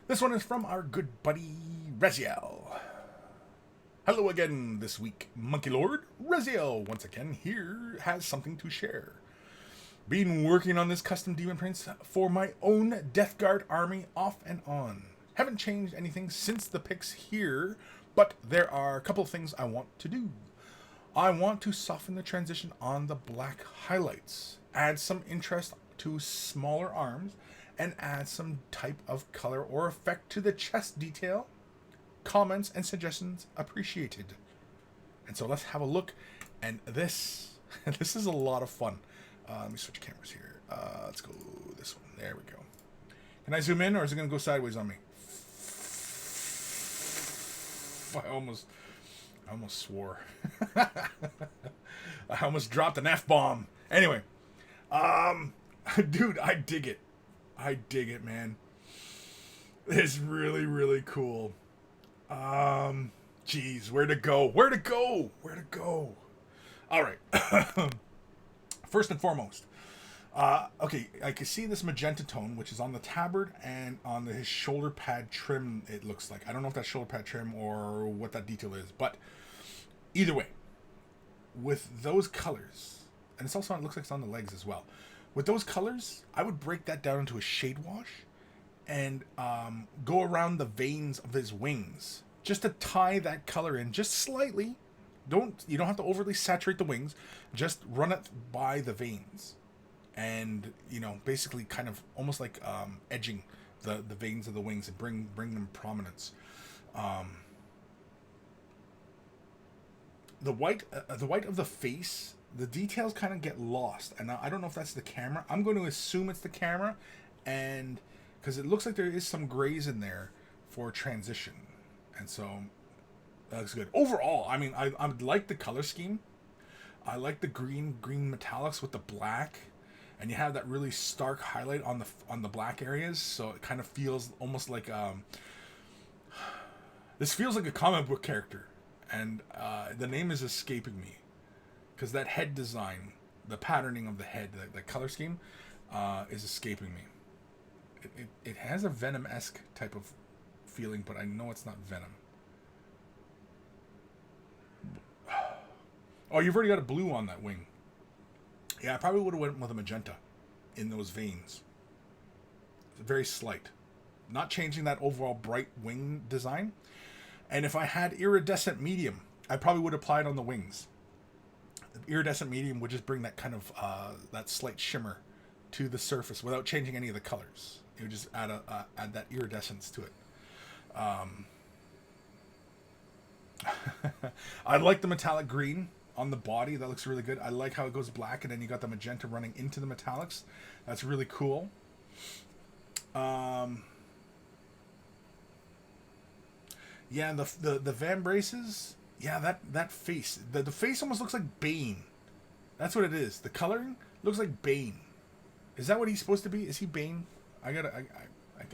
This one is from our good buddy Raziel. Hello again this week, Monkey Lord. Raziel once again here has something to share. Been working on this custom demon prints for my own Death Guard army off and on. Haven't changed anything since the pics here, but there are a couple of things I want to do. I want to soften the transition on the black highlights, add some interest to smaller arms, and add some type of color or effect to the chest detail. Comments and suggestions appreciated. And so let's have a look. And this is a lot of fun. Let me switch cameras here. Let's go this one. There we go. Can I zoom in, or is it going to go sideways on me? I almost swore. I almost dropped an F-bomb. Anyway, dude, I dig it. I dig it, man. It's really, really cool. Geez, where to go? Where to go? Where to go? All right. First and foremost, okay, I can see this magenta tone, which is on the tabard and on his shoulder pad trim, it looks like. I don't know if that's shoulder pad trim or what that detail is, but either way, with those colors, and it's also, it looks like it's on the legs as well. With those colors, I would break that down into a shade wash and go around the veins of his wings just to tie that color in just slightly. You don't have to overly saturate the wings. Just run it by the veins, and basically kind of almost like edging the veins of the wings and bring them prominence. The white of the face, the details kind of get lost, and I don't know if that's the camera. I'm going to assume it's the camera, and because it looks like there is some grays in there for transition, and so that looks good. Overall, I mean, I like the color scheme. I like the green metallics with the black, and you have that really stark highlight on the black areas, so it kind of feels almost like this feels like a comic book character, and the name is escaping me because that head design, the patterning of the head, the color scheme, is escaping me. It has a Venom-esque type of feeling, but I know it's not Venom. Oh, you've already got a blue on that wing. Yeah, I probably would have went with a magenta in those veins. It's very slight. Not changing that overall bright wing design. And if I had iridescent medium, I probably would apply it on the wings. Iridescent medium would just bring that kind of that slight shimmer to the surface without changing any of the colors. It would just add that iridescence to it. I like the metallic green on the body. That looks really good. I like how it goes black and then you got the magenta running into the metallics. That's really cool. Yeah, the van braces. Yeah, that face. The face almost looks like Bane. That's what it is. The coloring looks like Bane. Is that what he's supposed to be? Is he Bane? I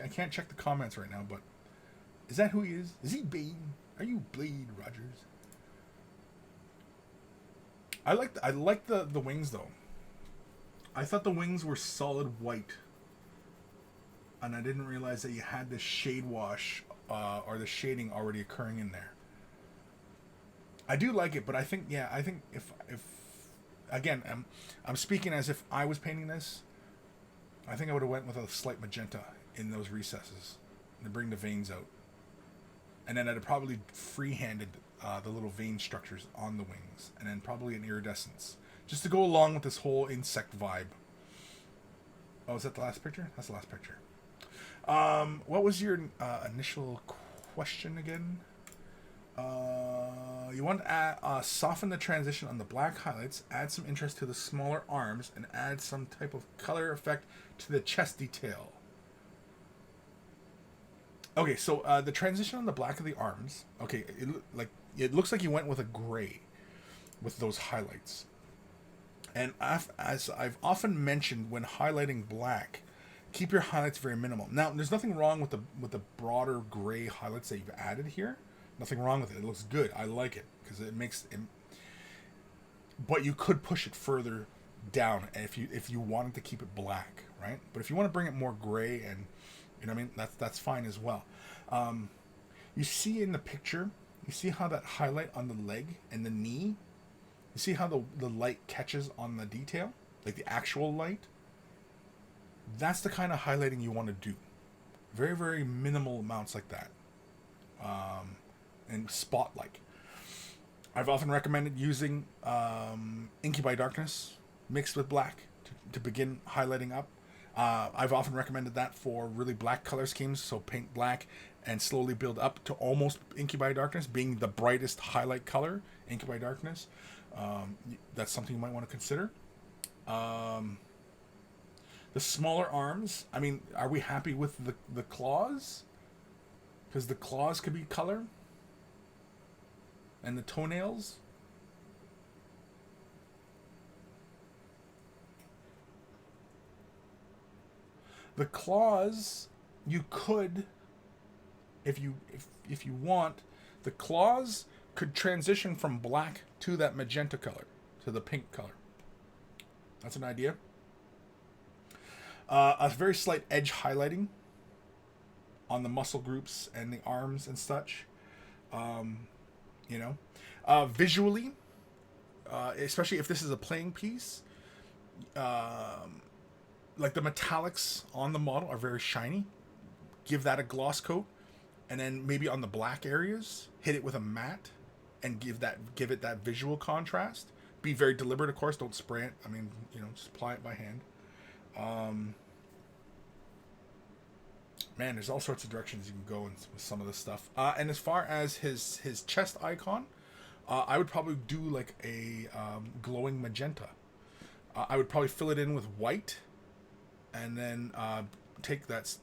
can't check the comments right now, but is that who he is? Is he Bane? Are you Blade Rogers? I like the wings though. I thought the wings were solid white, and I didn't realize that you had this shade wash or the shading already occurring in there. I do like it, but I think if again, I'm speaking as if I was painting this, I think I would have went with a slight magenta in those recesses to bring the veins out. And then I'd have probably free-handed the little vein structures on the wings. And then probably an iridescence. Just to go along with this whole insect vibe. Oh, is that the last picture? That's the last picture. What was your initial question again? You want to soften the transition on the black highlights, add some interest to the smaller arms, and add some type of color effect to the chest detail. Okay, so the transition on the black of the arms. Okay, it looks like you went with a gray with those highlights. And as I've often mentioned when highlighting black, keep your highlights very minimal. Now, there's nothing wrong with the broader gray highlights that you've added here. Nothing wrong with it. It looks good. I like it because it makes it. But you could push it further down if you wanted to keep it black, right? But if you want to bring it more gray and that's fine as well. You see in the picture, you see how that highlight on the leg and the knee, you see how the light catches on the detail? like the actual light, that's the kind of highlighting you want to do. Very, very minimal amounts like that. And spot-like. I've often recommended using Inky by Darkness mixed with black to begin highlighting up. I've often recommended that for really black color schemes, so paint black and slowly build up to almost Inky by Darkness being the brightest highlight color, Inky by Darkness. That's something you might want to consider. The smaller arms, I mean, are we happy with the claws? Because the claws could be color. And the toenails. The claws, you could, if you want, the claws could transition from black to that magenta color, to the pink color. That's an idea. A very slight edge highlighting on the muscle groups and the arms and such. Visually, especially if this is a playing piece, like the metallics on the model are very shiny. Give that a gloss coat, and then maybe on the black areas, hit it with a matte, and give it that visual contrast. Be very deliberate, of course. Don't spray it. I mean, just apply it by hand. Man, there's all sorts of directions you can go with some of this stuff. And as far as his chest icon, I would probably do like a glowing magenta. I would probably fill it in with white, and then take that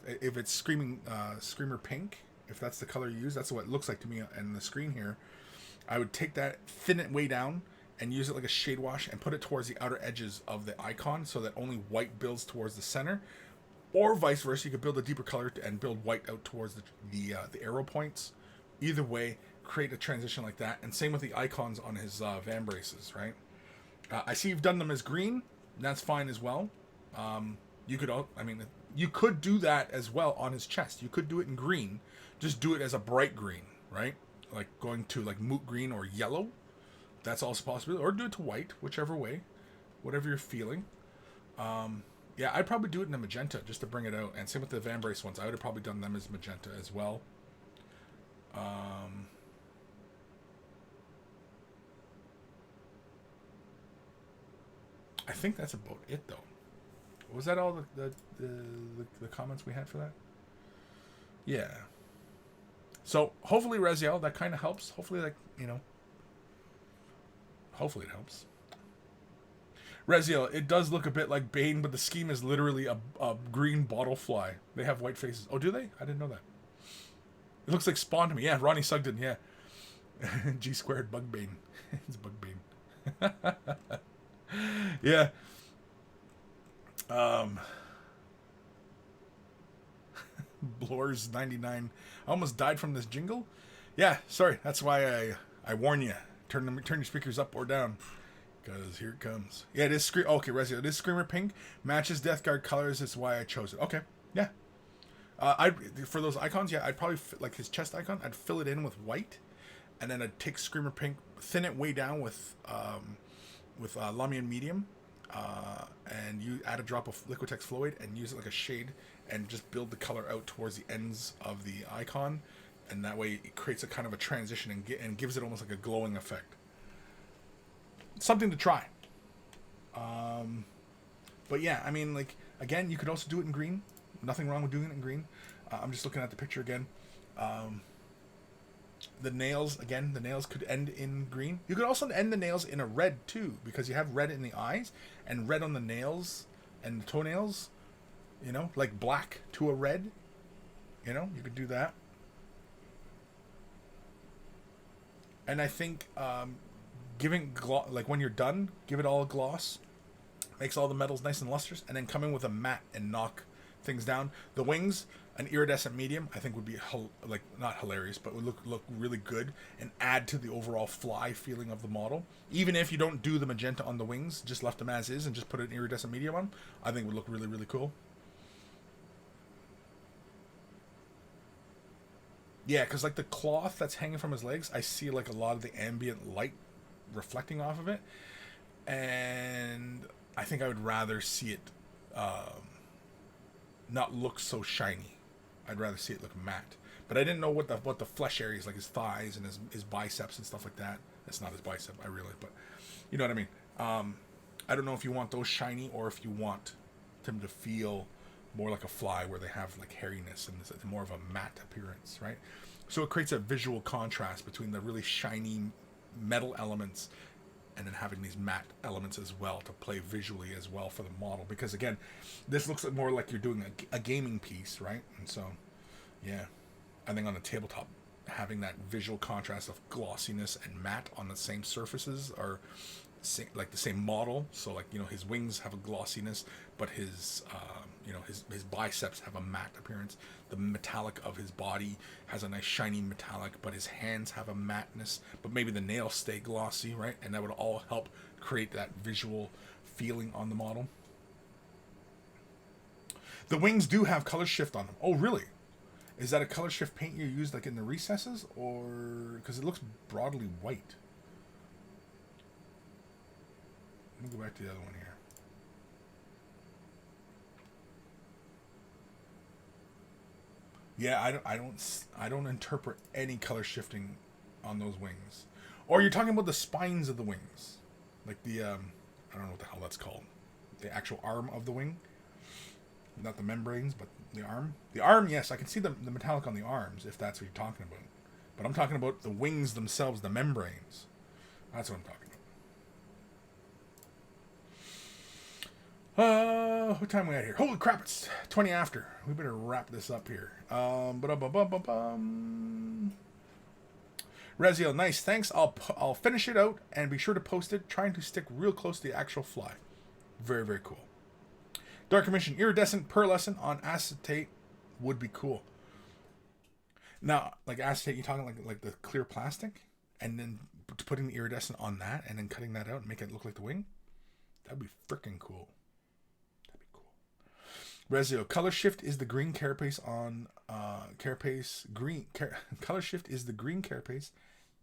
if it's screamer pink, if that's the color you use, that's what it looks like to me on the screen here. I would take that, thin it way down, and use it like a shade wash, and put it towards the outer edges of the icon, so that only white builds towards the center. Or vice versa, you could build a deeper color and build white out towards the arrow points. Either way, create a transition like that. And same with the icons on his van braces, right? I see you've done them as green. That's fine as well. You could do that as well on his chest. You could do it in green. Just do it as a bright green, right? Like going to like moot green or yellow. That's also possible. Or do it to white, whichever way. Whatever you're feeling. Yeah, I'd probably do it in a magenta just to bring it out. And same with the van brace ones. I would have probably done them as magenta as well. I think that's about it, though. Was that all the comments we had for that? Yeah. So, hopefully, Reziel, that kind of helps. Hopefully, hopefully it helps. Reziel, it does look a bit like Bane, but the scheme is literally a green bottle fly. They have white faces. Oh, do they? I didn't know that. It looks like Spawn to me. Yeah, Ronnie Sugden, yeah. G squared Bug Bane. It's Bug Bane. Yeah. Blores 99. I almost died from this jingle. Yeah, sorry. That's why I warn you. Turn your speakers up or down. Because here it comes. Yeah, it is okay, Reziel. It is Screamer Pink. Matches Death Guard colors. That's why I chose it. Okay, yeah. For those icons, yeah, I'd probably like his chest icon. I'd fill it in with white, and then I'd take Screamer Pink, thin it way down with Lamian Medium, and you add a drop of Liquitex Fluid and use it like a shade, and just build the color out towards the ends of the icon, and that way it creates a kind of a transition and gives it almost like a glowing effect. Something to try. But yeah, I mean, like, again, you could also do it in green. Nothing wrong with doing it in green. I'm just looking at the picture again. The nails could end in green. You could also end the nails in a red too, because you have red in the eyes and red on the nails and the toenails. Like black to a red. You could do that. And I think giving like when you're done, give it all a gloss, makes all the metals nice and lustrous, and then come in with a matte and knock things down. The wings, an iridescent medium, I think would be not hilarious, but would look really good and add to the overall fly feeling of the model. Even if you don't do the magenta on the wings, just left them as is and just put an iridescent medium on, I think would look really, really cool. Yeah, because like the cloth that's hanging from his legs, I see like a lot of the ambient light reflecting off of it. and I think I would rather see it not look so shiny. I'd rather see it look matte. But I didn't know what the flesh areas, like his thighs and his biceps and stuff like that. That's not his bicep, I realize, but you know what I mean. I don't know if you want those shiny or if you want them to feel more like a fly, where they have like hairiness and it's more of a matte appearance, right? So it creates a visual contrast between the really shiny metal elements and then having these matte elements as well to play visually as well for the model. Because again, this looks more like you're doing a gaming piece, right? And so, yeah, I think on the tabletop, having that visual contrast of glossiness and matte on the same surfaces are like the same model. So like, you know, his wings have a glossiness, but his his biceps have a matte appearance. The metallic of his body has a nice shiny metallic, but his hands have a matteness, but maybe the nails stay glossy, right? And that would all help create that visual feeling on the model. The wings do have color shift on them. Oh, really? Is that a color shift paint you use like in the recesses, or because it looks broadly white? Let me go back to the other one here. Yeah, I don't interpret any color shifting on those wings. Or you're talking about the spines of the wings, like the I don't know what the hell that's called, the actual arm of the wing, not the membranes, but the arm. The arm, yes, I can see the metallic on the arms if that's what you're talking about. But I'm talking about the wings themselves, the membranes. That's what I'm talking about. What time are we at here? Holy crap, it's 20 after. We better wrap this up here. Reziel, nice, thanks. I'll finish it out and be sure to post it, trying to stick real close to the actual fly. Very, very cool. Dark Emission, iridescent pearlescent on acetate would be cool. Now, like acetate, you talking like the clear plastic? And then putting the iridescent on that and then cutting that out and make it look like the wing? That'd be freaking cool. Rezio, color shift is the green carapace on carapace green. Color shift is the green carapace,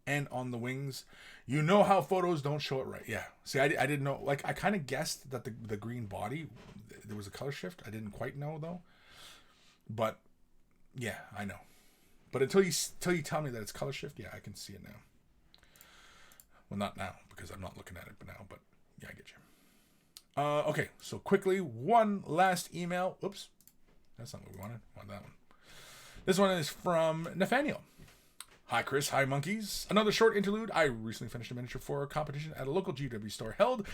and on the wings, you know how photos don't show it right. Yeah, see, I didn't know. Like I kind of guessed that the green body there was a color shift. I didn't quite know though. But yeah, I know. But until you tell me that it's color shift, yeah, I can see it now. Well, not now because I'm not looking at it, but now. But yeah, I get you. Okay, so quickly, one last email. Oops, that's not what we wanted. We want that one. This one is from Nathaniel. Hi, Kris. Hi, monkeys. Another short interlude. I recently finished a miniature for a competition at a local GW store held.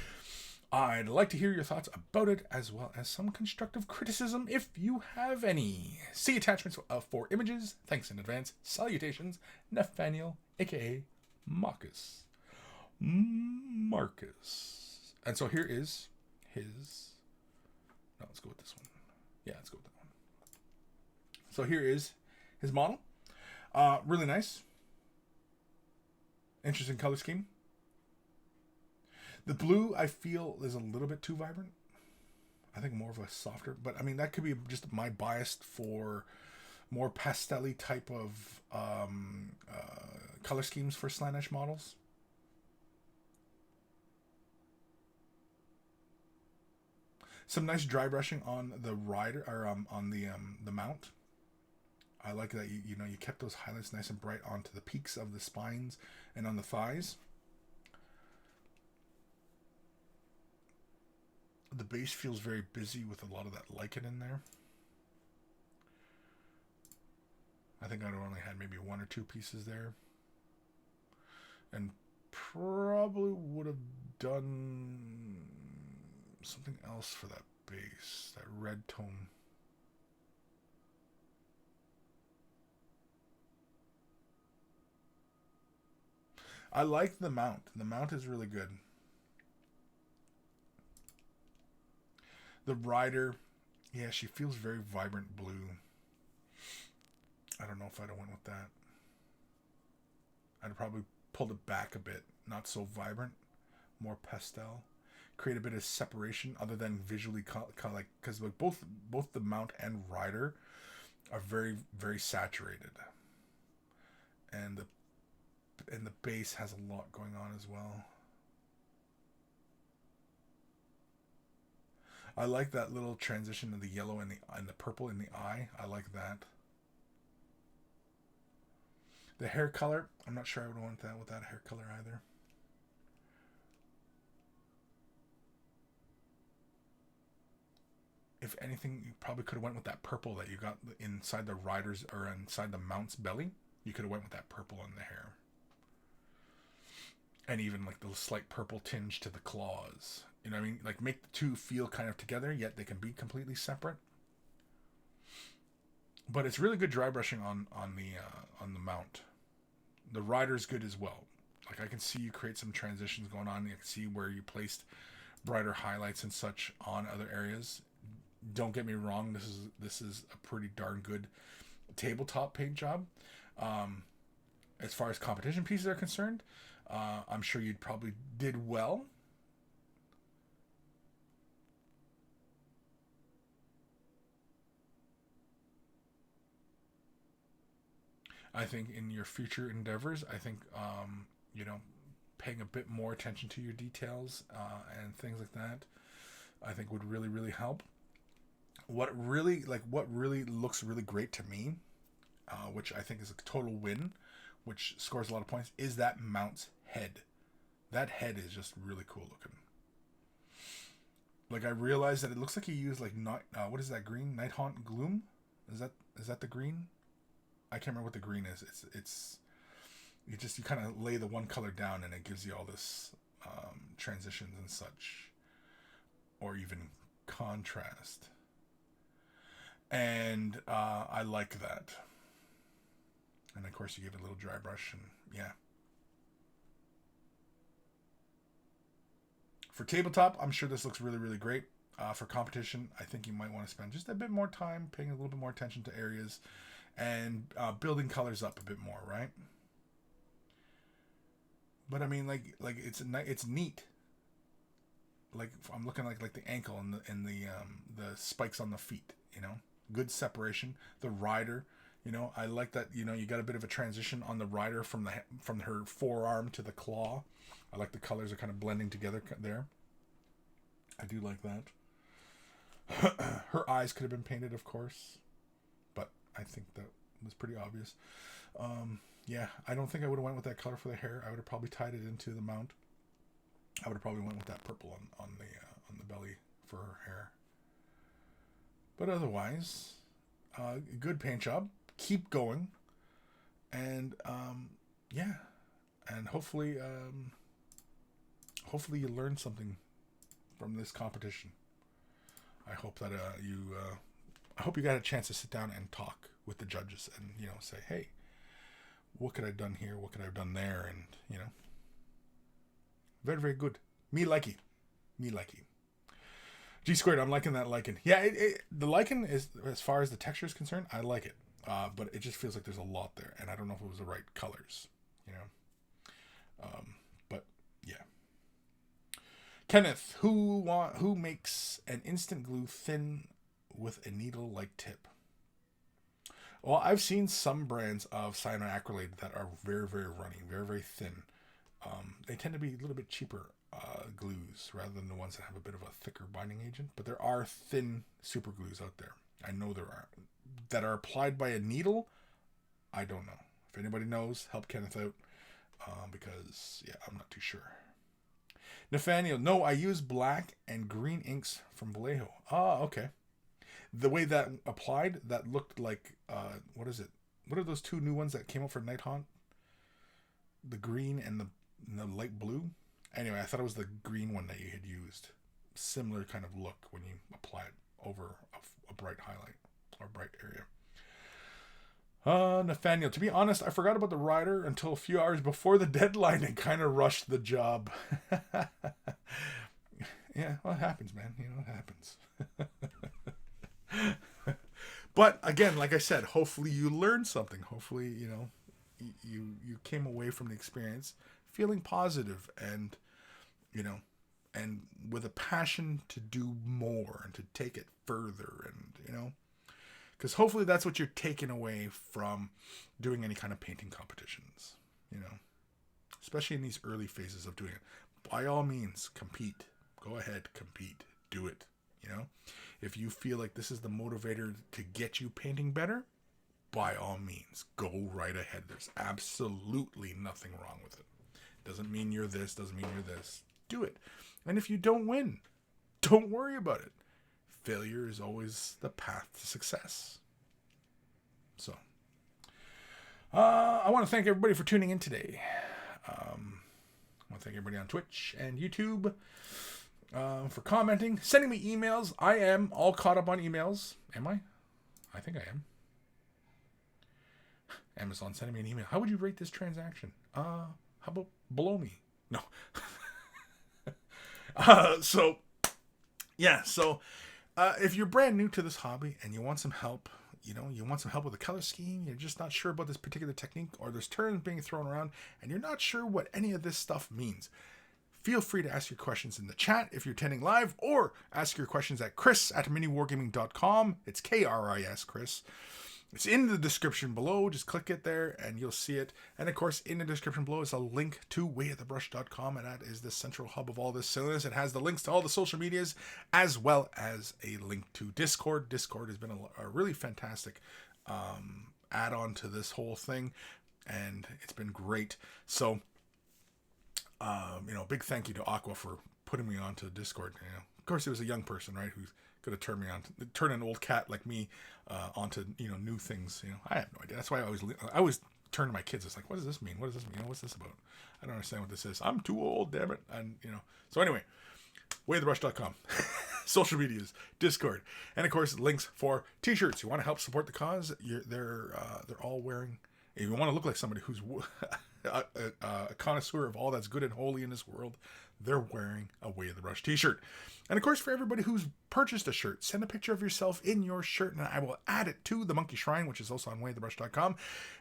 I'd like to hear your thoughts about it, as well as some constructive criticism, if you have any. See attachments for images. Thanks in advance. Salutations, Nathaniel, a.k.a. Marcus. And so here is his... No, let's go with this one. Yeah, let's go with that one. So here is his model. Really nice. Interesting color scheme. The blue, I feel, is a little bit too vibrant. I think more of a softer... But, I mean, that could be just my bias for more pastel-y type of color schemes for slant edge models. Some nice dry brushing on the rider, or on the mount. I like that you kept those highlights nice and bright onto the peaks of the spines and on the thighs. The base feels very busy with a lot of that lichen in there. I think I'd only had maybe one or two pieces there. And probably would have done something else for that base, that red tone. I like the mount. The mount is really good. The rider, yeah, she feels very vibrant blue. I don't know if I'd have went with that. I'd have probably pulled it back a bit. Not so vibrant. More pastel. Create a bit of separation other than visually like, because like both the mount and rider are very, very saturated. And the base has a lot going on as well. I like that little transition of the yellow and the purple in the eye. I like that. The hair color, I'm not sure I would want that with that hair color either. If anything, you probably could have went with that purple that you got inside the rider's or inside the mount's belly. You could have went with that purple in the hair. And even like the slight purple tinge to the claws. You know what I mean? Like make the two feel kind of together, yet they can be completely separate. But it's really good dry brushing on the mount. The rider's good as well. Like I can see you create some transitions going on. You can see where you placed brighter highlights and such on other areas. Don't get me wrong, this is a pretty darn good tabletop paint job. As far as competition pieces are concerned, I'm sure you probably did well. I think in your future endeavors, I think paying a bit more attention to your details and things like that, I think would really, really help. What really looks really great to me, which I think is a total win, which scores a lot of points, is that mount's head. That head is just really cool looking. Like I realized that it looks like he used like what is that green? Nighthaunt Gloom? Is that the green? I can't remember what the green is. It's you kind of lay the one color down and it gives you all this transitions and such, or even contrast. And I like that. And of course you give it a little dry brush and yeah. For tabletop, I'm sure this looks really, really great. For competition, I think you might want to spend just a bit more time paying a little bit more attention to areas and building colors up a bit more, right? But I mean, like it's neat. Like I'm looking like the ankle and the spikes on the feet, you know, good separation. The rider, you know, I like that. You know, you got a bit of a transition on the rider from her forearm to the claw. I like the colors are kind of blending together there. I do like that. Her eyes could have been painted, of course, but I think that was pretty obvious. Yeah, I don't think I would have went with that color for the hair. I would have probably tied it into the mount. I would have probably went with that purple on the belly for her hair. But otherwise, good paint job. Keep going, and yeah, and hopefully you learned something from this competition. I hope that I hope you got a chance to sit down and talk with the judges and, you know, say, hey, what could I have done here? What could I have done there? And, you know, very, very good. Me likey. G squared, I'm liking that lichen. Yeah, the lichen is, as far as the texture is concerned, I like it. But it just feels like there's a lot there. And I don't know if it was the right colors, you know. But, yeah. Kenneth, who makes an instant glue thin with a needle-like tip? Well, I've seen some brands of cyanoacrylate that are very, very runny, very, very thin. They tend to be a little bit cheaper glues rather than the ones that have a bit of a thicker binding agent. But there are thin super glues out there. I know there are. That are applied by a needle, I don't know. If anybody knows, help Kenneth out. Because, yeah, I'm not too sure. Nathaniel, no, I use black and green inks from Vallejo. Ah, okay. The way that applied, that looked like, what is it? What are those two new ones that came out for Nighthaunt? The green and the light blue? Anyway, I thought it was the green one that you had used. Similar kind of look when you apply it over a bright highlight or bright area. Nathaniel, to be honest, I forgot about the rider until a few hours before the deadline and kind of rushed the job. Yeah, well, it happens, man. You know, it happens. But again, like I said, hopefully you learned something. Hopefully, you know, you came away from the experience feeling positive and, you know, and with a passion to do more and to take it further and, you know, because hopefully that's what you're taking away from doing any kind of painting competitions, you know, especially in these early phases of doing it. By all means, compete. Go ahead, compete. Do it, You know, if you feel like this is the motivator to get you painting better, by all means, go right ahead. There's absolutely nothing wrong with it. Doesn't mean you're this, doesn't mean you're this. Do it. And if you don't win, don't worry about it. Failure is always the path to success. So, I want to thank everybody for tuning in today. I want to thank everybody on Twitch and YouTube for commenting, sending me emails. I am all caught up on emails. Am I? I think I am. Amazon sending me an email. How would you rate this transaction? How about below me? No. So if you're brand new to this hobby and you want some help, you want some help with the color scheme, you're just not sure about this particular technique, or there's terms being thrown around and you're not sure what any of this stuff means, feel free to ask your questions in the chat if you're attending live, or ask your questions at Kris@miniwargaming.com. It's Kris, Kris. It's in the description below. Just click it there and you'll see it. And of course, in the description below is a link to wayofthebrush.com, and that is the central hub of all this silliness. It has the links to all the social medias, as well as a link to Discord. Discord has been a really fantastic add-on to this whole thing, and it's been great. So, big thank you to Aqua for putting me onto Discord. Of course, it was a young person, right, who's could have turned me on, turn an old cat like me onto new things. I have no idea. That's why I always turn to my kids. It's like, what does this mean? What does this mean? What's this about? I don't understand what this is. I'm too old, damn it. And So anyway, wayofthebrush.com, social medias, Discord, and of course links for T-shirts. You want to help support the cause? They're all wearing. If you want to look like somebody who's a connoisseur of all that's good and holy in this world, they're wearing a Way of the Brush t-shirt. And of course, for everybody who's purchased a shirt, send a picture of yourself in your shirt and I will add it to the Monkey Shrine, which is also on wayofthebrush.com.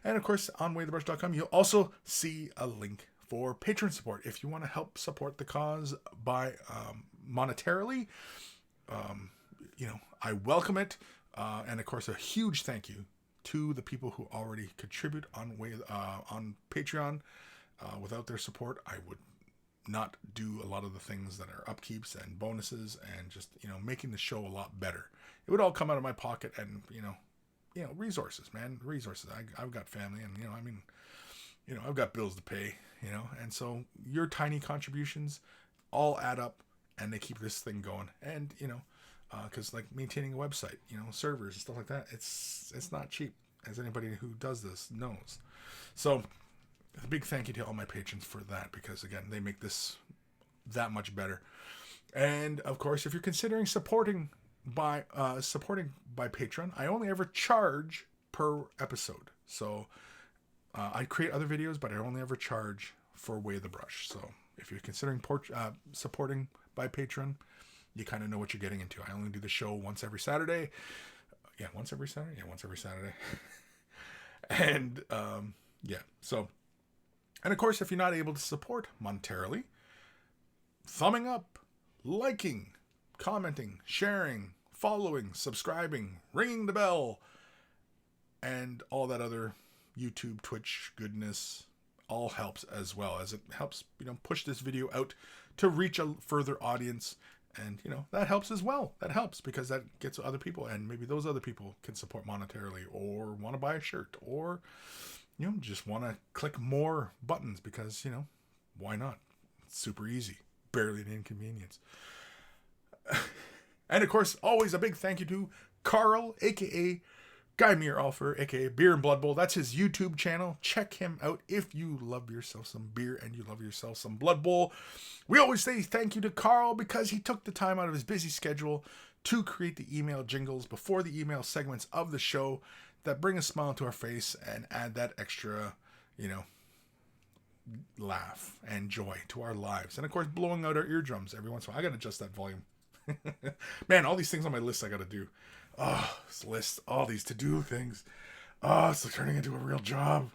And of course, on wayofthebrush.com, you'll also see a link for Patreon support. If you want to help support the cause by monetarily, I welcome it. And of course, a huge thank you to the people who already contribute on Patreon. Without their support, I would not do a lot of the things that are upkeeps and bonuses and just making the show a lot better. It would all come out of my pocket, and resources, man, resources. I've got family, and I've got bills to pay, and so your tiny contributions all add up and they keep this thing going. And because like maintaining a website, servers and stuff like that, it's not cheap, as anybody who does this knows. So a big thank you to all my patrons for that, because again, they make this that much better. And of course, if you're considering supporting by Patreon, I only ever charge per episode. So I create other videos, but I only ever charge for Way of the Brush. So if you're considering supporting by Patreon, you kind of know what you're getting into. I only do the show once every Saturday. Once every Saturday. And so. And of course, if you're not able to support monetarily, thumbing up, liking, commenting, sharing, following, subscribing, ringing the bell, and all that other YouTube, Twitch goodness all helps, as well as it helps, push this video out to reach a further audience. And, that helps as well. That helps because that gets other people, and maybe those other people can support monetarily or want to buy a shirt or just want to click more buttons because, why not? It's super easy. Barely an inconvenience. And of course, always a big thank you to Carl, a.k.a. Guy Meeralfer, a.k.a. Beer and Blood Bowl. That's his YouTube channel. Check him out if you love yourself some beer and you love yourself some Blood Bowl. We always say thank you to Carl because he took the time out of his busy schedule to create the email jingles before the email segments of the show that bring a smile to our face and add that extra, laugh and joy to our lives. And of course, blowing out our eardrums every once in a while. I got to adjust that volume. Man, all these things on my list I got to do. Oh, this list, all these to-do things. Oh, it's turning into a real job.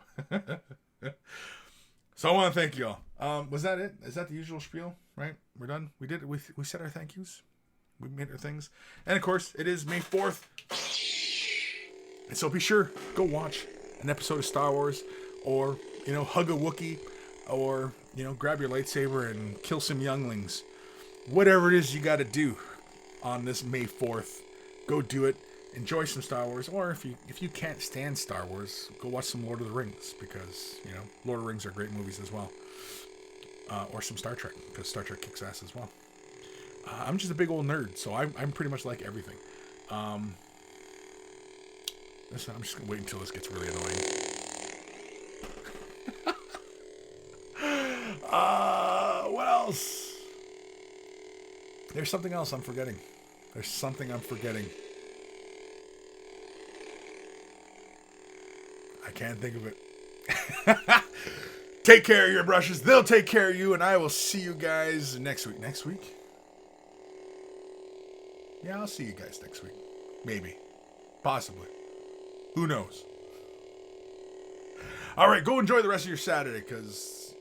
So I want to thank you all. Was that it? Is that the usual spiel? Right? We're done? We did it. We said our thank yous. We made our things. And of course, it is May 4th. And so be sure, go watch an episode of Star Wars, or, hug a Wookiee, or, grab your lightsaber and kill some younglings. Whatever it is you got to do. on this May 4th. Go do it. Enjoy some Star Wars, or if you can't stand Star Wars, go watch some Lord of the Rings, because Lord of the Rings are great movies as well. Or some Star Trek, because Star Trek kicks ass as well. I'm just a big old nerd, so I'm pretty much like everything. Listen, I'm just gonna wait until this gets really annoying. What else? There's something else I'm forgetting. There's something I'm forgetting. I can't think of it. Take care of your brushes. They'll take care of you, and I will see you guys next week. Next week? Yeah, I'll see you guys next week. Maybe. Possibly. Who knows? All right, go enjoy the rest of your Saturday, because,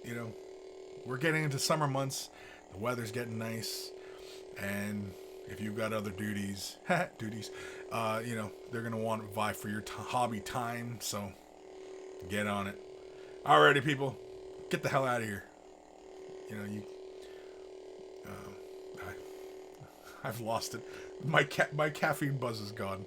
we're getting into summer months. The weather's getting nice. And if you've got other duties, they're going to want to vie for your hobby time. So get on it. Alrighty, people. Get the hell out of here. I've lost it. My caffeine buzz is gone.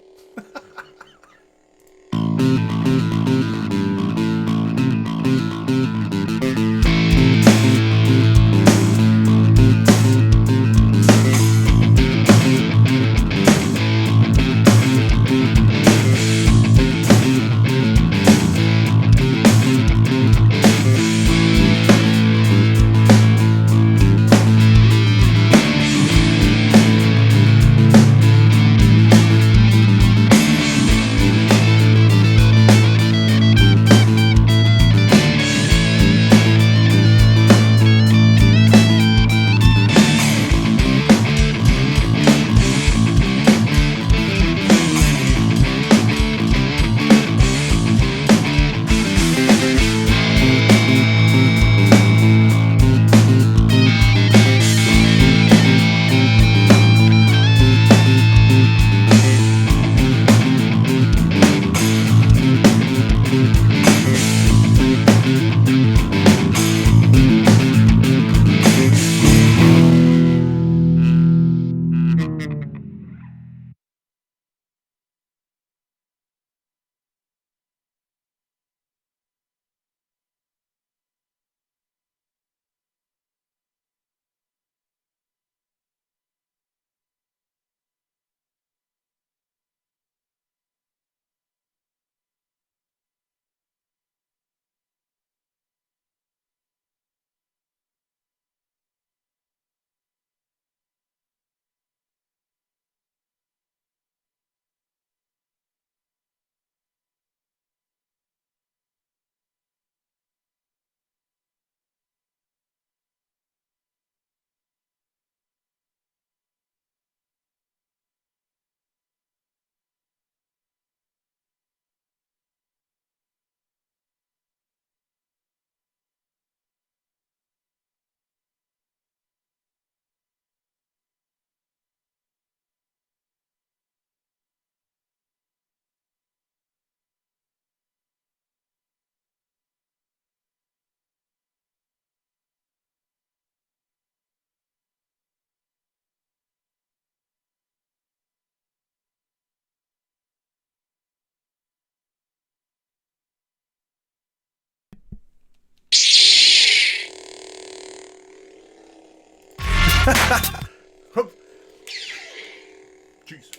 Jeez.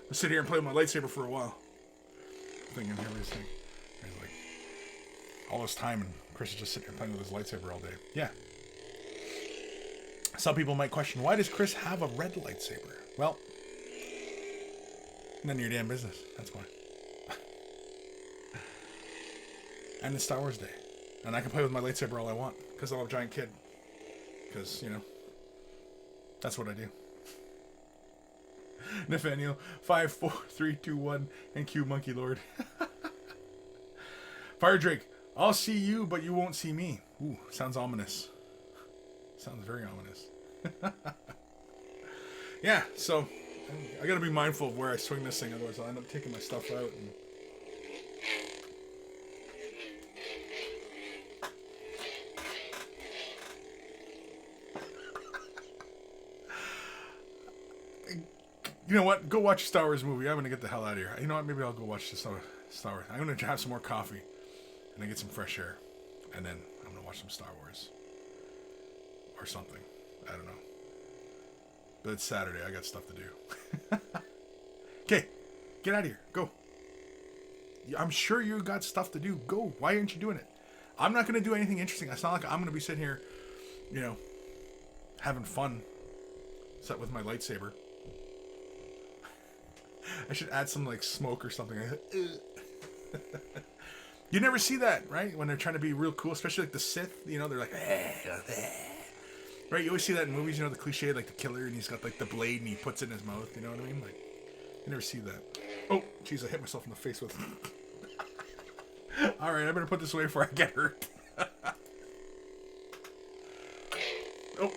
I'll sit here and play with my lightsaber for a while. Thinking everything. Like, all this time, and Kris is just sitting here playing with his lightsaber all day. Yeah. Some people might question, why does Kris have a red lightsaber? Well, none of your damn business. That's why. And it's Star Wars Day. And I can play with my lightsaber all I want, because I'm a giant kid. Because, that's what I do. Nathaniel, 5, 4, 3, 2, 1, and Q Monkey Lord. Fire Drake, I'll see you, but you won't see me. Ooh, sounds ominous. Sounds very ominous. Yeah, so I gotta be mindful of where I swing this thing, otherwise I'll end up taking my stuff out. And You know what? Go watch a Star Wars movie. I'm gonna get the hell out of here. You know what? Maybe I'll go watch the Star Wars. I'm gonna have some more coffee, and then get some fresh air, and then I'm gonna watch some Star Wars or something. I don't know. But it's Saturday. I got stuff to do. Okay, get out of here. Go. I'm sure you got stuff to do. Go. Why aren't you doing it? I'm not gonna do anything interesting. It's not like I'm gonna be sitting here, you know, having fun. Set with my lightsaber. I should add some like smoke or something. You never see that, right? When they're trying to be real cool, especially like the Sith. You know, they're like, right? You always see that in movies. You know, the cliche like the killer, and he's got like the blade, and he puts it in his mouth. You know what I mean? Like, you never see that. Oh, jeez, I hit myself in the face with. All right, I better put this away before I get hurt. Oh.